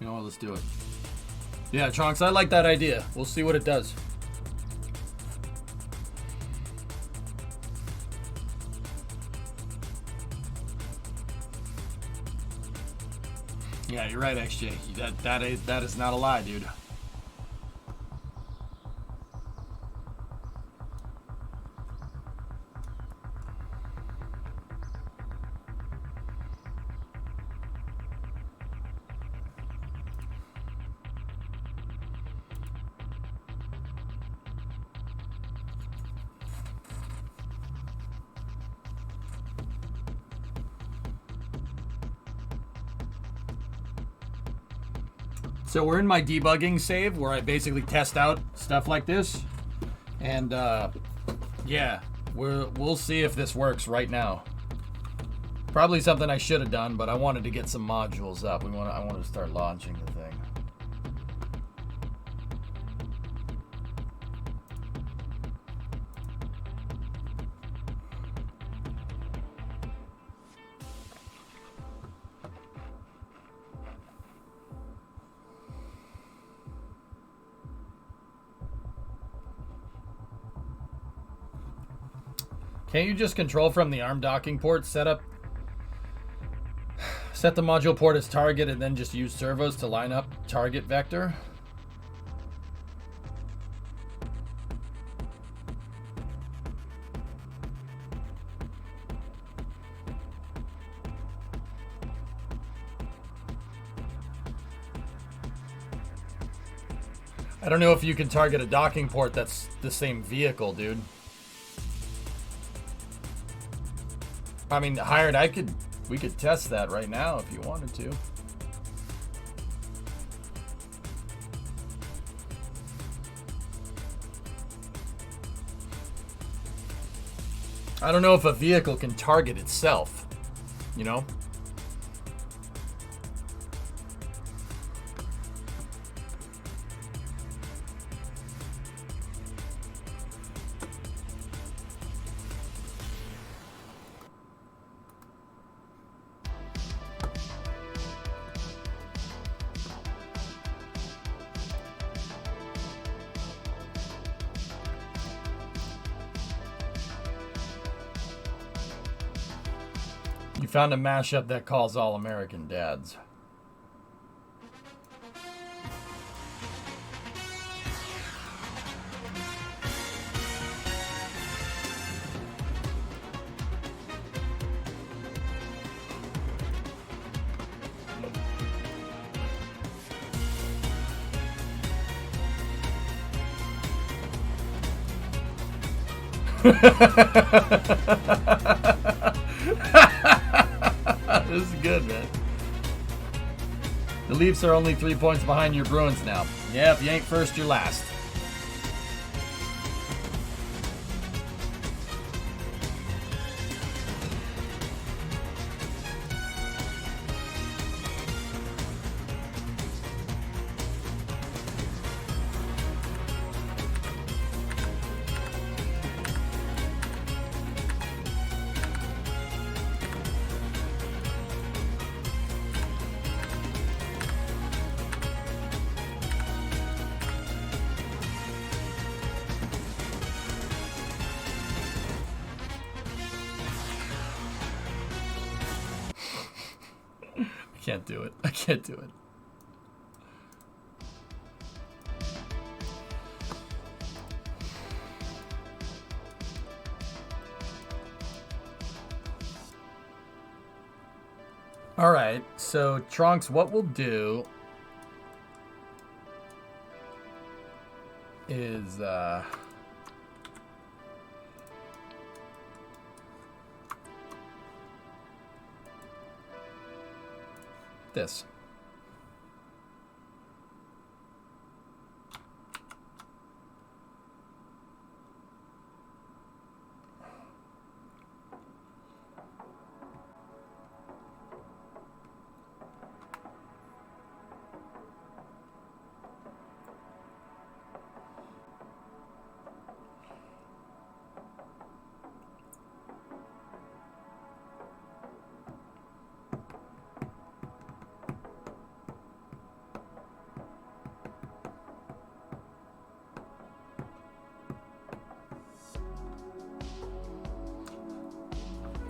You know what, let's do it. Yeah, Trunks, I like that idea. We'll see what it does. Yeah, you're right, XJ. That is not a lie, dude. So we're in my debugging save where I basically test out stuff like this. And yeah, we'll see if this works right now. Probably something I should have done, but I wanted to get some modules up. I want to start launching the thing. Can't you just control from the ARM docking port setup? Set the module port as target and then just use servos to line up target vector? I don't know if you can target a docking port that's the same vehicle, dude. I mean, Hired, we could test that right now if you wanted to. I don't know if a vehicle can target itself, you know? You found a mashup that calls all American dads. This is good, man. The Leafs are only 3 points behind your Bruins now. Yeah, if you ain't first, you're last. can't do it. I can't do it. All right, so Trunks, what we'll do is this.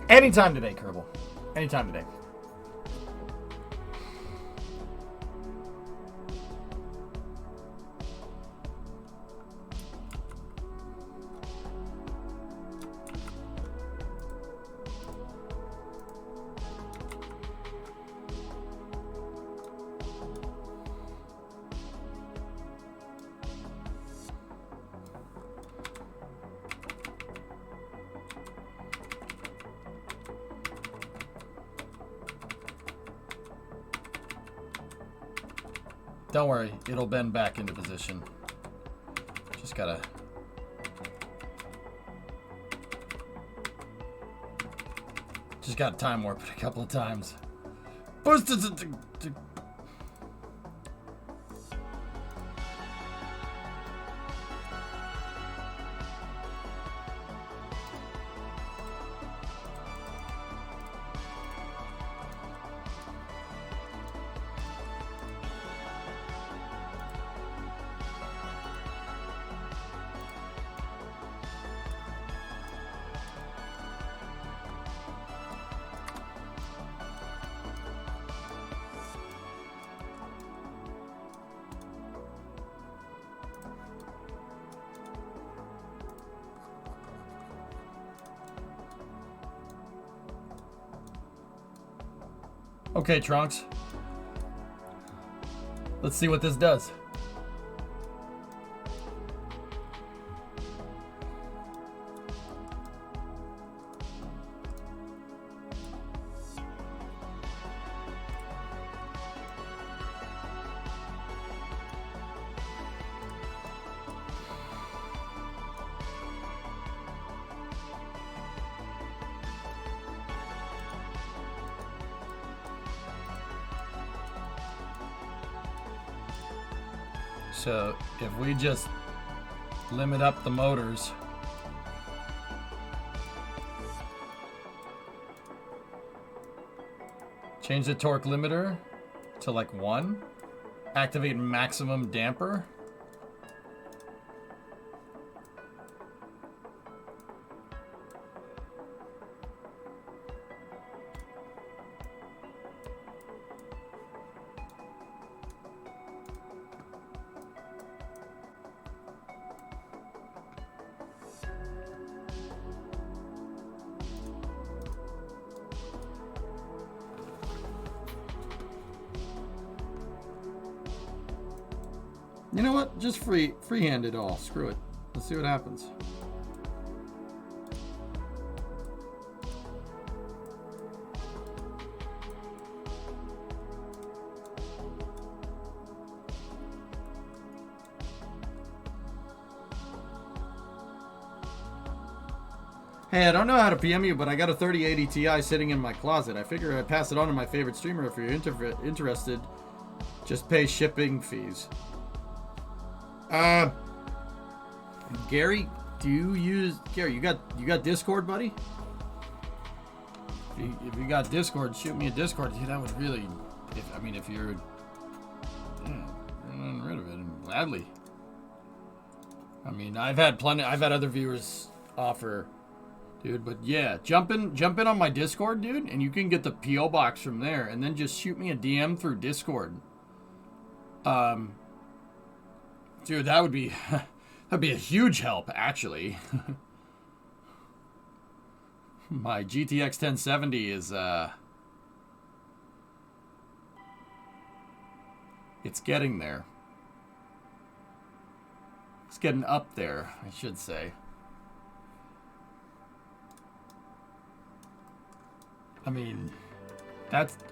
Anytime today, Kerbal. Anytime today. Don't worry, it'll bend back into position. Just gotta... Just gotta time warp it a couple of times. Boost it to... Okay, Trunks. Let's see what this does. So if we just limit up the motors, change the torque limiter to like 1, activate maximum damper. You know what? Just freehand it all. Screw it. Let's see what happens. Hey, I don't know how to PM you, but I got a 3080 Ti sitting in my closet. I figure I'd pass it on to my favorite streamer if you're interested. Just pay shipping fees. Gary, Gary, you got Discord, buddy? If you got Discord, shoot me a Discord. Dude, that would really, if you're getting rid of it, gladly. I mean, I've had other viewers offer Dude, but yeah, jump in on my Discord, dude, and you can get the PO box from there, and then just shoot me a DM through Discord. Dude, that'd be a huge help, actually. My GTX 1070 is it's getting there. It's getting up there, I should say. I mean,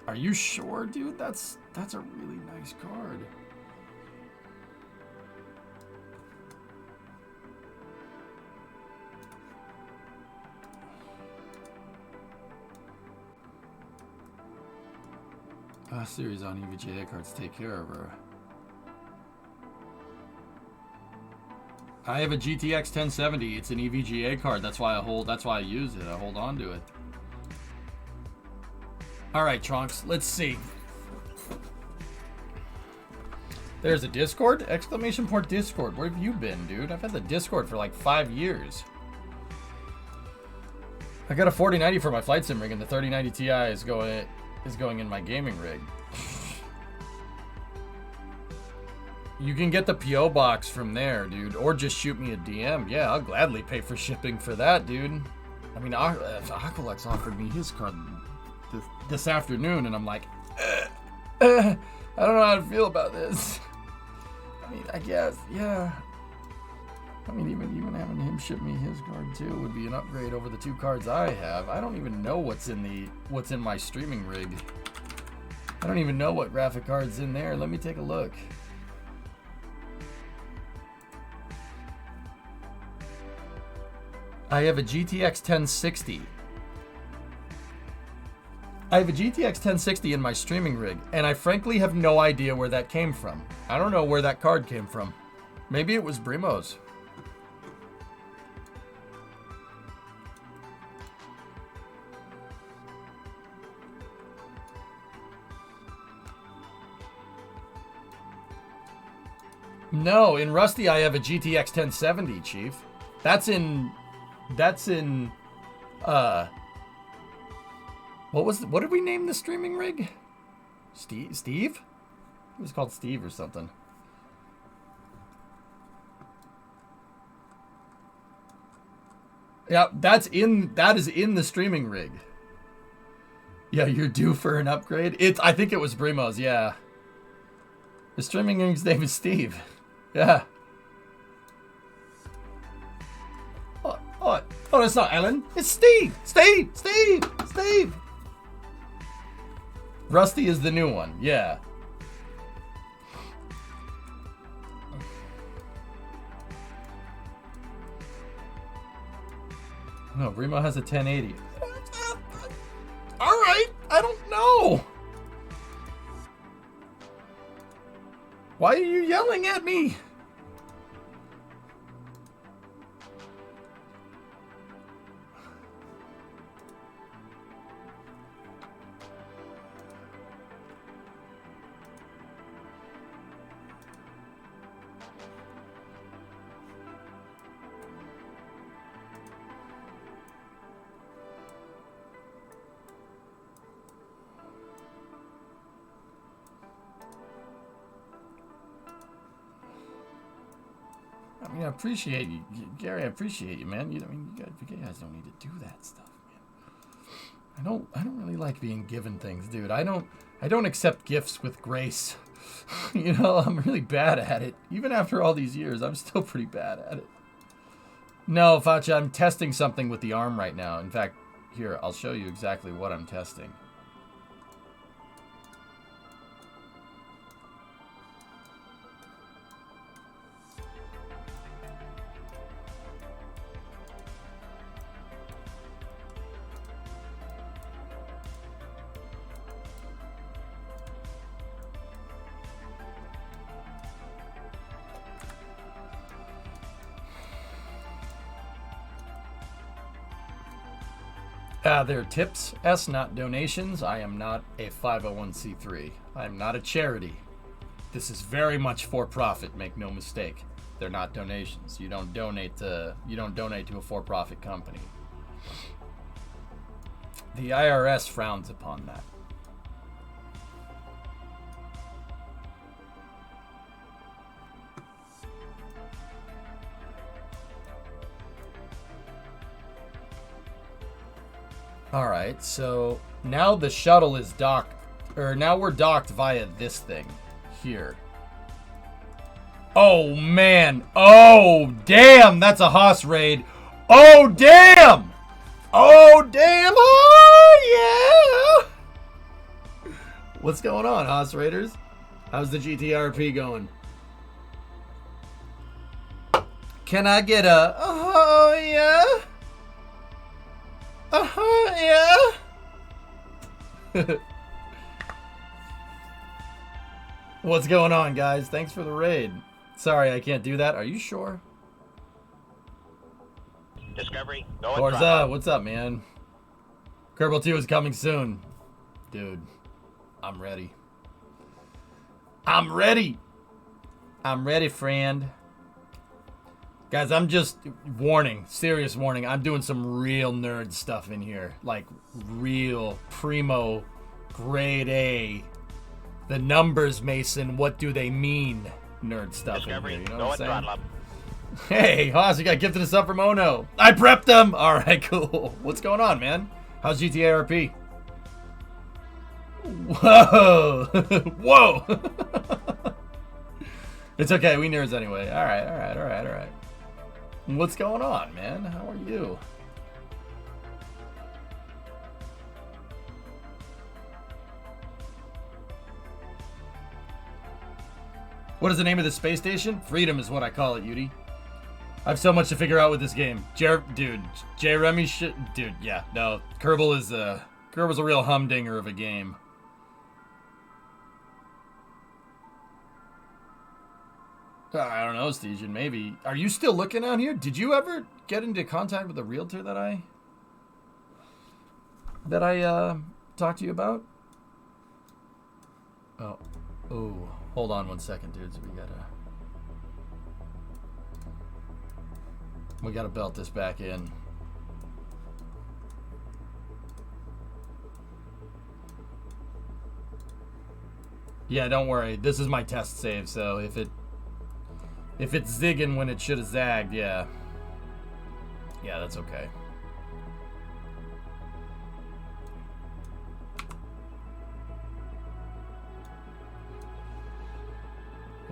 are you sure, dude? That's a really nice card. Series on EVGA cards take care of her. I have a GTX 1070. It's an EVGA card. That's why I use it. I hold on to it. All right, Trunks. Let's see. There's a Discord? Exclamation point Discord. Where have you been, dude? I've had the Discord for like 5 years. I got a 4090 for my flight sim rig, and the 3090 Ti is going in my gaming rig. You can get the PO box from there, dude, or just shoot me a DM. Yeah, I'll gladly pay for shipping for that, dude. I mean, Aqualex offered me his card this afternoon, and I'm like, I don't know how to feel about this. I mean, I guess, yeah. I mean, even having him ship me his card too would be an upgrade over the 2 cards I have. I don't even know what's in my streaming rig. I don't even know what graphic card's in there. Let me take a look. I have a GTX 1060. I have a GTX 1060 in my streaming rig, and I frankly have no idea where that came from. I don't know where that card came from. Maybe it was Brimo's. No, in Rusty I have a GTX 1070, Chief. That's in what did we name the streaming rig? Steve? It was called Steve or something. Yeah, that is in the streaming rig. Yeah, you're due for an upgrade. I think it was Brimo's, yeah. The streaming rig's name is Steve. Yeah. Oh, it's not Ellen. It's Steve. Steve. Rusty is the new one. Yeah. No, Brimo has a 1080. All right. I don't know. Why are you yelling at me? I mean, I appreciate you, Gary. I appreciate you, man. You guys don't need to do that stuff, man. I don't really like being given things, dude. I don't accept gifts with grace. You know, I'm really bad at it. Even after all these years, I'm still pretty bad at it. No, Facha, I'm testing something with the arm right now. In fact, here, I'll show you exactly what I'm testing. They're tips, not donations. I am not a 501c3. I am not a charity. This is very much for profit, make no mistake. They're not donations. You don't donate to a for-profit company. The IRS frowns upon that. All right, so now the shuttle is docked, or now we're docked via this thing here. Oh, man. Oh, damn. That's a Haas raid. Oh, damn. Oh, damn. Oh, yeah. What's going on, Haas Raiders? How's the GTRP going? Can I get a, oh, yeah? Yeah. What's going on, guys? Thanks for the raid. Sorry, I can't do that. Are you sure? Discovery, go Forza, what's up, man? Kerbal 2 is coming soon. Dude, I'm ready. I'm ready. I'm ready, friend. Guys, I'm just warning, serious warning. I'm doing some real nerd stuff in here. Like, real primo, grade A. The numbers, Mason, what do they mean? Nerd stuff Discovery, in here, you know go what I'm saying? up. Hey, Haas, you got gifted a sub from Ono. I prepped them. All right, cool. What's going on, man? How's GTARP? Whoa. Whoa. It's okay. We nerds anyway. All right. What's going on, man? How are you? What is the name of the space station? Freedom is what I call it, Yudi. I have so much to figure out with this game. Dude, Jeremy dude, yeah, no. Kerbal is Kerbal's a real humdinger of a game. I don't know, Stesian, maybe. Are you still looking out here? Did you ever get into contact with the realtor that I talked to you about? Oh. Hold on 1 second, dudes. We gotta belt this back in. Yeah, don't worry. This is my test save, so if it's zigging when it should have zagged, yeah. Yeah, that's okay.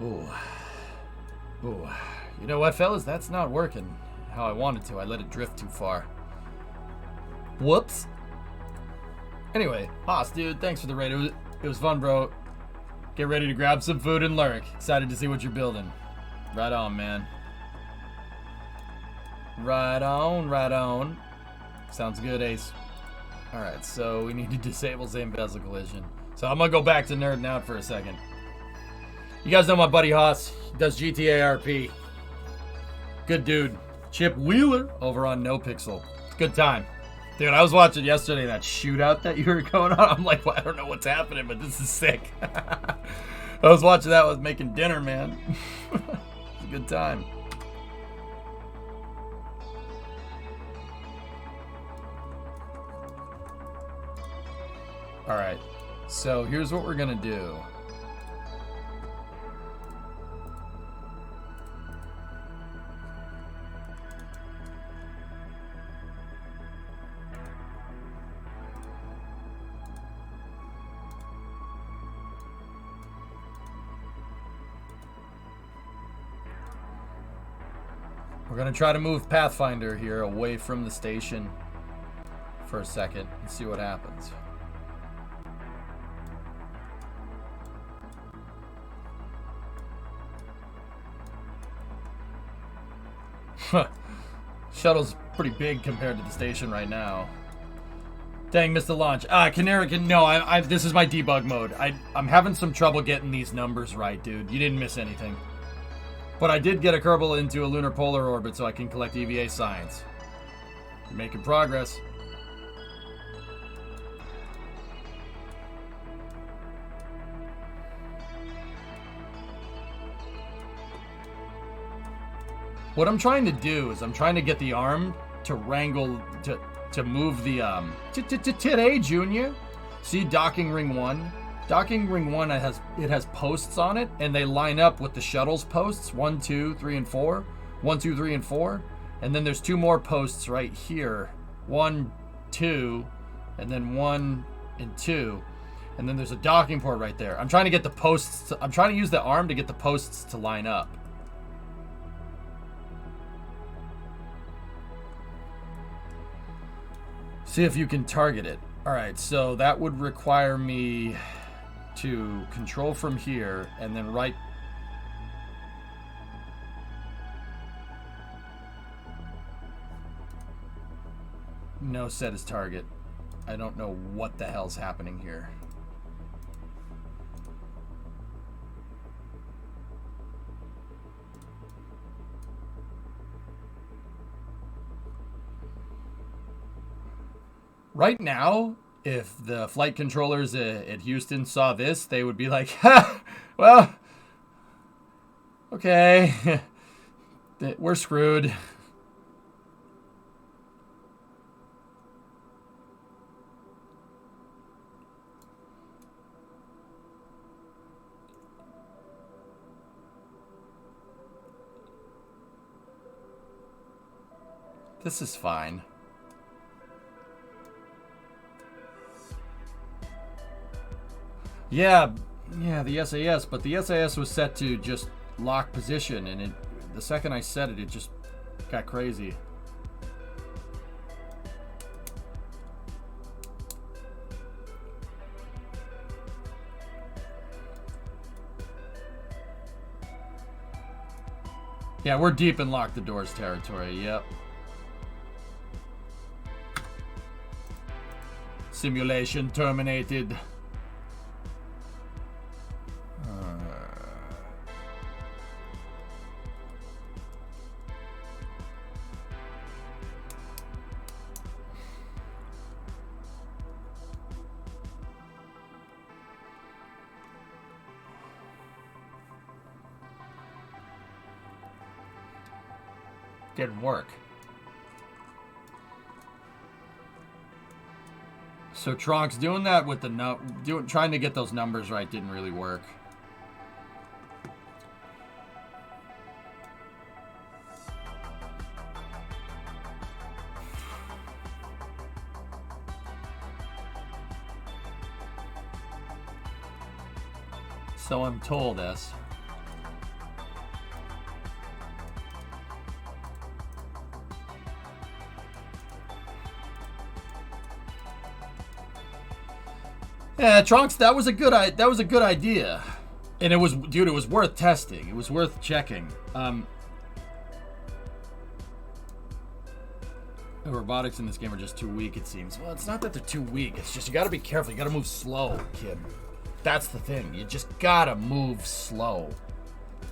Ooh. You know what, fellas? That's not working how I wanted to. I let it drift too far. Whoops. Anyway, Haas, dude, thanks for the raid. It was fun, bro. Get ready to grab some food and lurk. Excited to see what you're building. Right on, man. Right on. Sounds good, Ace. Alright, so we need to disable same bezel collision. So I'm gonna go back to nerding out for a second. You guys know my buddy Haas. He does GTARP. Good dude. Chip Wheeler over on NoPixel. Good time. Dude, I was watching yesterday that shootout that you were going on. I'm like, well, I don't know what's happening, but this is sick. I was watching that. I was making dinner, man. It's a good time. All right. So here's what we're going to do. We're going to try to move Pathfinder here away from the station for a second and see what happens. Shuttle's pretty big compared to the station right now. Dang, missed the launch. Canary, no, this is my debug mode. I'm having some trouble getting these numbers right, dude. You didn't miss anything. But I did get a Kerbal into a lunar polar orbit so I can collect EVA science. You're making progress. What I'm trying to do is I'm trying to get the arm to wrangle, to move the today, Junior. See docking ring 1. Docking ring 1 it has posts on it, and they line up with the shuttle's posts 1, 2, 3, and 4. 1, 2, 3, and 4. And then there's 2 more posts right here. 1, 2, and then 1 and 2. And then there's a docking port right there. I'm trying to get the posts. I'm trying to use the arm to get the posts to line up. See if you can target it. All right, so that would require me to control from here and then right. No, set as target. I don't know what the hell's happening here. Right now, if the flight controllers at Houston saw this, they would be like, ha, well, okay, we're screwed. This is fine. Yeah, the SAS, but the SAS was set to just lock position, and the second I set it, it just got crazy. Yeah, we're deep in lock the doors territory, yep. Simulation terminated. Didn't work. So Trunks doing that with the trying to get those numbers right didn't really work. So I'm told this. Yeah, Trunks, that was a good idea, and it was, dude, it was worth testing. It was worth checking. The robotics in this game are just too weak, it seems. Well, it's not that they're too weak. It's just you got to be careful. You got to move slow, kid. That's the thing. You just got to move slow.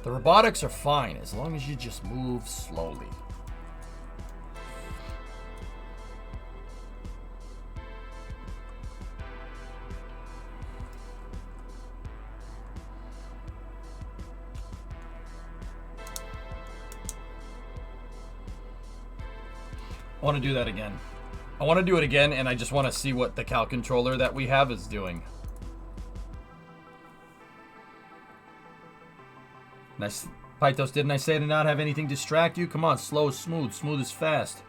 The robotics are fine as long as you just move slowly. I want to do that again. I want to do it again, and I just want to see what the Cal controller that we have is doing. Nice. Pythos, didn't I say to not have anything distract you? Come on, slow is smooth. Smooth is fast.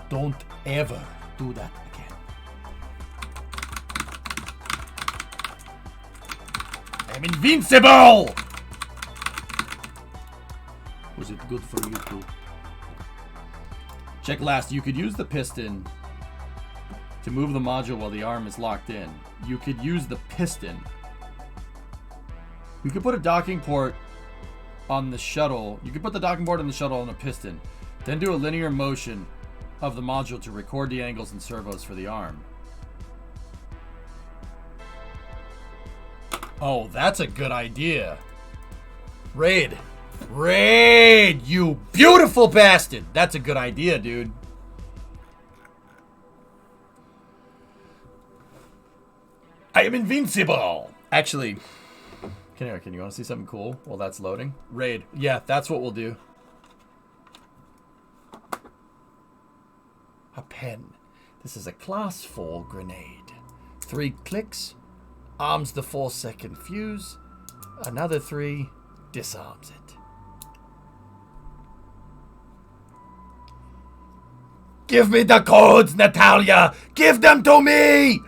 Don't ever do that again. I'm invincible! Was it good for you too? Check last. You could use the piston to move the module while the arm is locked in. You could use the piston. You could put a docking port on the shuttle. You could put the docking port on the shuttle on a piston. Then do a linear motion of the module to record the angles and servos for the arm. Oh, that's a good idea. Raid, you beautiful bastard. That's a good idea, dude. am invincible. Actually, can you want to see something cool while that's loading? Raid. Yeah, that's what we'll do. A pen. This is a class 4 grenade. 3 clicks. Arms the 4-second fuse. Another 3. Disarms it. Give me the codes, Natalia! Give them to me!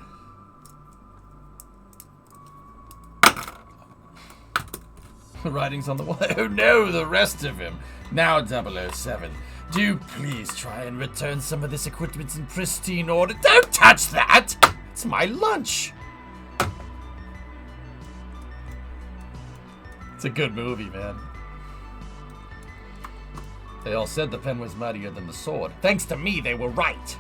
The writing's on the wall. Oh no, the rest of him. Now 007. Do please try and return some of this equipment in pristine order. Don't touch that! It's my lunch. It's a good movie, man. They all said the pen was mightier than the sword. Thanks to me, they were right.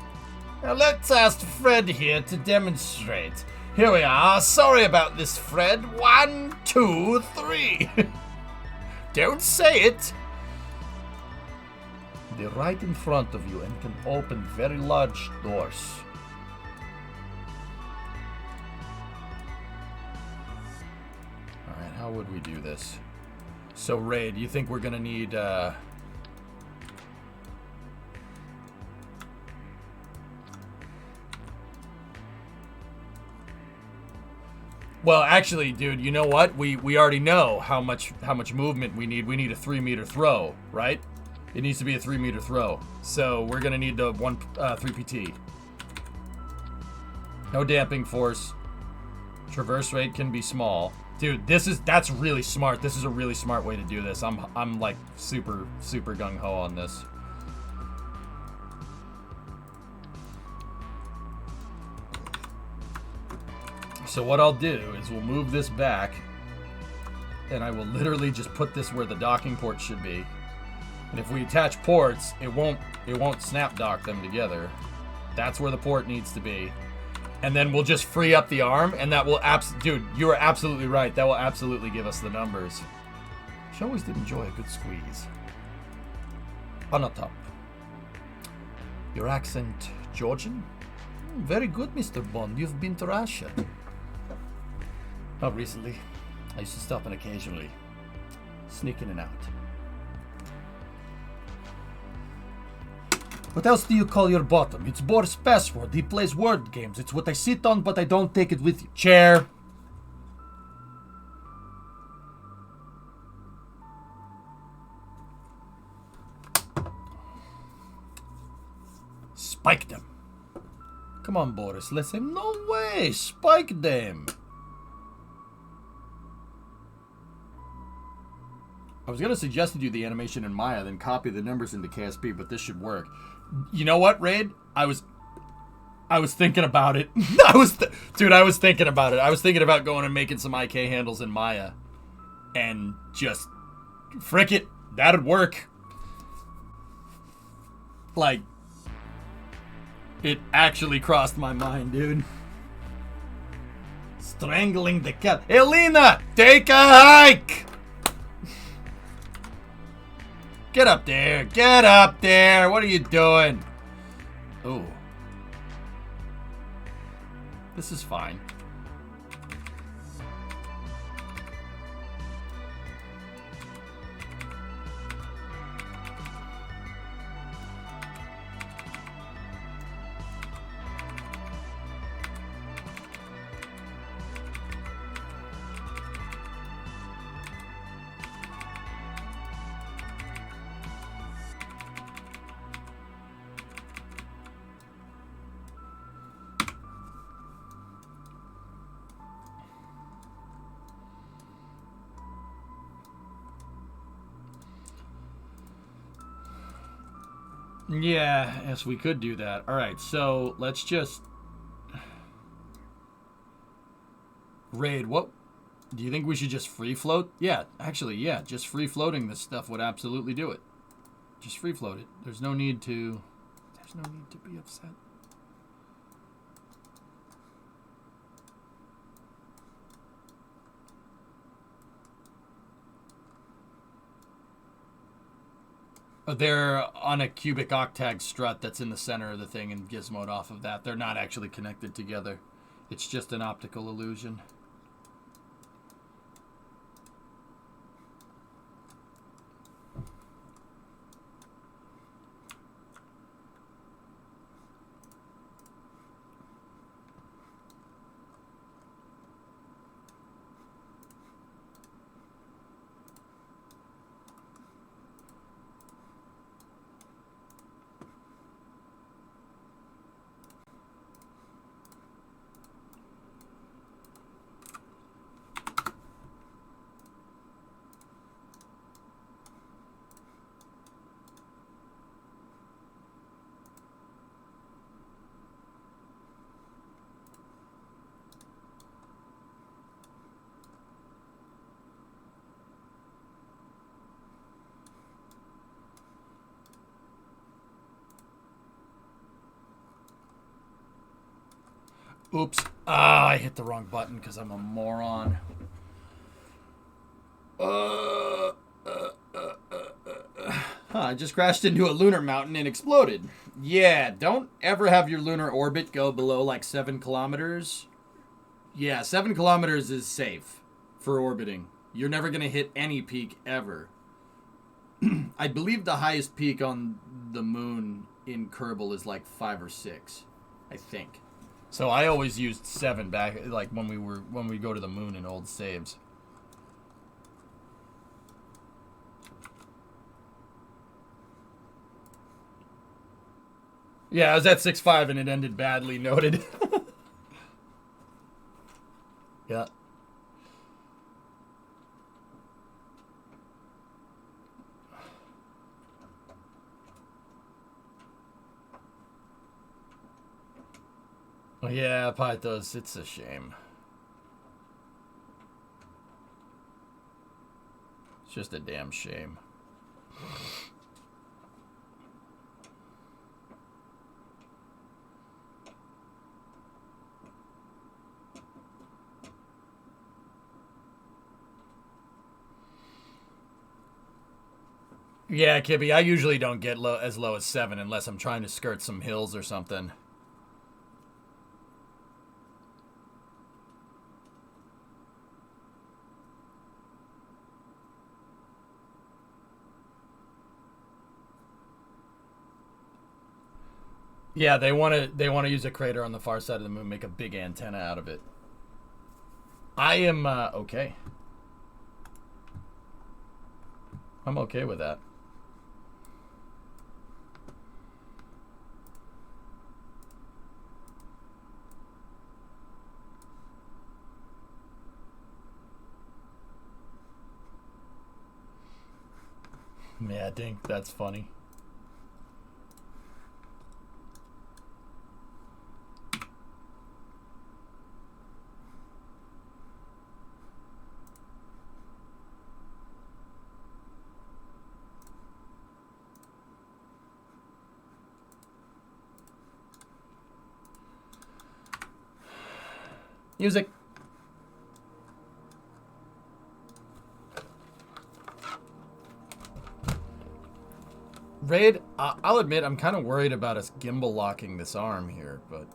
Now let's ask Fred here to demonstrate. Here we are. Sorry about this, Fred. 1, 2, 3. Don't say it. They're right in front of you and can open very large doors. Alright, how would we do this? So, Ray, do you think we're gonna need, Well, actually, dude, you know what? We already know how much movement we need. We need a 3-meter throw, right? It needs to be a 3-meter throw. So we're gonna need the 3 PT. No damping force. Traverse rate can be small. Dude, that's really smart. This is a really smart way to do this. I'm like super gung ho on this. So what I'll do is we'll move this back, and I will literally just put this where the docking port should be. And if we attach ports, it won't snap dock them together. That's where the port needs to be. And then we'll just free up the arm, and that will dude, you are absolutely right. That will absolutely give us the numbers. She always did enjoy a good squeeze. On the top. Your accent, Georgian? Very good, Mr. Bond. You've been to Russia. Not recently. I used to stop in occasionally. Sneak in and out. What else do you call your bottom? It's Boris' password. He plays word games. It's what I sit on, but I don't take it with you. Chair. Spike them. Come on, Boris. Let's say, no way. Spike them. I was going to suggest to do the animation in Maya, then copy the numbers into KSP, but this should work. You know what, Raid? I was thinking about it. I was thinking about it. I was thinking about going and making some IK handles in Maya. And just, frick it, that'd work. Like, it actually crossed my mind, dude. Strangling the cat. Elena, take a hike! Get up there! Get up there! What are you doing? Ooh. This is fine. Yeah, yes, we could do that. All right, so let's just... Raid, what... Do you think we should just free float? Yeah, actually, yeah, just free floating this stuff would absolutely do it. Just free float it. There's no need to be upset. They're on a cubic octag strut that's in the center of the thing and gizmoed off of that. They're not actually connected together. It's just an optical illusion. Oops. Ah, I hit the wrong button because I'm a moron. I just crashed into a lunar mountain and exploded. Yeah, don't ever have your lunar orbit go below like 7 kilometers. Yeah, 7 kilometers is safe for orbiting. You're never going to hit any peak ever. I believe the highest peak on the moon in Kerbal is like 5 or 6, I think. So I always used 7 back, like when we go to the moon in old saves. Yeah, I was at 6.5 and it ended badly. Noted. Yeah. Oh, yeah, Pythos, it's a shame. It's just a damn shame. Yeah, Kibby, I usually don't get as low as 7 unless I'm trying to skirt some hills or something. Yeah, they want to use a crater on the far side of the moon, make a big antenna out of it. I am okay. I'm okay with that. Yeah, I think that's funny. Music. Raid, I'll admit I'm kind of worried about us gimbal locking this arm here, but...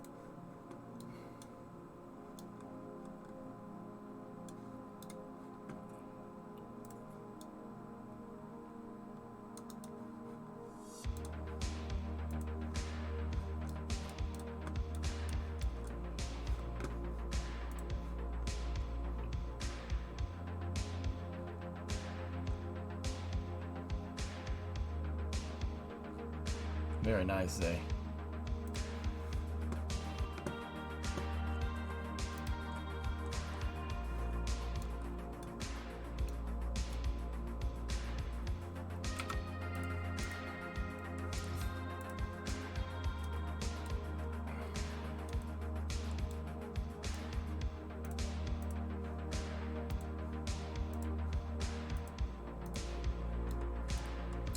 Very nice, Zay.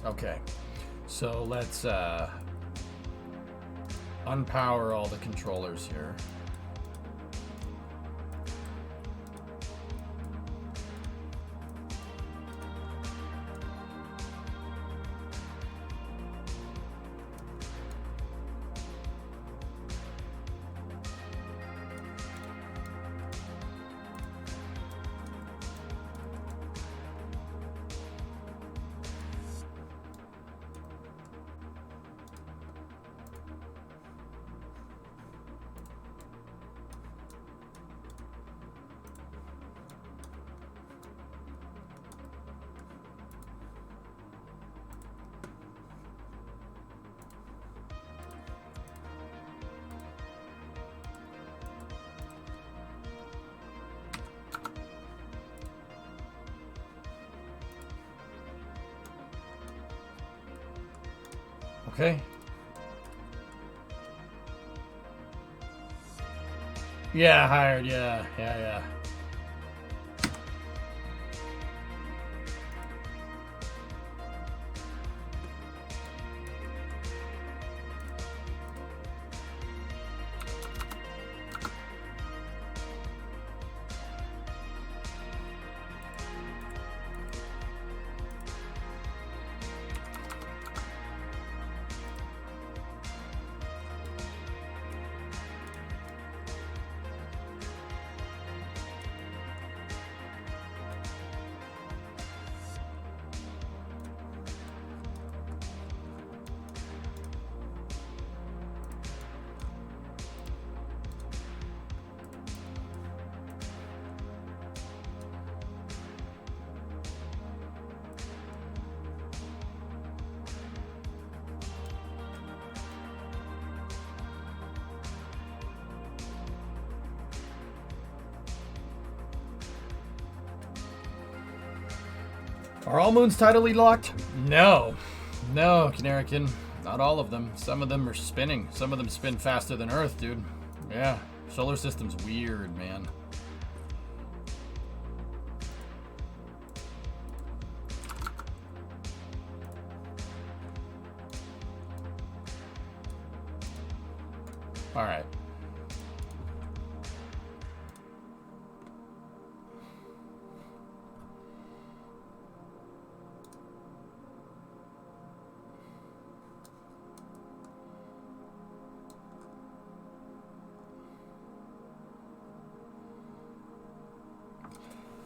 Okay, so let's unpower all the controllers here. Okay. Yeah, hired. Yeah. Are all moons tidally locked? No, Canarican. Not all of them. Some of them are spinning. Some of them spin faster than Earth, dude. Yeah, solar system's weird, man. All right.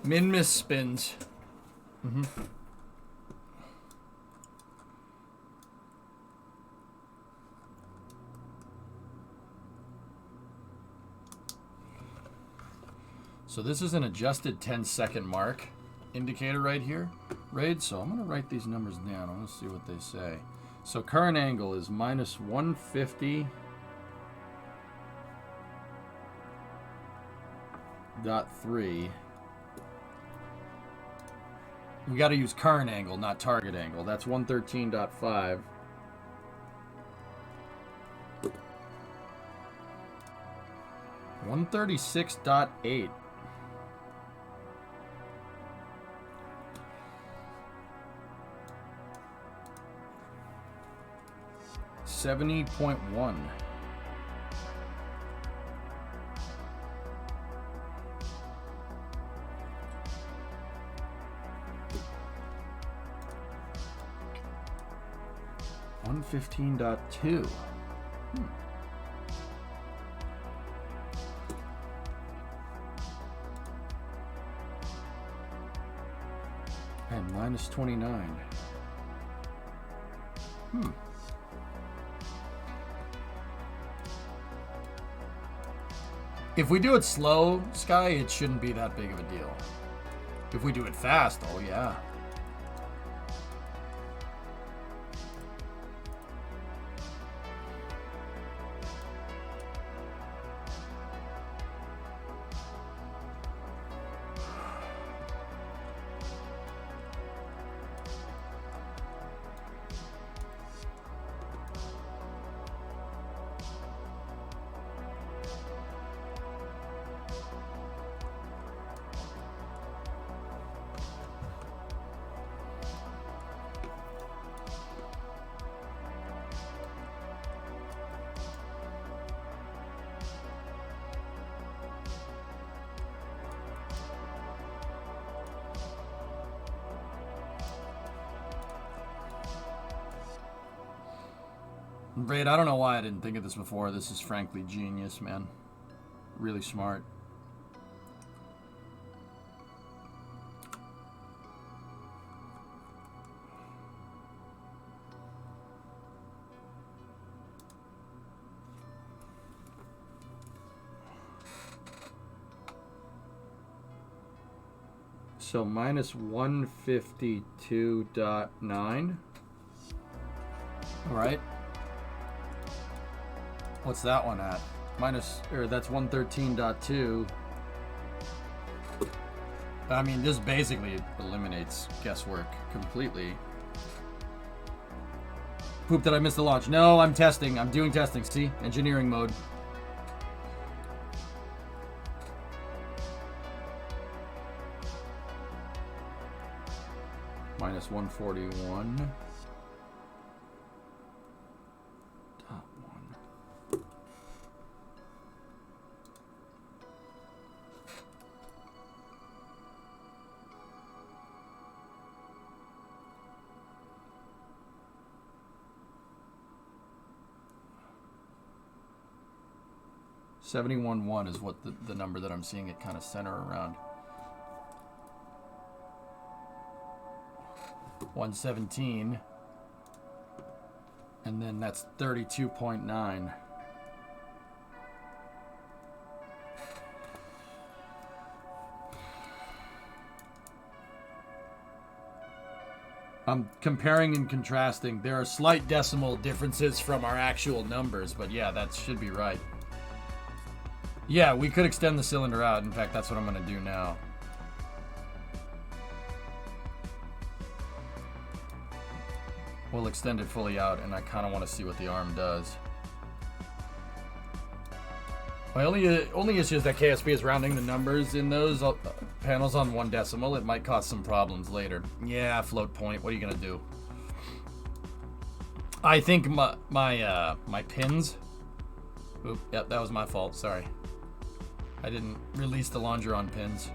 Min-miss spins. So this is an adjusted 10-second mark indicator right here, right? So I'm going to write these numbers down. I want to see what they say. So current angle is minus 150.3. We got to use current angle, not target angle. That's 113.5. $136.8. 70.1. $115.2. And minus 29. If we do it slow, Sky, it shouldn't be that big of a deal. If we do it fast, oh yeah. Braid, I don't know why I didn't think of this before. This is frankly genius, man. Really smart. So minus 152.9. All right. What's that one at? That's 113.2. I mean, this basically eliminates guesswork completely. Poop, did I miss the launch? No, I'm testing. I'm doing testing. See? Engineering mode. Minus 141. Top one. $71.1 is what the number that I'm seeing it kind of center around. 117, and then that's 32.9. I'm comparing and contrasting. There are slight decimal differences from our actual numbers, but yeah, that should be right. Yeah, we could extend the cylinder out. In fact, that's what I'm going to do now. We'll extend it fully out, and I kind of want to see what the arm does. My only issue is that KSP is rounding the numbers in those panels on 1 decimal. It might cause some problems later. Yeah, float point. What are you going to do? I think my pins... Oop, yep, that was my fault. Sorry. I didn't release the longeron pins.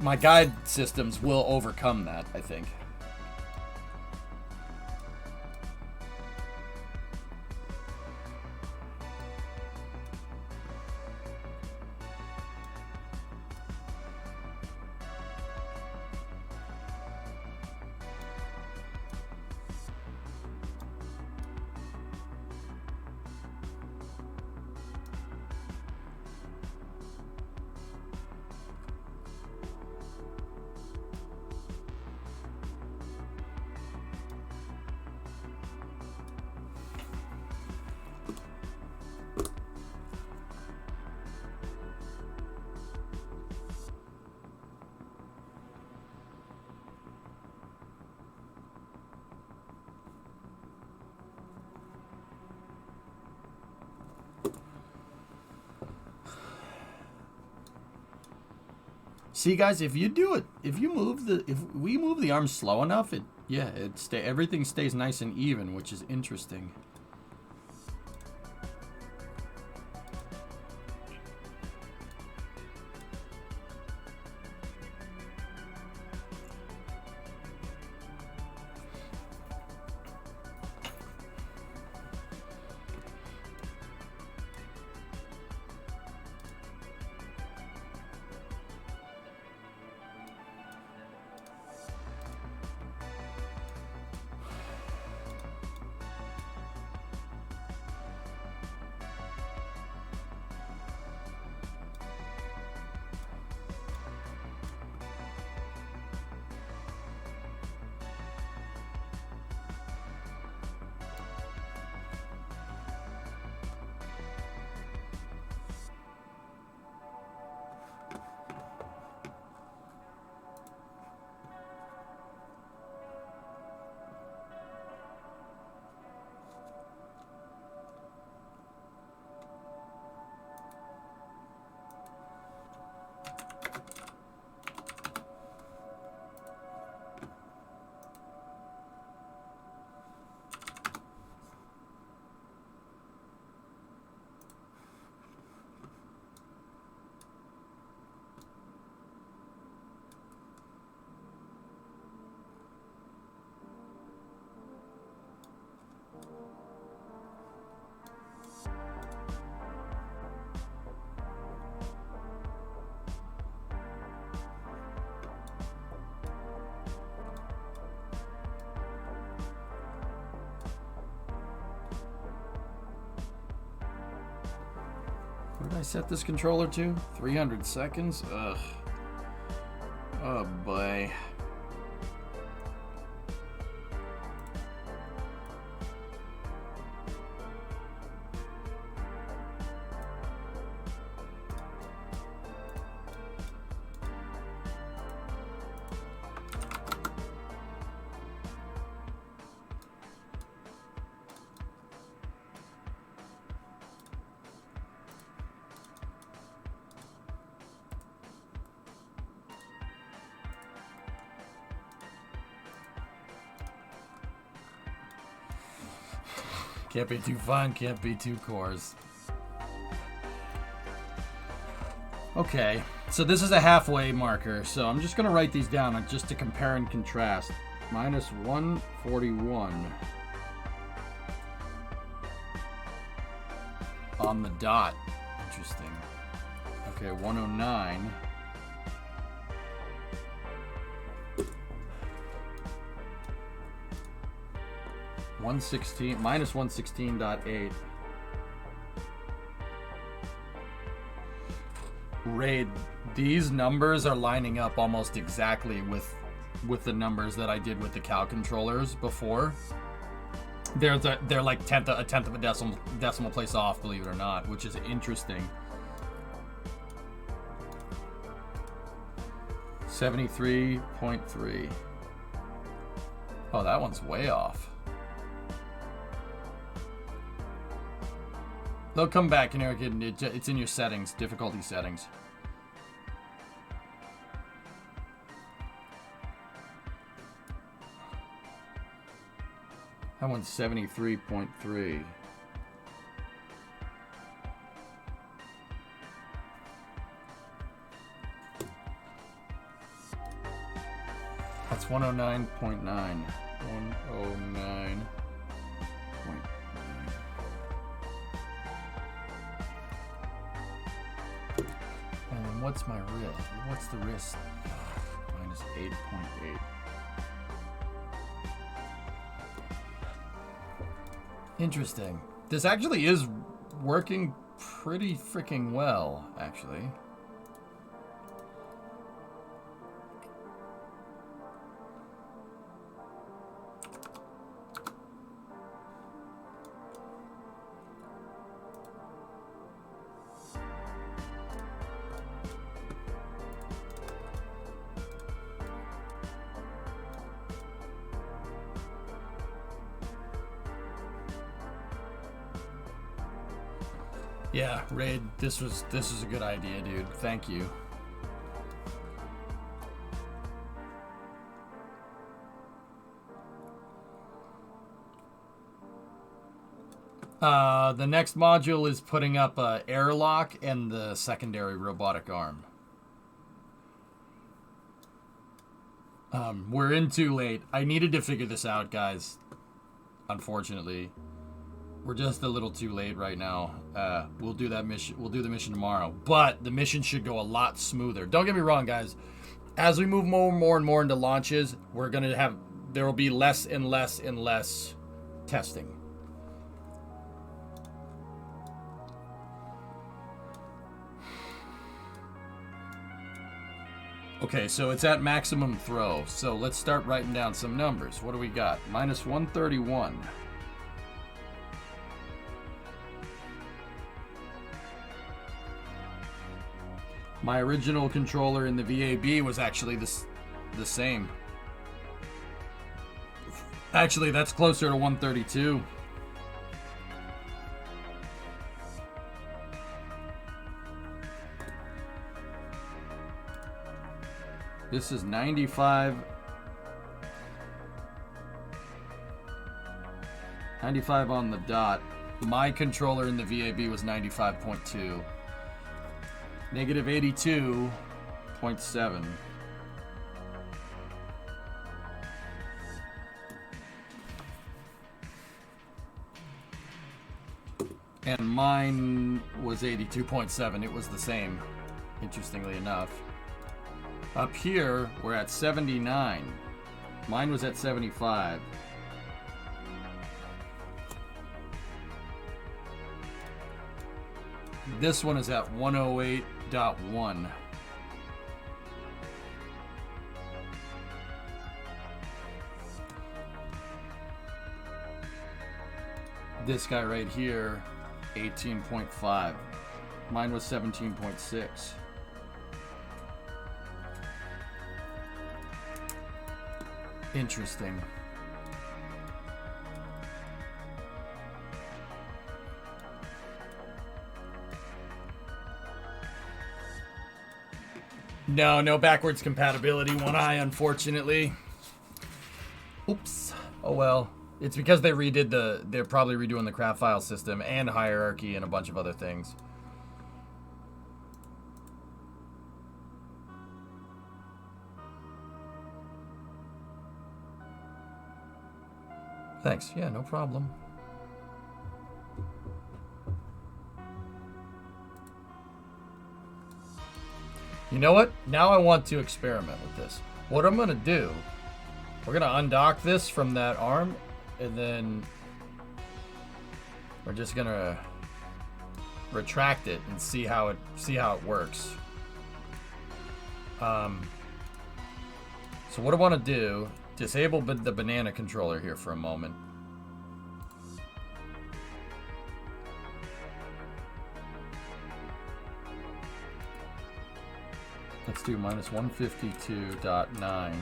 My guide systems will overcome that, I think. See, guys, if we move the arm slow enough, everything stays nice and even, which is interesting. What did I set this controller to? 300 seconds? Ugh. Oh boy. Can't be too fine, can't be too coarse. Okay, so this is a halfway marker, so I'm just gonna write these down just to compare and contrast. Minus 141 on the dot. Interesting. Okay, 109. Minus 116.8. Raid, these numbers are lining up almost exactly with the numbers that I did with the Cal controllers before. They're like a tenth of a decimal place off, believe it or not, which is interesting. 73.3. Oh, that one's way off. They'll come back, you know, it's in your settings, difficulty settings. That one's 73.3. That's 109.9. 109.9. And then what's my risk? What's the risk? Minus 8.8. Interesting. This actually is working pretty freaking well, actually. Yeah, Raid, this is a good idea, dude. Thank you. The next module is putting up a airlock and the secondary robotic arm. We're in too late. I needed to figure this out, guys. Unfortunately. We're just a little too late right now. We'll do that mission. We'll do the mission tomorrow. But the mission should go a lot smoother. Don't get me wrong, guys. As we move more and more into launches, we're gonna have there will be less and less and less testing. Okay, so it's at maximum throw. So let's start writing down some numbers. What do we got? Minus 131. My original controller in the VAB was actually the same. Actually, that's closer to 132. This is 95. 95 on the dot. My controller in the VAB was 95.2. Negative 82.7. And mine was 82.7. It was the same, interestingly enough. Up here, we're at 79. Mine was at 75. This one is at 108.1. This guy right here, 18.5. Mine was 17.6. Interesting. No backwards compatibility, one eye, unfortunately. Oops. Oh well. It's because they redid they're probably redoing the craft file system and hierarchy and a bunch of other things. Thanks. Yeah, no problem. You know what? Now I want to experiment with this. What I'm going to do, we're going to undock this from that arm, and then we're just going to retract it and see how it works. So what I want to do, disable the banana controller here for a moment. Let's do minus 152.9.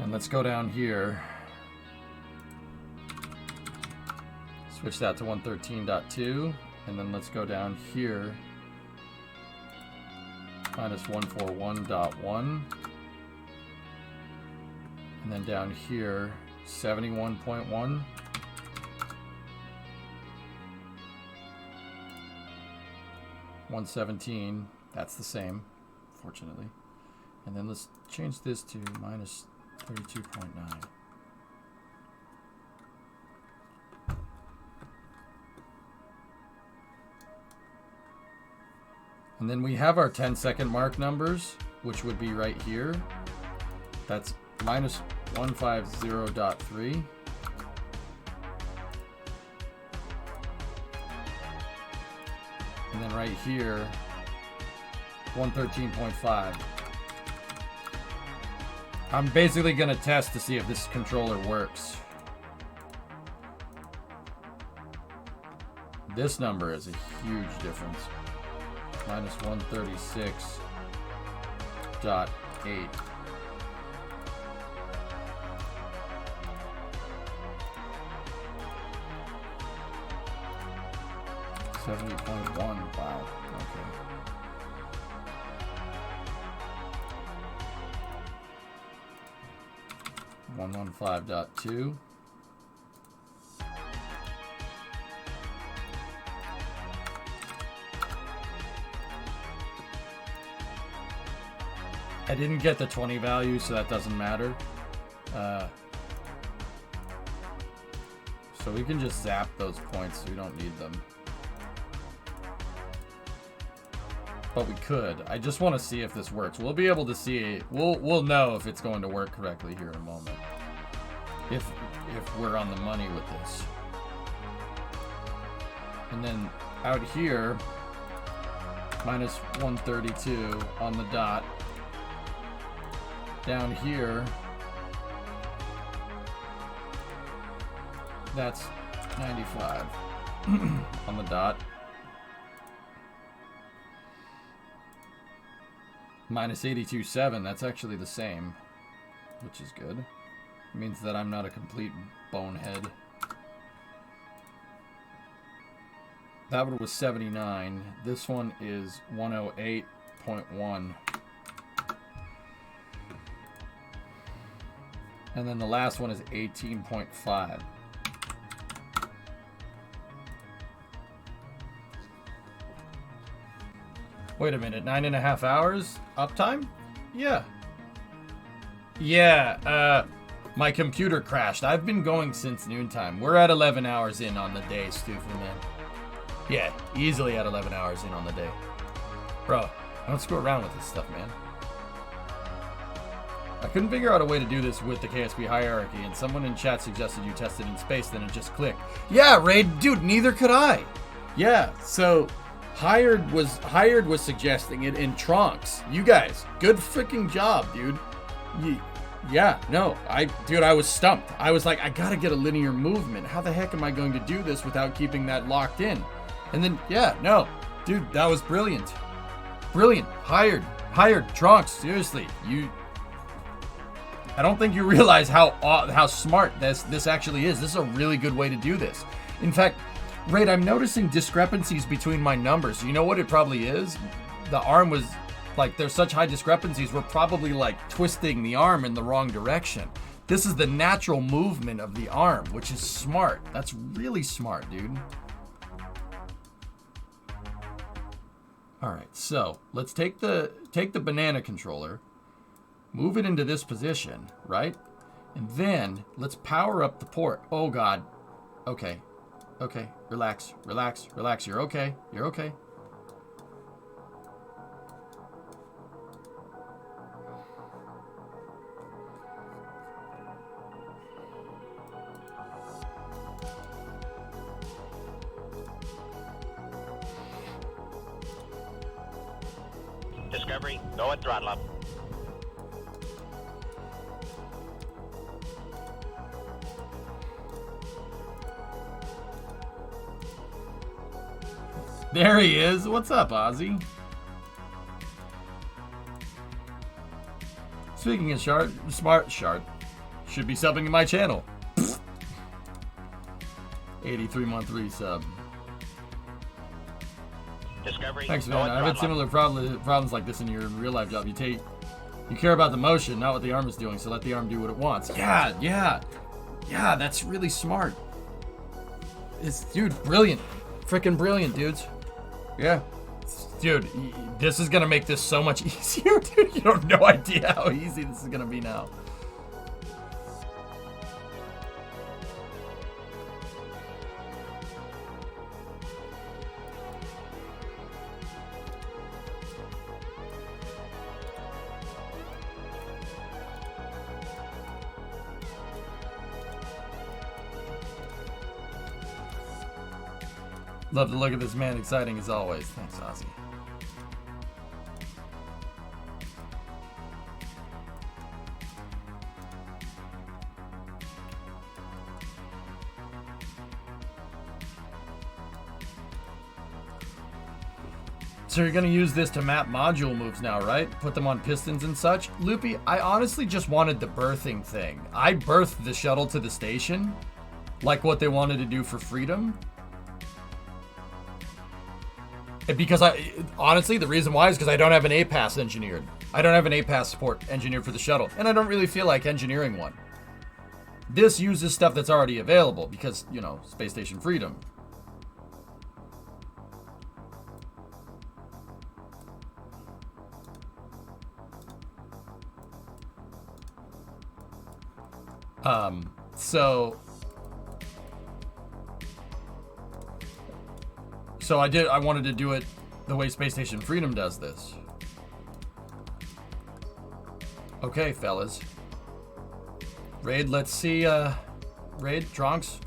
And let's go down here. Switch that to 113.2. And then let's go down here. Minus 141.1. And then down here, 71.1. 117. That's the same, fortunately. And then let's change this to minus 32.9. And then we have our 10-second mark numbers, which would be right here. That's minus 150.3. And then right here, 113.5. I'm basically going to test to see if this controller works. This number is a huge difference. Minus 136.8. 70.1. Wow. Okay. .2. I didn't get the 20 value, so that doesn't matter. So we can just zap those points. We don't need them. But we could. I just want to see if this works. We'll be able to see. We'll know if it's going to work correctly here in a moment. If we're on the money with this. And then out here, minus 132 on the dot. Down here, that's 95 on the dot. Minus 82.7, that's actually the same, which is good. It means that I'm not a complete bonehead. That one was 79. This one is 108.1. And then the last one is 18.5. Wait a minute, 9.5 hours uptime? Yeah. Yeah, my computer crashed. I've been going since noontime. We're at 11 hours in on the day, Stupid Man. Yeah, easily at 11 hours in on the day. Bro, I don't screw around with this stuff, man. I couldn't figure out a way to do this with the KSP hierarchy, and someone in chat suggested you test it in space, then it just clicked. Yeah, Raid, dude, neither could I. Yeah, so Hired was suggesting it in Trunks. You guys, good freaking job, dude. Yeah, no, I was stumped. I was like, I gotta get a linear movement. How the heck am I going to do this without keeping that locked in? And then, yeah, no, dude, that was brilliant. Brilliant. Hired, Trunks, seriously, I don't think you realize how smart this actually is. This is a really good way to do this. In fact, Raid, I'm noticing discrepancies between my numbers. You know what it probably is? The arm was, like, there's such high discrepancies, we're probably, like, twisting the arm in the wrong direction. This is the natural movement of the arm, which is smart. That's really smart, dude. All right, so let's take the banana controller, move it into this position, right? And then let's power up the port. Oh God. Okay. Okay. Relax. Relax. Relax. You're okay. You're okay. Discovery, go at throttle up. There he is. What's up, Ozzy? Speaking of smart shard, should be subbing to my channel. 83-month resub. Discovery, Thanks, go man. at I've had throttle similar problems like this in your real life job. You care about the motion, not what the arm is doing, so let the arm do what it wants. Yeah, that's really smart. Dude, brilliant. Freaking brilliant, dudes. Yeah. Dude, this is gonna make this so much easier, dude. You have no idea how easy this is gonna be now. Love to look at this man. Exciting as always. Thanks, Ozzy. So you're going to use this to map module moves now, right? Put them on pistons and such? Loopy, I honestly just wanted the berthing thing. I berthed the shuttle to the station, like what they wanted to do for Freedom. Because honestly, the reason why is because I don't have an APAS engineered. I don't have an APAS support engineered for the shuttle, and I don't really feel like engineering one. This uses stuff that's already available because, you know, Space Station Freedom. So I wanted to do it the way Space Station Freedom does this. Okay, fellas. Raid, let's see, Raid, Trunks.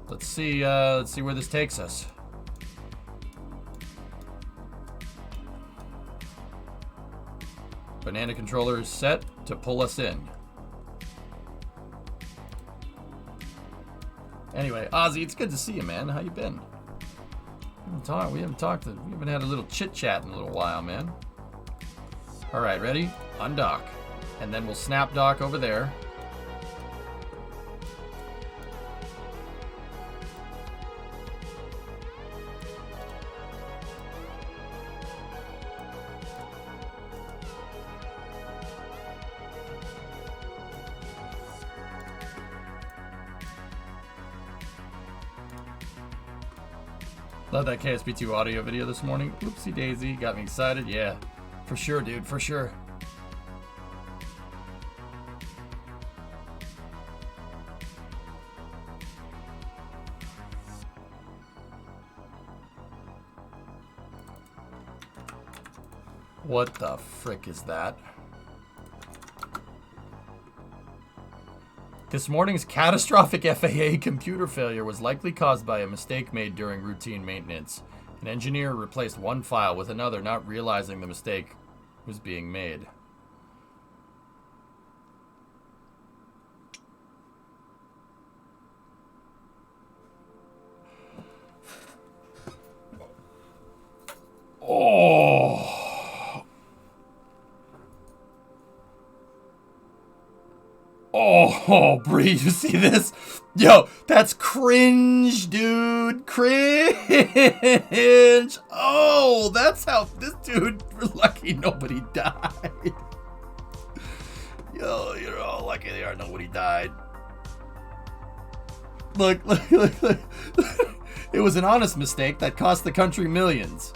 Let's see where this takes us. Banana controller is set to pull us in. Anyway, Ozzy, it's good to see you, man. How you been? We haven't had a little chit chat in a little while, man. All right, ready? Undock, and then we'll snap dock over there. Love that KSP2 audio video this morning. Oopsie daisy, got me excited. Yeah, for sure, dude, for sure. What the frick is that? This morning's catastrophic FAA computer failure was likely caused by a mistake made during routine maintenance. An engineer replaced one file with another, not realizing the mistake was being made. Oh. Oh, Bree, you see this? Yo, that's cringe, dude. Cringe. Oh, that's how this dude, we're lucky nobody died. Yo, you're all lucky they are nobody died. Look. It was an honest mistake that cost the country millions.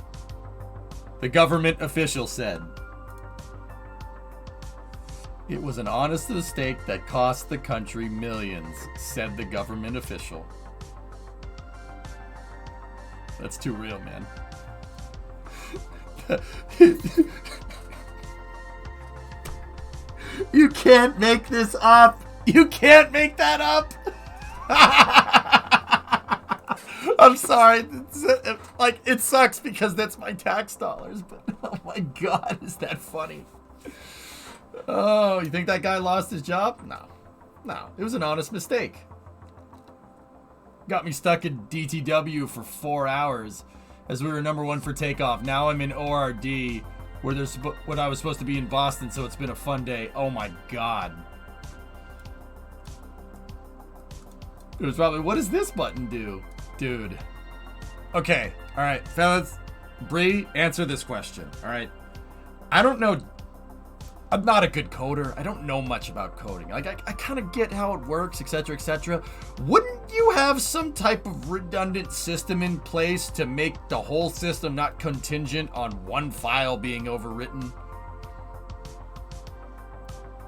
The government official said. It was an honest mistake that cost the country millions, said the government official. That's too real, man. You can't make this up. You can't make that up. I'm sorry. It sucks because that's my tax dollars, but oh my God, is that funny? Oh, you think that guy lost his job? No, it was an honest mistake. Got me stuck in DTW for 4 hours as we were #1 for takeoff. Now I'm in ORD where when I was supposed to be in Boston, so it's been a fun day. Oh my God. It was probably, what does this button do? Dude. Okay, all right, fellas. Bree, answer this question, all right? I don't know. I'm not a good coder. I don't know much about coding. Like, I kind of get how it works, etc., etc. Wouldn't you have some type of redundant system in place to make the whole system not contingent on one file being overwritten?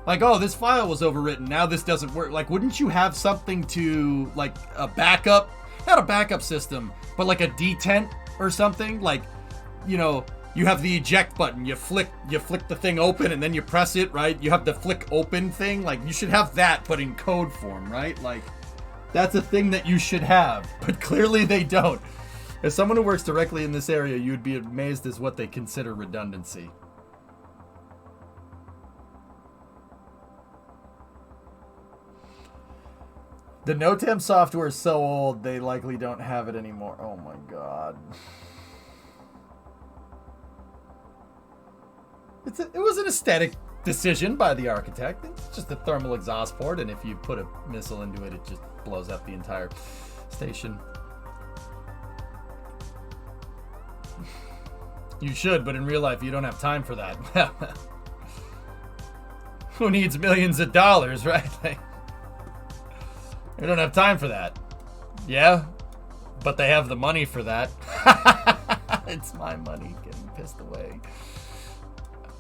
Like, oh, this file was overwritten. Now this doesn't work. Like, wouldn't you have something to, like, a backup? Not a backup system, but like a detent or something? Like, you know, you have the eject button. You flick the thing open and then you press it, right? You have the flick open thing. Like, you should have that, but in code form, right? Like, that's a thing that you should have, but clearly they don't. As someone who works directly in this area, you'd be amazed as what they consider redundancy. The NoTem software is so old, they likely don't have it anymore. Oh my God. It was an aesthetic decision by the architect. It's just a thermal exhaust port, and if you put a missile into it, it just blows up the entire station. You should, but in real life, you don't have time for that. Who needs millions of dollars, right? We don't have time for that. Yeah, but they have the money for that. It's my money getting pissed away.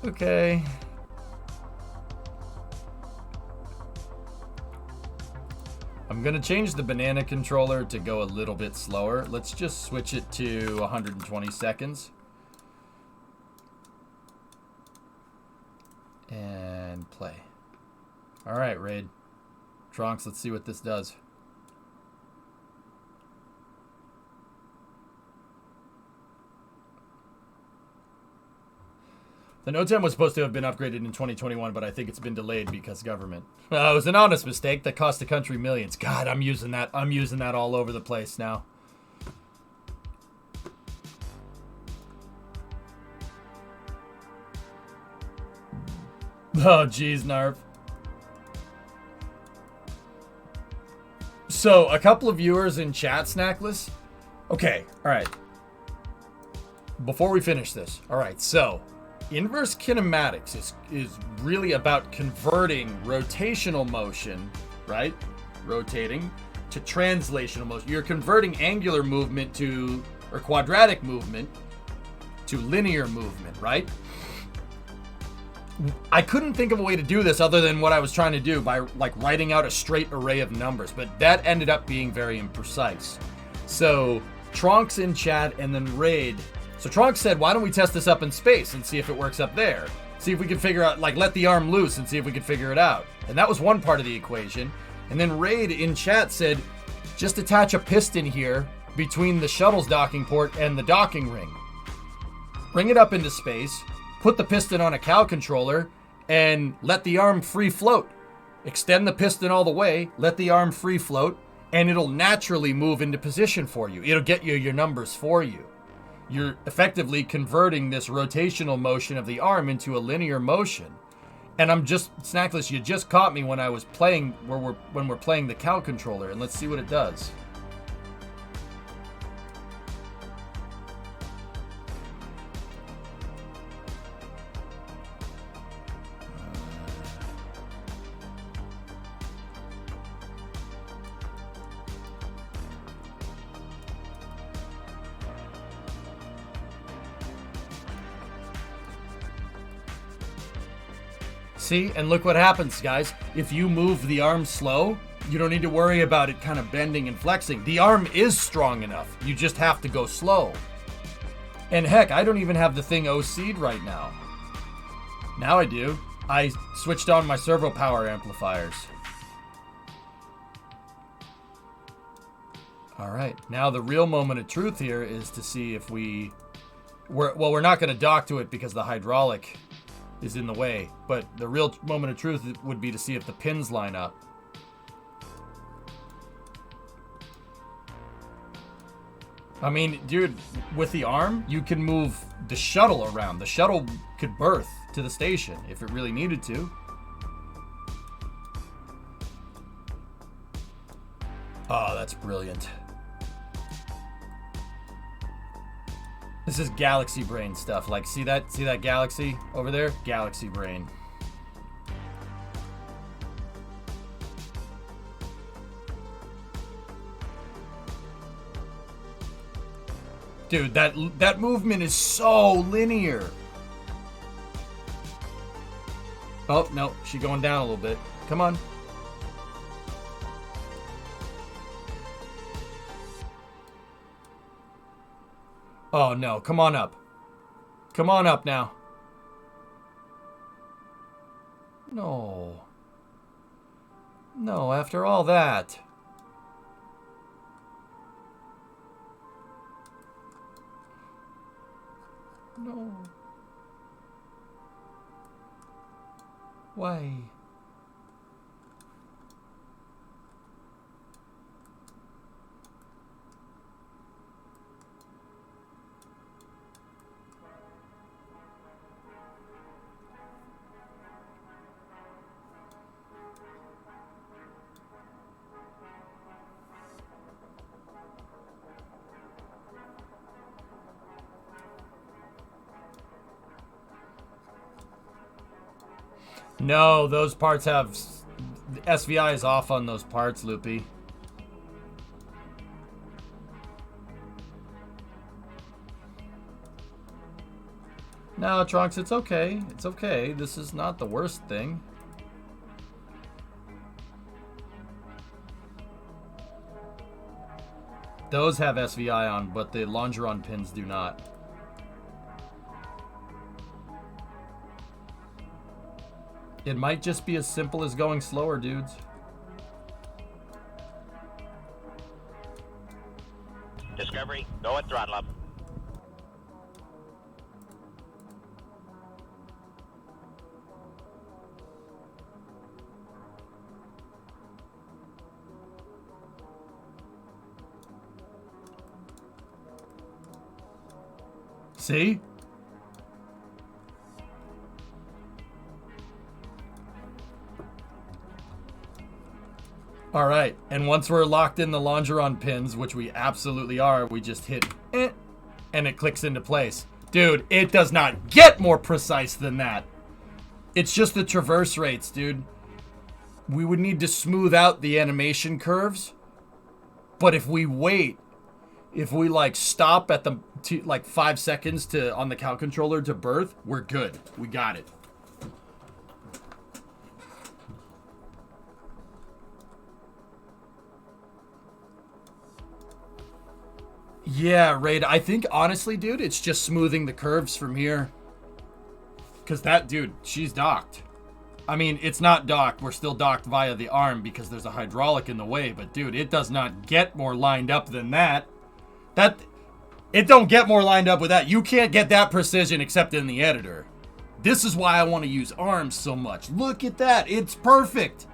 Okay. I'm gonna change the banana controller to go a little bit slower. Let's just switch it to 120 seconds. And play. All right, Raid. Trunks, let's see what this does. The NoTem was supposed to have been upgraded in 2021, but I think it's been delayed because government. It was an honest mistake that cost the country millions. God, I'm using that. I'm using that all over the place now. Oh, geez, Narv. So, a couple of viewers in chat, Snackless. Okay, all right. Before we finish this, all right, so inverse kinematics is really about converting rotational motion, right? Rotating to translational motion. You're converting angular movement or quadratic movement to linear movement, right? I couldn't think of a way to do this other than what I was trying to do by like writing out a straight array of numbers, but that ended up being very imprecise. So Trunks in chat and then Raid. So Trunks said, why don't we test this up in space and see if it works up there? See if we can figure out, like, let the arm loose and see if we can figure it out. And that was one part of the equation. And then Raid in chat said, just attach a piston here between the shuttle's docking port and the docking ring. Bring it up into space. Put the piston on a cow controller and let the arm free float. Extend the piston all the way, let the arm free float, and it'll naturally move into position for you. It'll get you your numbers for you. You're effectively converting this rotational motion of the arm into a linear motion. And I'm just, Snackless, you just caught me when I was playing, when we're playing the cow controller, and let's see what it does. See, and look what happens, guys. If you move the arm slow, you don't need to worry about it kind of bending and flexing. The arm is strong enough. You just have to go slow. And heck, I don't even have the thing OC'd right now. Now I do. I switched on my servo power amplifiers. All right, now the real moment of truth here is to see if we're not going to dock to it because the hydraulic is in the way, but the real moment of truth would be to see if the pins line up. I mean, dude, with the arm, you can move the shuttle around. The shuttle could berth to the station if it really needed to. Oh, that's brilliant. This is galaxy brain stuff. Like, see that galaxy over there? Galaxy brain. Dude, that movement is so linear. Oh, no, she's going down a little bit. Come on. Oh, no. Come on up. Come on up now. No. No, after all that. No. Why? No, those parts have... SVI is off on those parts, Loopy. No, Trunks, it's okay. It's okay. This is not the worst thing. Those have SVI on, but the longeron pins do not. It might just be as simple as going slower, dudes. Discovery, go at throttle up. See? All right, and once we're locked in the longeron pins, which we absolutely are, we just hit and it clicks into place. Dude, it does not get more precise than that. It's just the traverse rates, dude. We would need to smooth out the animation curves, but if we wait, if we like stop at the like 5 seconds to on the cow controller to birth, we're good. We got it. Yeah, Raid. I think, honestly, dude, it's just smoothing the curves from here. Because that, dude, she's docked. I mean, it's not docked. We're still docked via the arm because there's a hydraulic in the way. But, dude, it does not get more lined up than that. It don't get more lined up with that. You can't get that precision except in the editor. This is why I want to use arms so much. Look at that. It's perfect.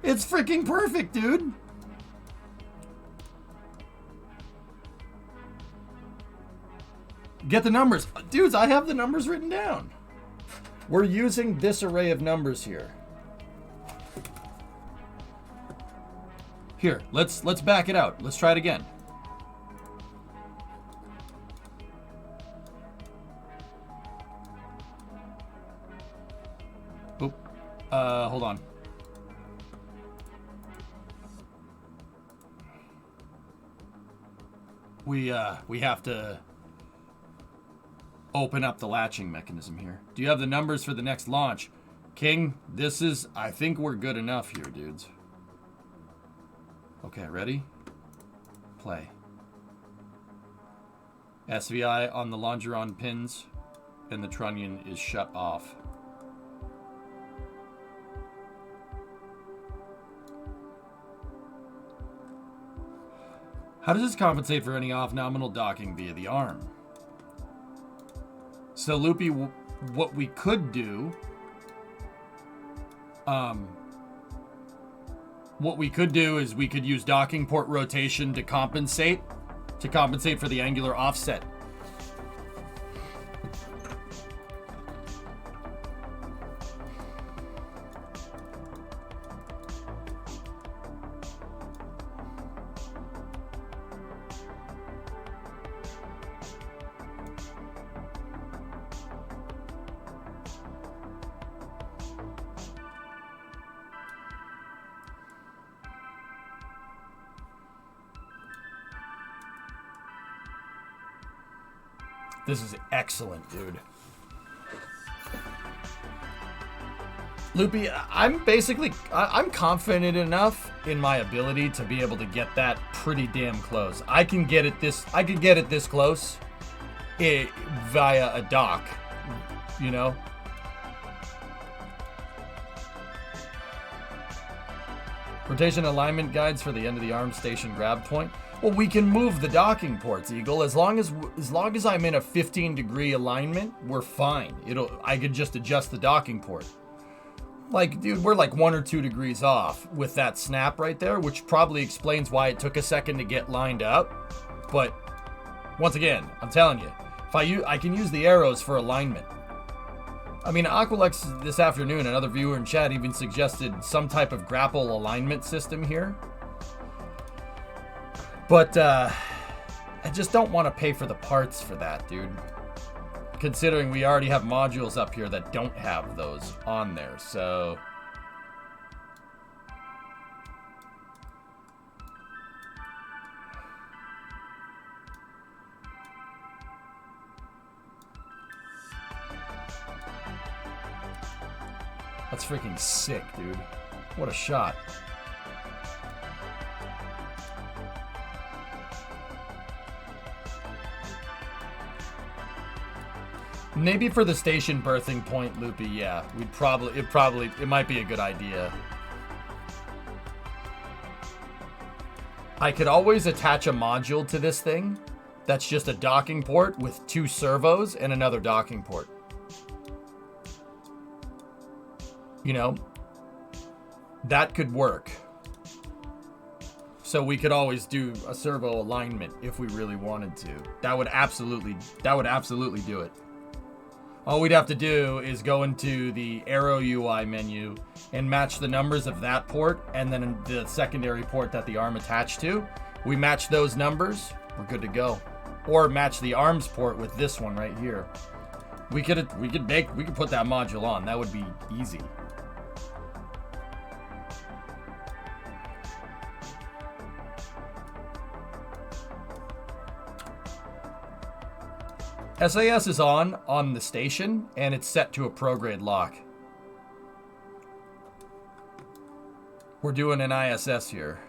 It's freaking perfect, dude. Get the numbers. Dudes, I have the numbers written down. We're using this array of numbers here. Here, let's back it out. Let's try it again. Oop. Hold on. We have to open up the latching mechanism here. Do you have the numbers for the next launch? King, I think we're good enough here, dudes. Okay, ready? Play. SVI on the longeron pins, and the trunnion is shut off. How does this compensate for any off-nominal docking via the arm? So, Loopy, what we could do... what we could do is we could use docking port rotation to compensate for the angular offset. This is excellent, dude. Loopy, I'm confident enough in my ability to be able to get that pretty damn close. I can get it this close via a dock, you know? Rotation alignment guides for the end of the arm station grab point. Well, we can move the docking ports, Eagle. As long as I'm in a 15-degree alignment, we're fine. I could just adjust the docking port. Like, dude, we're like 1 or 2 degrees off with that snap right there, which probably explains why it took a second to get lined up. But once again, I'm telling you, I can use the arrows for alignment. I mean, Aqualex this afternoon, another viewer in chat even suggested some type of grapple alignment system here. But, I just don't want to pay for the parts for that, dude. Considering we already have modules up here that don't have those on there, so... That's freaking sick, dude. What a shot. Maybe for the station berthing point, Loopy, yeah. It might be a good idea. I could always attach a module to this thing that's just a docking port with 2 servos and another docking port. You know, that could work. So we could always do a servo alignment if we really wanted to. That would absolutely do it. All we'd have to do is go into the Arrow UI menu and match the numbers of that port and then the secondary port that the arm attached to. We match those numbers, we're good to go. Or match the arms port with this one right here. We could put that module on. That would be easy. SAS is on the station, and it's set to a prograde lock. We're doing an ISS here.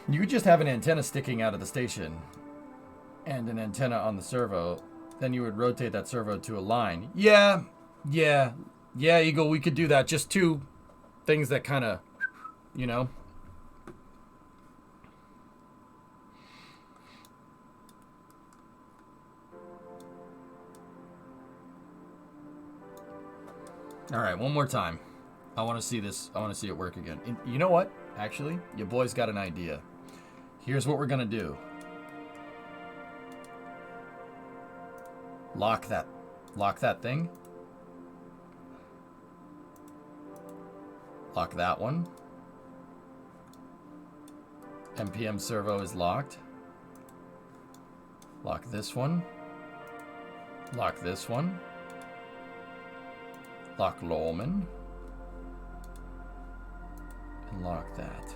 You could just have an antenna sticking out of the station and an antenna on the servo. Then you would rotate that servo to a line. Yeah, Eagle, we could do that. Just 2 things that kind of... You know? All right, one more time. I want to see this. I want to see it work again. And you know what? Actually, your boy's got an idea. Here's what we're gonna do. Lock that thing. Lock that one. NPM servo is locked. Lock this one. Lock this one. Lock Lolman. And lock that.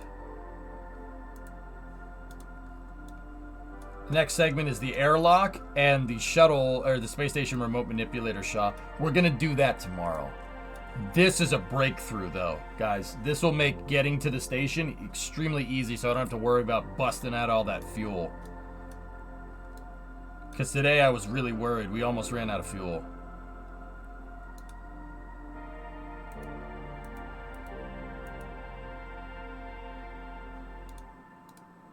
The next segment is the airlock and the shuttle, or the space station remote manipulator shot. We're gonna do that tomorrow. This is a breakthrough though, guys. This will make getting to the station extremely easy, so I don't have to worry about busting out all that fuel. Because today I was really worried. We almost ran out of fuel.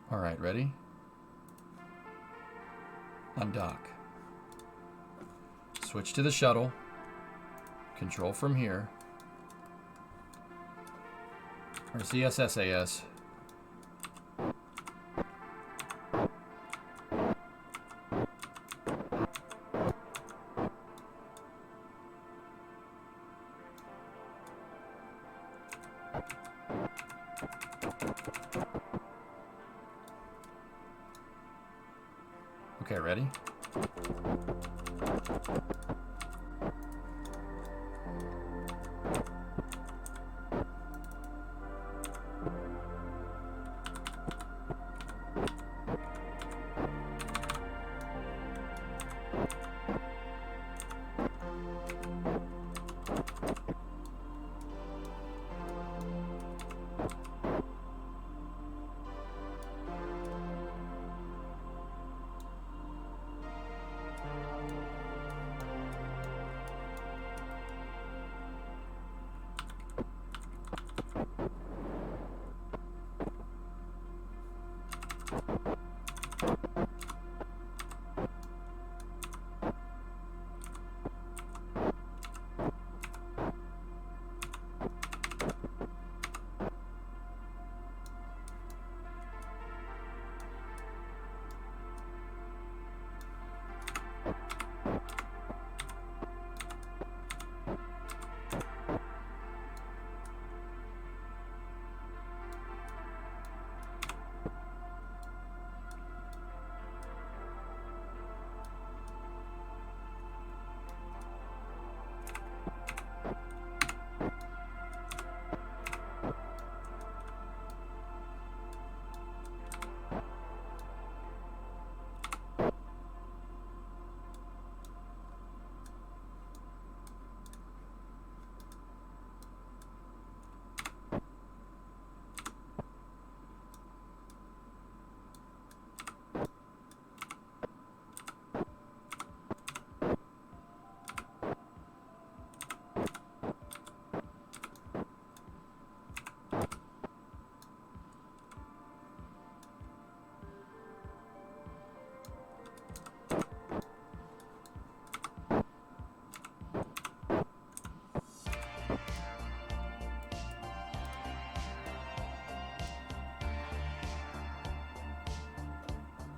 All right, ready? Undock. Switch to the shuttle. Control from here. RCS SAS. Okay, ready?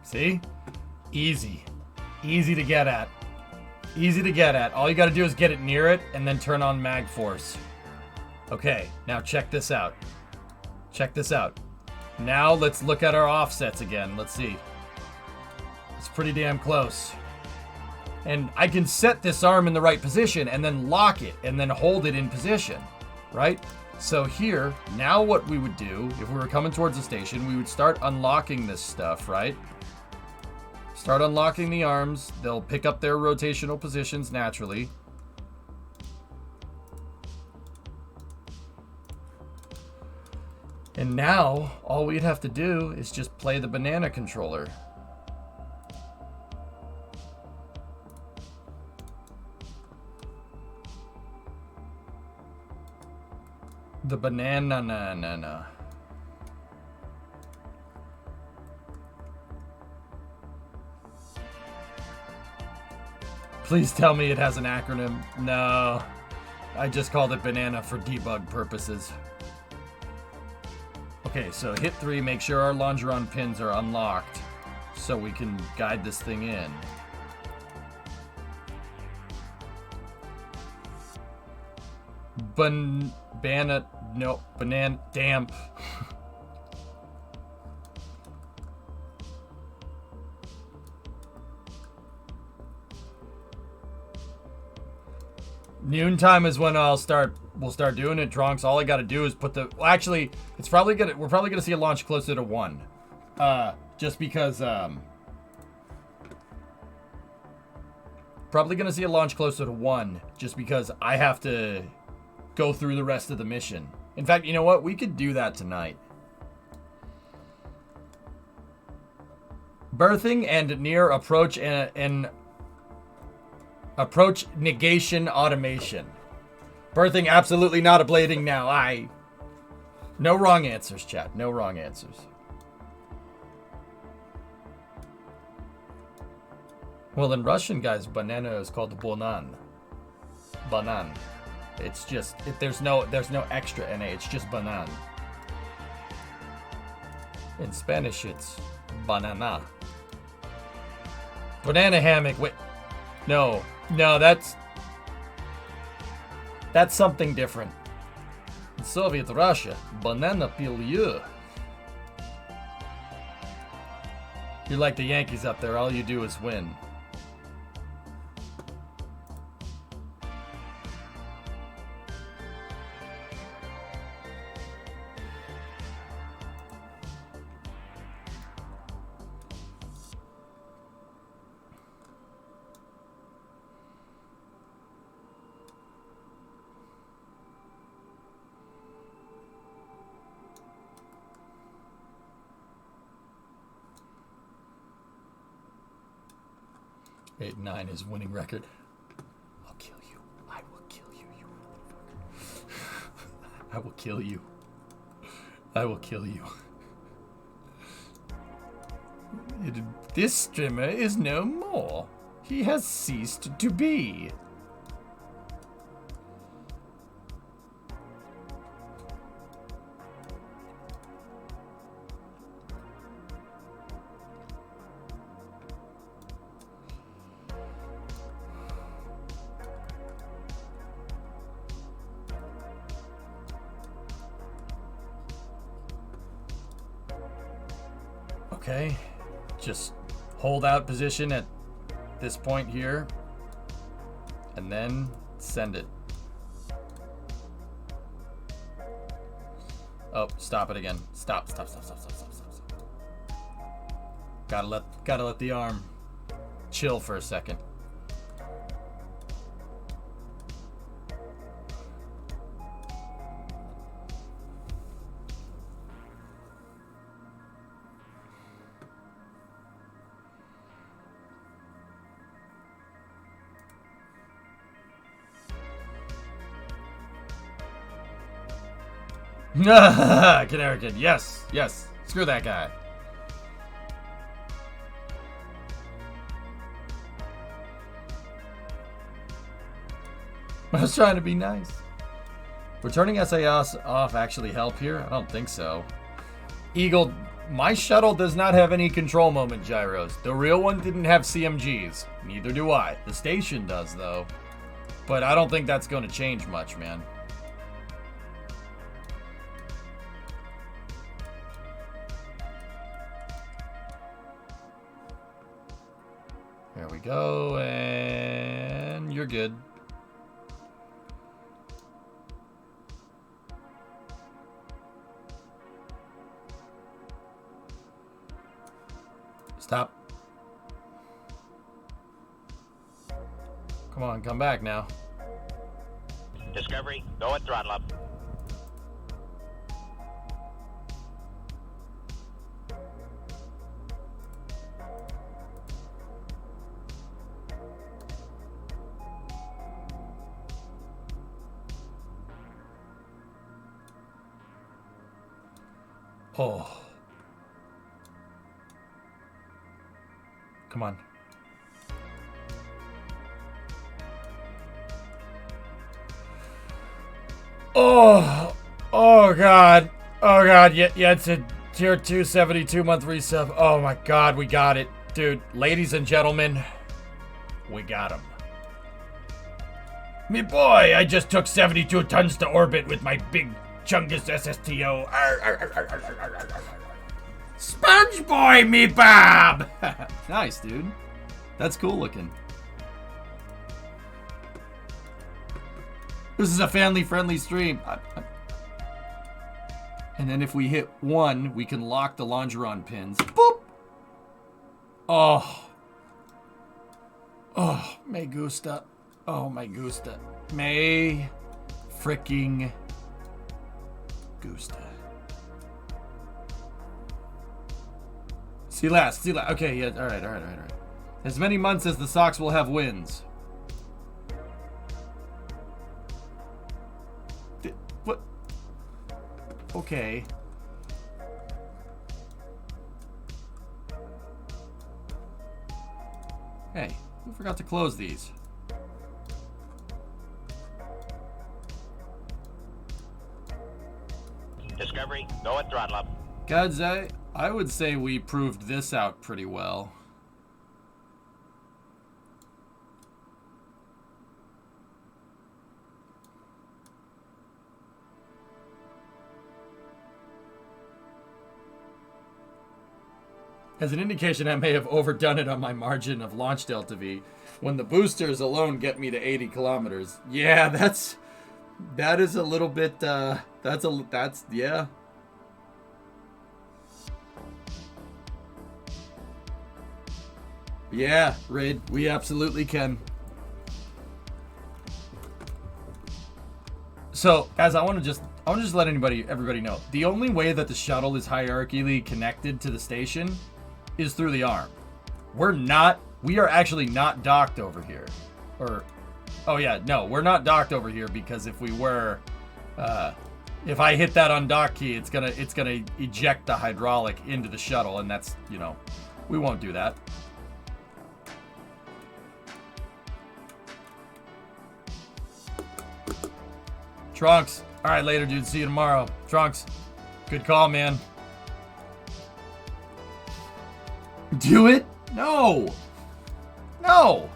See? Easy. Easy to get at. Easy to get at. All you gotta do is get it near it and then turn on mag force. Okay, now check this out. Check this out. Now let's look at our offsets again. Let's see. It's pretty damn close. And I can set this arm in the right position and then lock it and then hold it in position, right? So here, now what we would do, if we were coming towards the station, we would start unlocking this stuff, right? Start unlocking the arms. They'll pick up their rotational positions naturally. And now, all we'd have to do is just play the banana controller. The banana. Please tell me it has an acronym. No, I just called it banana for debug purposes. Okay, Okay, so hit 3, make sure our longeron pins are unlocked so we can guide this thing in. Banana damp. Noontime is when we'll start doing it, Trunks. All I gotta do is put the, well, actually, we're probably gonna see a launch closer to 1. Just because, probably gonna see a launch closer to 1, just because I have to go through the rest of the mission. In fact, you know what? We could do that tonight. Berthing and near approach and approach negation automation. Berthing absolutely not ablating now. No wrong answers, chat. No wrong answers. Well, in Russian, guys, banana is called banan. Banan. It's just, there's no extra NA. It's just banan. In Spanish, it's banana. Banana hammock. Wait. No, that's something different. In Soviet Russia, banana pilyu. You're like the Yankees up there. All you do is win. Eight, 9 is winning record. I'll kill you. I will kill you, you motherfucker. I will kill you. I will kill you. This streamer is no more. He has ceased to be. Okay, just hold out position at this point here, and then send it. Oh, stop it again. Stop. Gotta let the arm chill for a second. Canary Kid, yes. Screw that guy. I was trying to be nice. Would turning SAS off actually help here? I don't think so. Eagle, my shuttle does not have any control moment gyros. The real one didn't have CMGs. Neither do I. The station does, though. But I don't think that's going to change much, man. There we go, and you're good. Stop. Come on, come back now. Discovery, go at throttle up. Oh. Come on. Oh. Oh, God. Oh god, yeah, it's a tier 2 72-month resub. Oh my god, we got it. Dude, ladies and gentlemen, we got him. Me boy, I just took 72 tons to orbit with my big chungus SSTO. Sponge boy, me Bob! Nice, dude. That's cool looking. This is a family-friendly stream. And then if we hit 1, we can lock the longeron pins. Boop! Oh. Oh, me gusta. Oh, my gusta. Me freaking gusta. See last. Okay, yeah, all right. As many months as the Sox will have wins. What? Okay. Hey, who forgot to close these? Discovery, go at throttle up. Guys, I would say we proved this out pretty well. As an indication, I may have overdone it on my margin of launch delta V when the boosters alone get me to 80 kilometers. Yeah, that is a little bit, yeah. Yeah, Raid, we absolutely can. So, guys, I want to just let everybody know. The only way that the shuttle is hierarchically connected to the station is through the arm. We are actually not docked over here. Oh yeah, no, we're not docked over here because if we were, if I hit that undock key, it's gonna eject the hydraulic into the shuttle, and that's, we won't do that. Trunks. All right, later, dude. See you tomorrow. Trunks. Good call, man. Do it? No. No.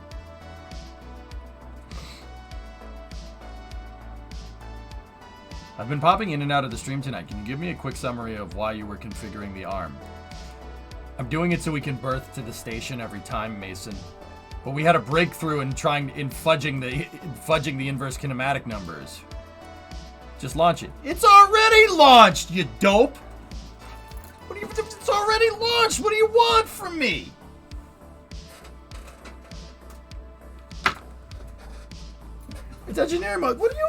I've been popping in and out of the stream tonight. Can you give me a quick summary of why you were configuring the arm? I'm doing it so we can berth to the station every time, Mason. But we had a breakthrough in fudging the inverse kinematic numbers. Just launch it. It's already launched, you dope! It's already launched! What do you want from me? It's engineer mode. What do you...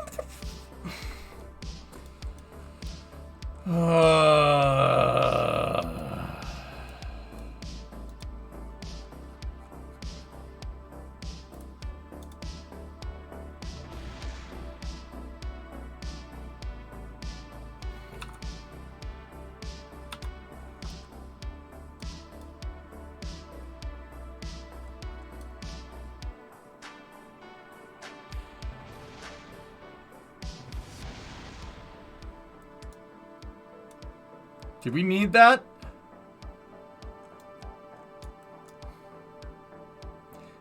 Did we need that?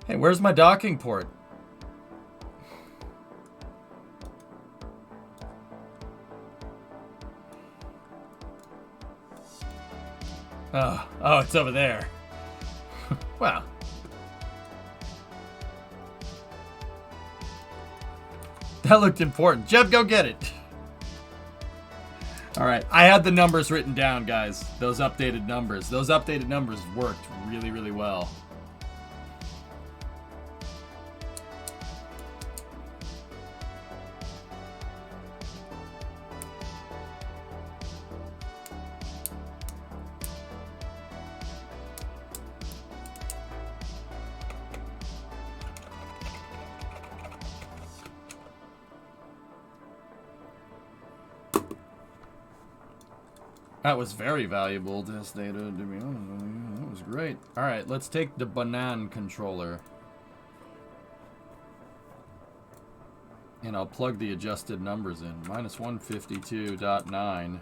Hey, where's my docking port? Oh, it's over there. Wow. That looked important. Jeb, go get it. All right, I had the numbers written down, guys. Those updated numbers. Those updated numbers worked really, really well. That was very valuable test data, to be honest with you. That was great. All right, let's take the banana controller. And I'll plug the adjusted numbers in. -152.9.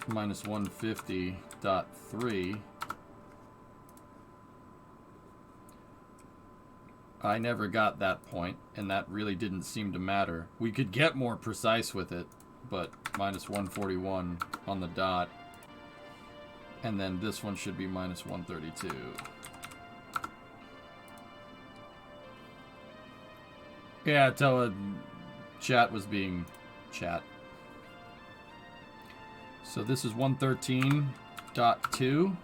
minus 150.3. I never got that point, and that really didn't seem to matter. We could get more precise with it, but minus 141 on the dot. And then this one should be minus 132. Yeah, chat was being chat. So this is 113.2.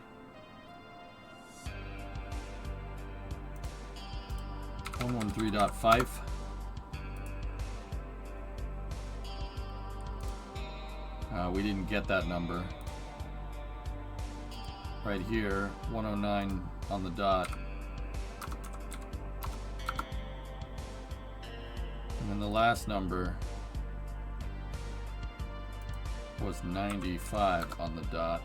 113.5. We didn't get that number. Right here, 109 on the dot. And then the last number was 95 on the dot.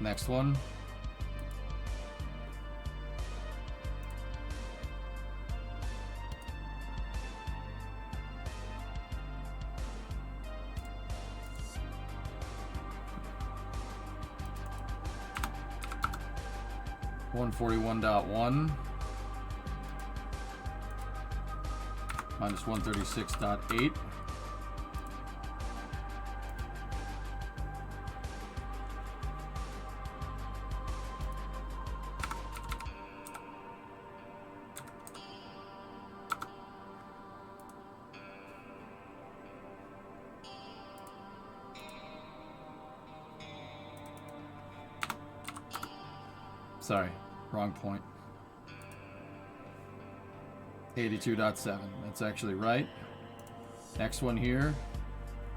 Next one. .141.1 minus 136.8. Sorry, wrong point. 82.7. That's actually right. Next one here,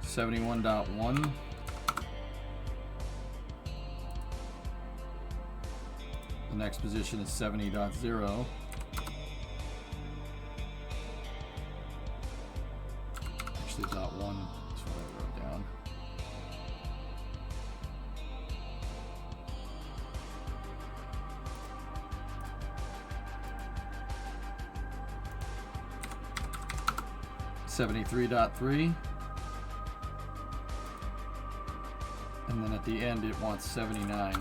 71.1. The next position is 70.0. Actually, dot one is what I wrote down. .3, and then at the end it wants 79.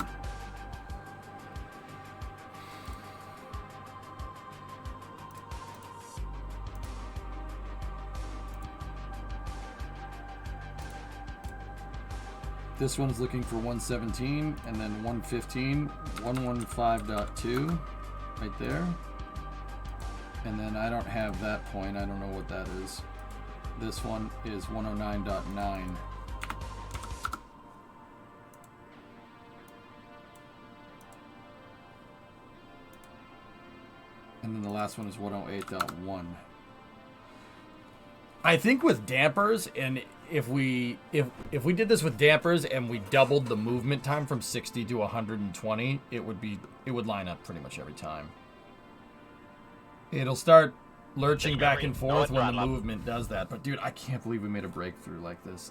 This one's looking for 117 and then 115, 115.2 right there. And then I don't have that point. I don't know what that is. This one is 109.9. And then the last one is 108.1. I think with dampers, and if we did this with dampers and we doubled the movement time from 60 to 120, it would line up pretty much every time. It'll start lurching back and forth when the movement does that. But dude, I can't believe we made a breakthrough like this.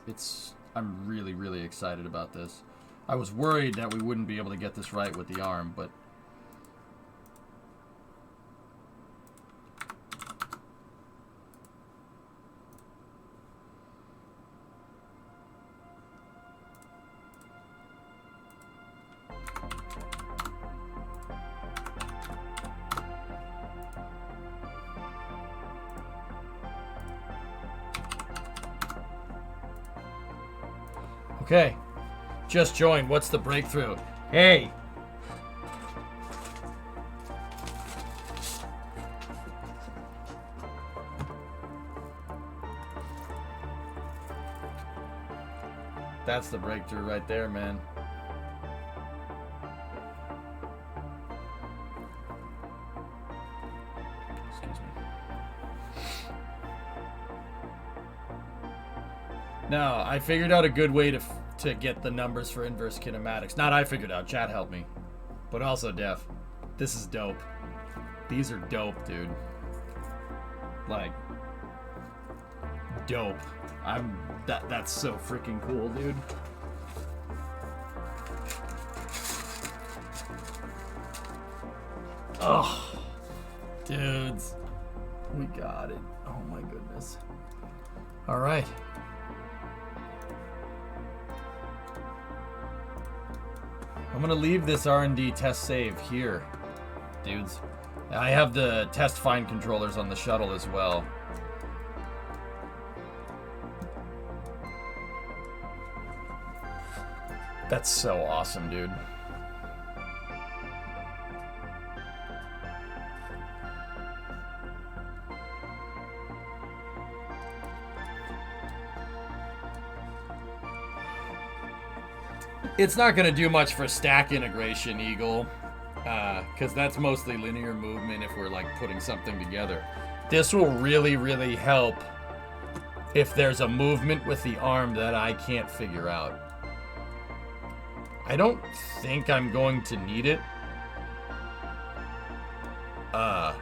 I'm really, really excited about this. I was worried that we wouldn't be able to get this right with the arm, but okay, just joined. What's the breakthrough? Hey! That's the breakthrough right there, man. Excuse me. Now, I figured out a good way to get the numbers for inverse kinematics. Not I figured out, chat helped me. But also Def. This is dope. These are dope, dude. Like, dope. That's so freaking cool, dude. Oh, dudes. We got it. Oh my goodness. All right. I'm gonna leave this R&D test save here, dudes. I have the test fine controllers on the shuttle as well. That's so awesome, dude. It's not going to do much for stack integration, Eagle, because that's mostly linear movement if we're like putting something together. This will really, really help if there's a movement with the arm that I can't figure out. I don't think I'm going to need it. But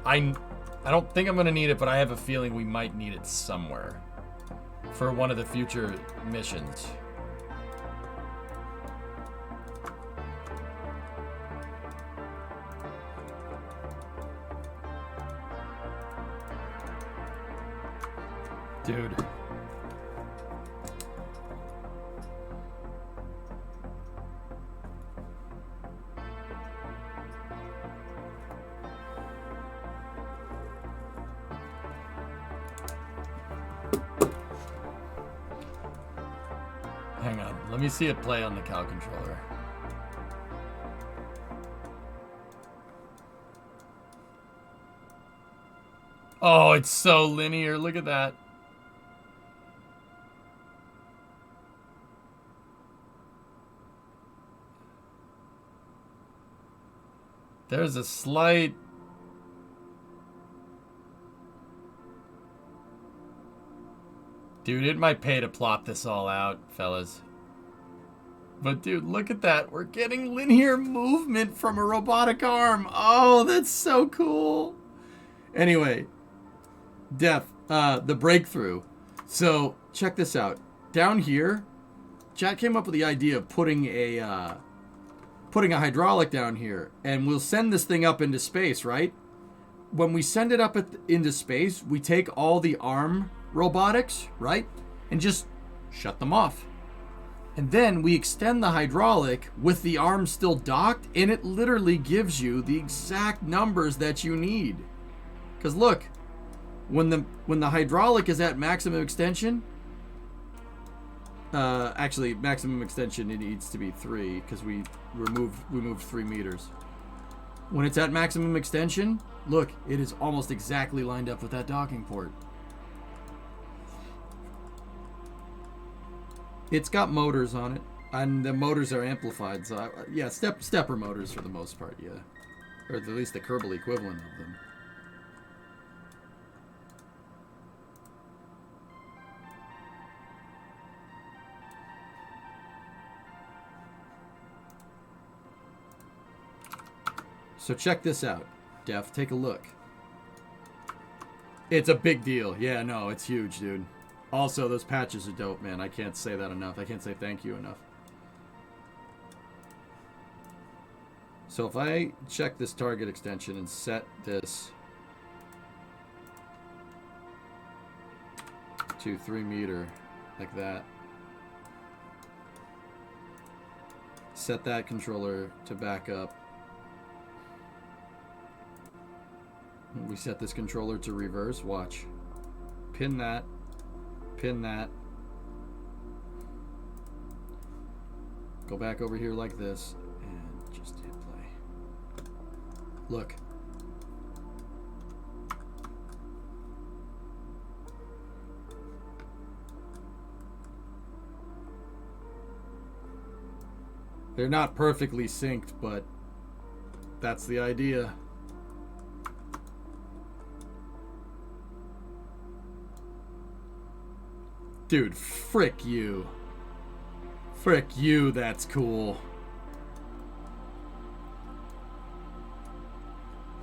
I don't think I'm going to need it, but I have a feeling we might need it somewhere for one of the future missions. Dude. Hang on, let me see it play on the cow controller. Oh, it's so linear, look at that. There's a slight... Dude, it might pay to plot this all out, fellas. But dude, look at that. We're getting linear movement from a robotic arm. Oh, that's so cool. Anyway, Def, the breakthrough. So, check this out. Down here, chat came up with the idea of putting a hydraulic down here. And we'll send this thing up into space, right? When we send it up into space, we take all the arm robotics, right? And just shut them off. And then we extend the hydraulic with the arm still docked, and it literally gives you the exact numbers that you need. Because look, when the hydraulic is at maximum extension, actually maximum extension it needs to be 3 because we moved 3 meters. When it's at maximum extension, look, it is almost exactly lined up with that docking port. It's got motors on it, and the motors are amplified. So, yeah, stepper motors for the most part, yeah. Or at least the Kerbal equivalent of them. So check this out, Def. Take a look. It's a big deal. Yeah, no, it's huge, dude. Also, those patches are dope, man. I can't say that enough. I can't say thank you enough. So if I check this target extension and set this to 3 meter, like that. Set that controller to back up. We set this controller to reverse. Watch. Pin that. Pin that. Go back over here like this and just hit play. Look. They're not perfectly synced, but that's the idea. Dude, frick you. Frick you, that's cool.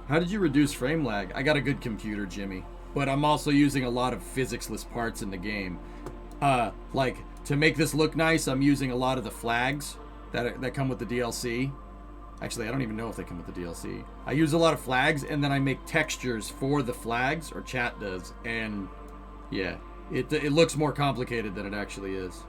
How did you reduce frame lag? I got a good computer, Jimmy. But I'm also using a lot of physics-less parts in the game. Like, to make this look nice, I'm using a lot of the flags that come with the DLC. Actually, I don't even know if they come with the DLC. I use a lot of flags, and then I make textures for the flags, or chat does. And, yeah, it looks more complicated than it actually is.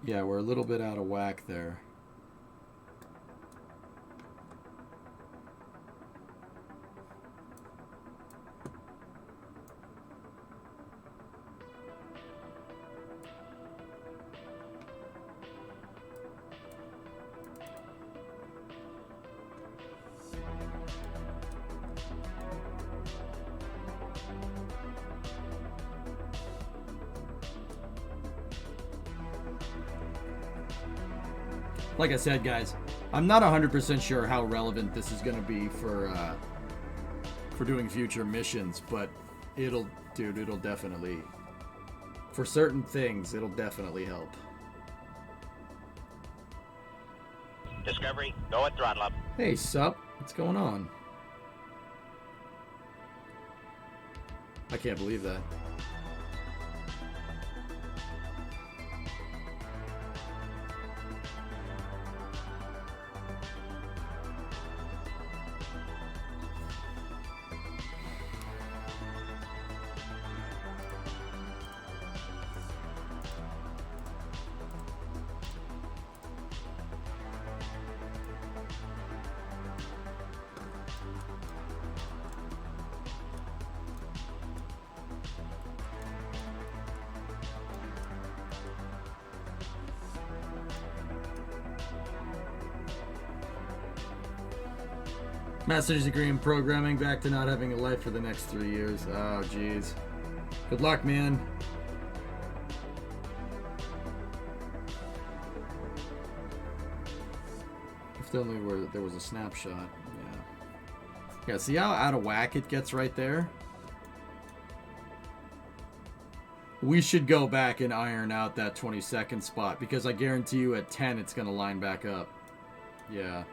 Yeah, we're a little bit out of whack there. Like I said, guys, I'm not 100% sure how relevant this is going to be for doing future missions, but it'll definitely, for certain things, it'll definitely help. Discovery, go at throttle up. Hey, sup? What's going on? I can't believe that. Master's degree in programming, back to not having a life for the next 3 years. Oh, jeez. Good luck, man. If only there was a snapshot. Yeah. Yeah, see how out of whack it gets right there? We should go back and iron out that 20-second spot, because I guarantee you at 10 it's going to line back up. Yeah.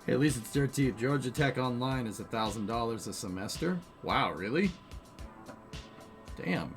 Hey, at least it's dirt cheap. Georgia Tech Online is $1,000 a semester. Wow, really? Damn.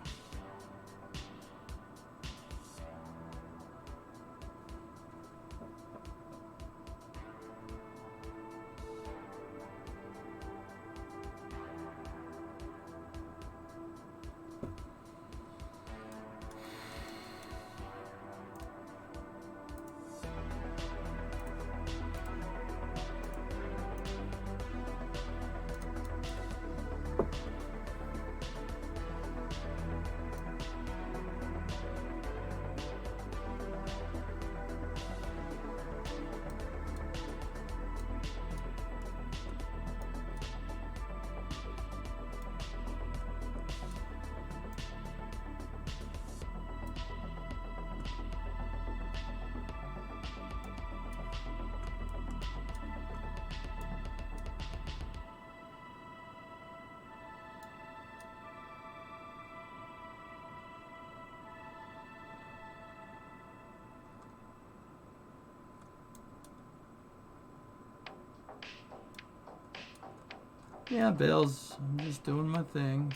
Yeah, Bills. I'm just doing my thing.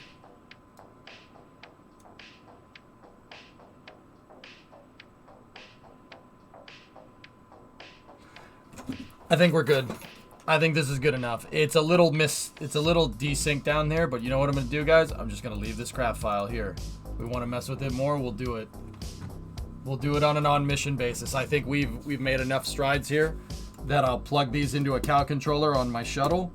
I think we're good. I think this is good enough. It's a little desync down there, but you know what I'm gonna do, guys? I'm just gonna leave this craft file here. If we want to mess with it more, we'll do it. We'll do it on an on-mission basis. I think we've made enough strides here that I'll plug these into a cow controller on my shuttle,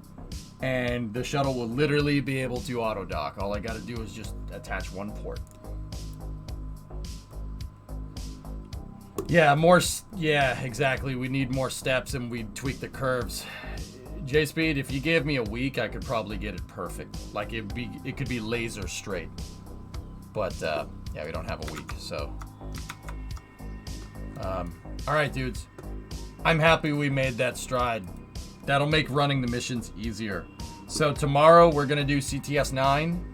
and the shuttle will literally be able to auto dock. All I gotta do is just attach one port. Yeah, exactly. We need more steps, and we tweak the curves. JSpeed, if you gave me a week, I could probably get it perfect. Like it could be laser straight. But yeah, we don't have a week, so. All right, dudes. I'm happy we made that stride. That'll make running the missions easier. So tomorrow we're gonna do CTS 9.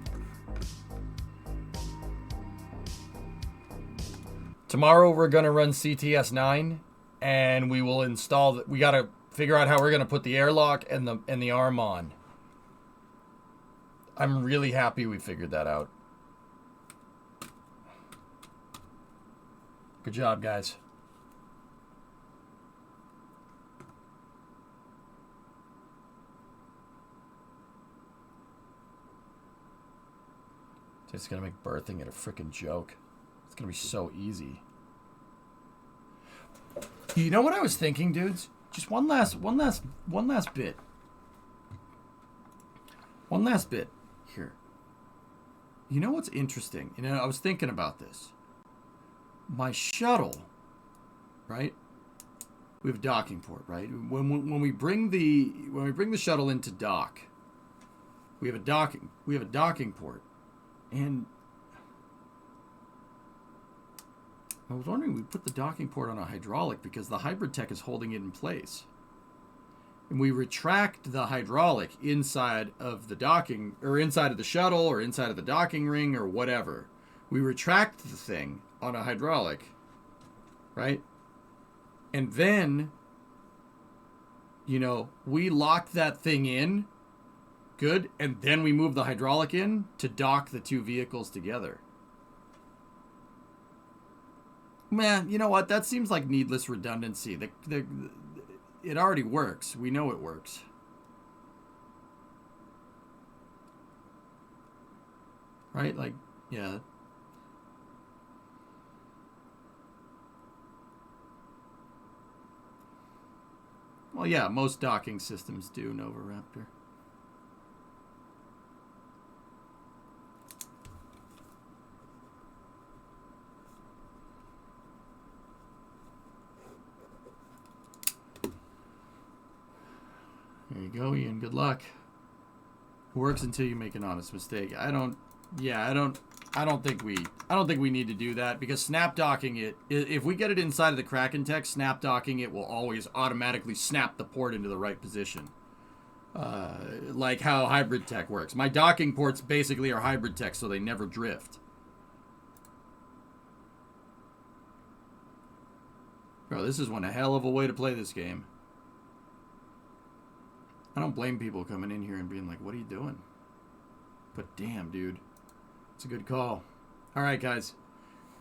Tomorrow we're gonna run CTS 9, and we will install. We gotta figure out how we're gonna put the airlock and the arm on. I'm really happy we figured that out. Good job, guys. It's gonna make birthing it a freaking joke. It's gonna be so easy. You know what I was thinking, dudes? Just one last bit. One last bit here. You know what's interesting? You know, I was thinking about this. My shuttle, right? We have a docking port, right? When we bring the shuttle into dock, we have a docking port. And I was wondering, we put the docking port on a hydraulic because the hybrid tech is holding it in place. And we retract the hydraulic inside of the docking, or inside of the shuttle, or inside of the docking ring, or whatever. We retract the thing on a hydraulic, right? And then, you know, we lock that thing in, good, and then we move the hydraulic in to dock the two vehicles together. Man, you know what? That seems like needless redundancy. It already works. We know it works. Right? Like, yeah. Well, yeah, most docking systems do, Nova Raptor. There you go, Ian. Good luck. It works until you make an honest mistake. I don't think we need to do that because snap docking it, if we get it inside of the KRAKEN tech, snap docking it will always automatically snap the port into the right position. Like how hybrid tech works. My docking ports basically are hybrid tech, so they never drift. Bro, this is one hell of a way to play this game. I don't blame people coming in here and being like, what are you doing? But damn, dude. It's a good call. All right, guys.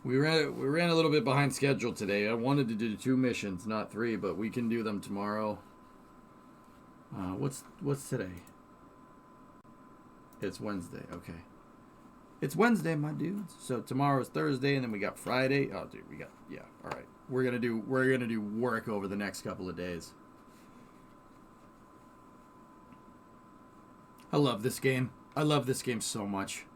We ran a little bit behind schedule today. I wanted to do 2 missions, not 3, but we can do them tomorrow. What's today? It's Wednesday. Okay. It's Wednesday, my dudes. So tomorrow's Thursday, and then we got Friday. Oh, dude, we got, yeah. All right. We're gonna do work over the next couple of days. I love this game. I love this game so much.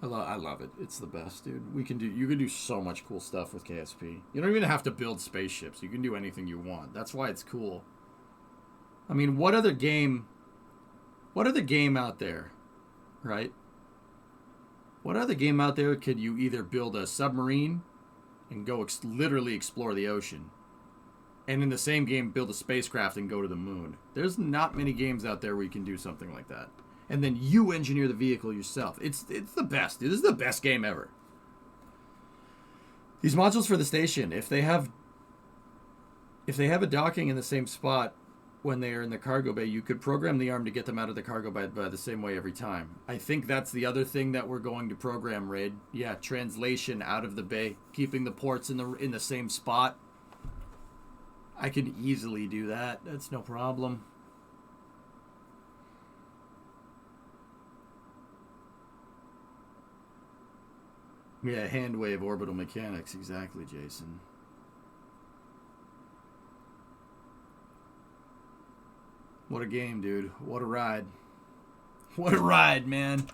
I love it. It's the best, dude. You can do so much cool stuff with KSP. You don't even have to build spaceships. You can do anything you want. That's why it's cool. I mean, what other game out there, right? What other game out there could you either build a submarine and go literally explore the ocean, and in the same game build a spacecraft and go to the moon? There's not many games out there where you can do something like that. And then you engineer the vehicle yourself. It's the best, dude. This is the best game ever. These modules for the station, if they have a docking in the same spot when they are in the cargo bay, you could program the arm to get them out of the cargo bay by the same way every time. I think that's the other thing that we're going to program, Raid. Yeah, translation out of the bay, keeping the ports in the same spot. I could easily do that. That's no problem. Yeah, hand wave orbital mechanics. Exactly, Jason. What a game, dude. What a ride. What a ride, man.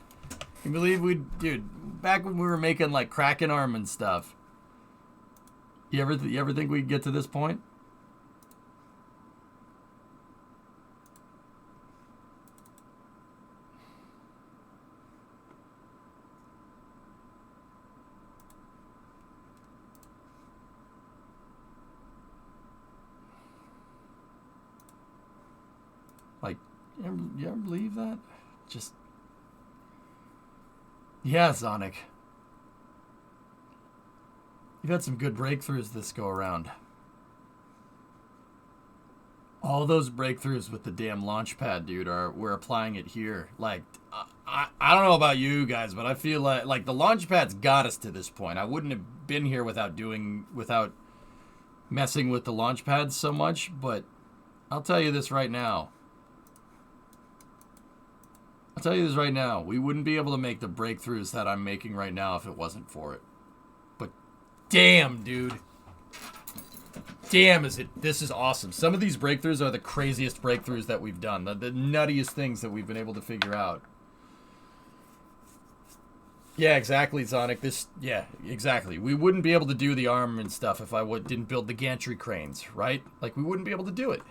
Can you believe dude, back when we were making like KRAKEN arm and stuff. You ever think we'd get to this point? Like, you ever believe that? Just, yeah, Sonic. You've had some good breakthroughs this go around. All those breakthroughs with the damn launch pad, dude, we're applying it here. Like, I don't know about you guys, but I feel like the launch pad's got us to this point. I wouldn't have been here without messing with the launch pads so much, but I'll tell you this right now. We wouldn't be able to make the breakthroughs that I'm making right now if it wasn't for it. But damn, dude. Damn, this is awesome. Some of these breakthroughs are the craziest breakthroughs that we've done. The nuttiest things that we've been able to figure out. Yeah, exactly, Sonic. Yeah, exactly. We wouldn't be able to do the armament stuff if I didn't build the gantry cranes, right? Like, we wouldn't be able to do it.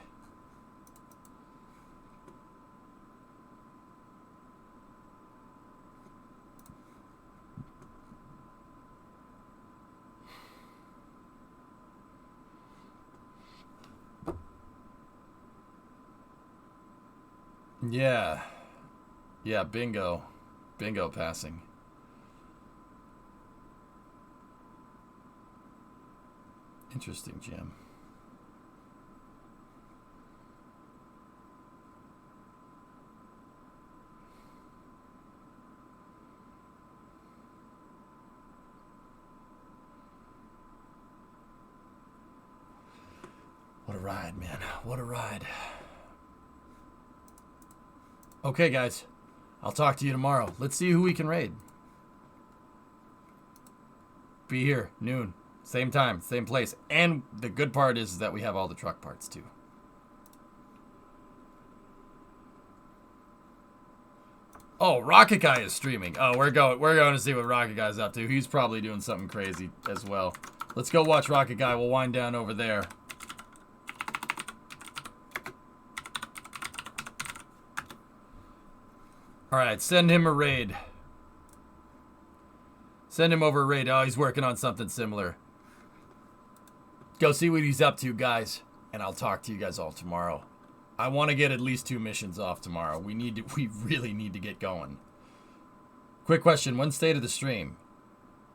Yeah. Yeah, bingo. Bingo passing. Interesting, Jim. What a ride, man. What a ride. Okay, guys. I'll talk to you tomorrow. Let's see who we can raid. Be here, noon. Same time, same place. And the good part is that we have all the truck parts, too. Oh, Rocket Guy is streaming. Oh, we're going to see what Rocket Guy's up to. He's probably doing something crazy as well. Let's go watch Rocket Guy. We'll wind down over there. Alright, send him a raid. Send him over a raid. Oh, he's working on something similar. Go see what he's up to, guys. And I'll talk to you guys all tomorrow. I want to get at least 2 missions off tomorrow. We really need to get going. Quick question, when's state of the stream?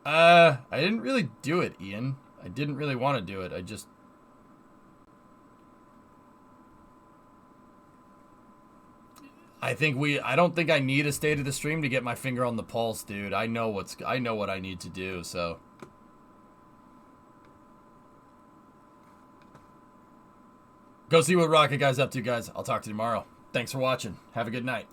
I didn't really do it, Ian. I didn't really want to do it. I don't think I need a state of the stream to get my finger on the pulse, dude. I know what I need to do, so. Go see what Rocket Guy's up to, guys. I'll talk to you tomorrow. Thanks for watching. Have a good night.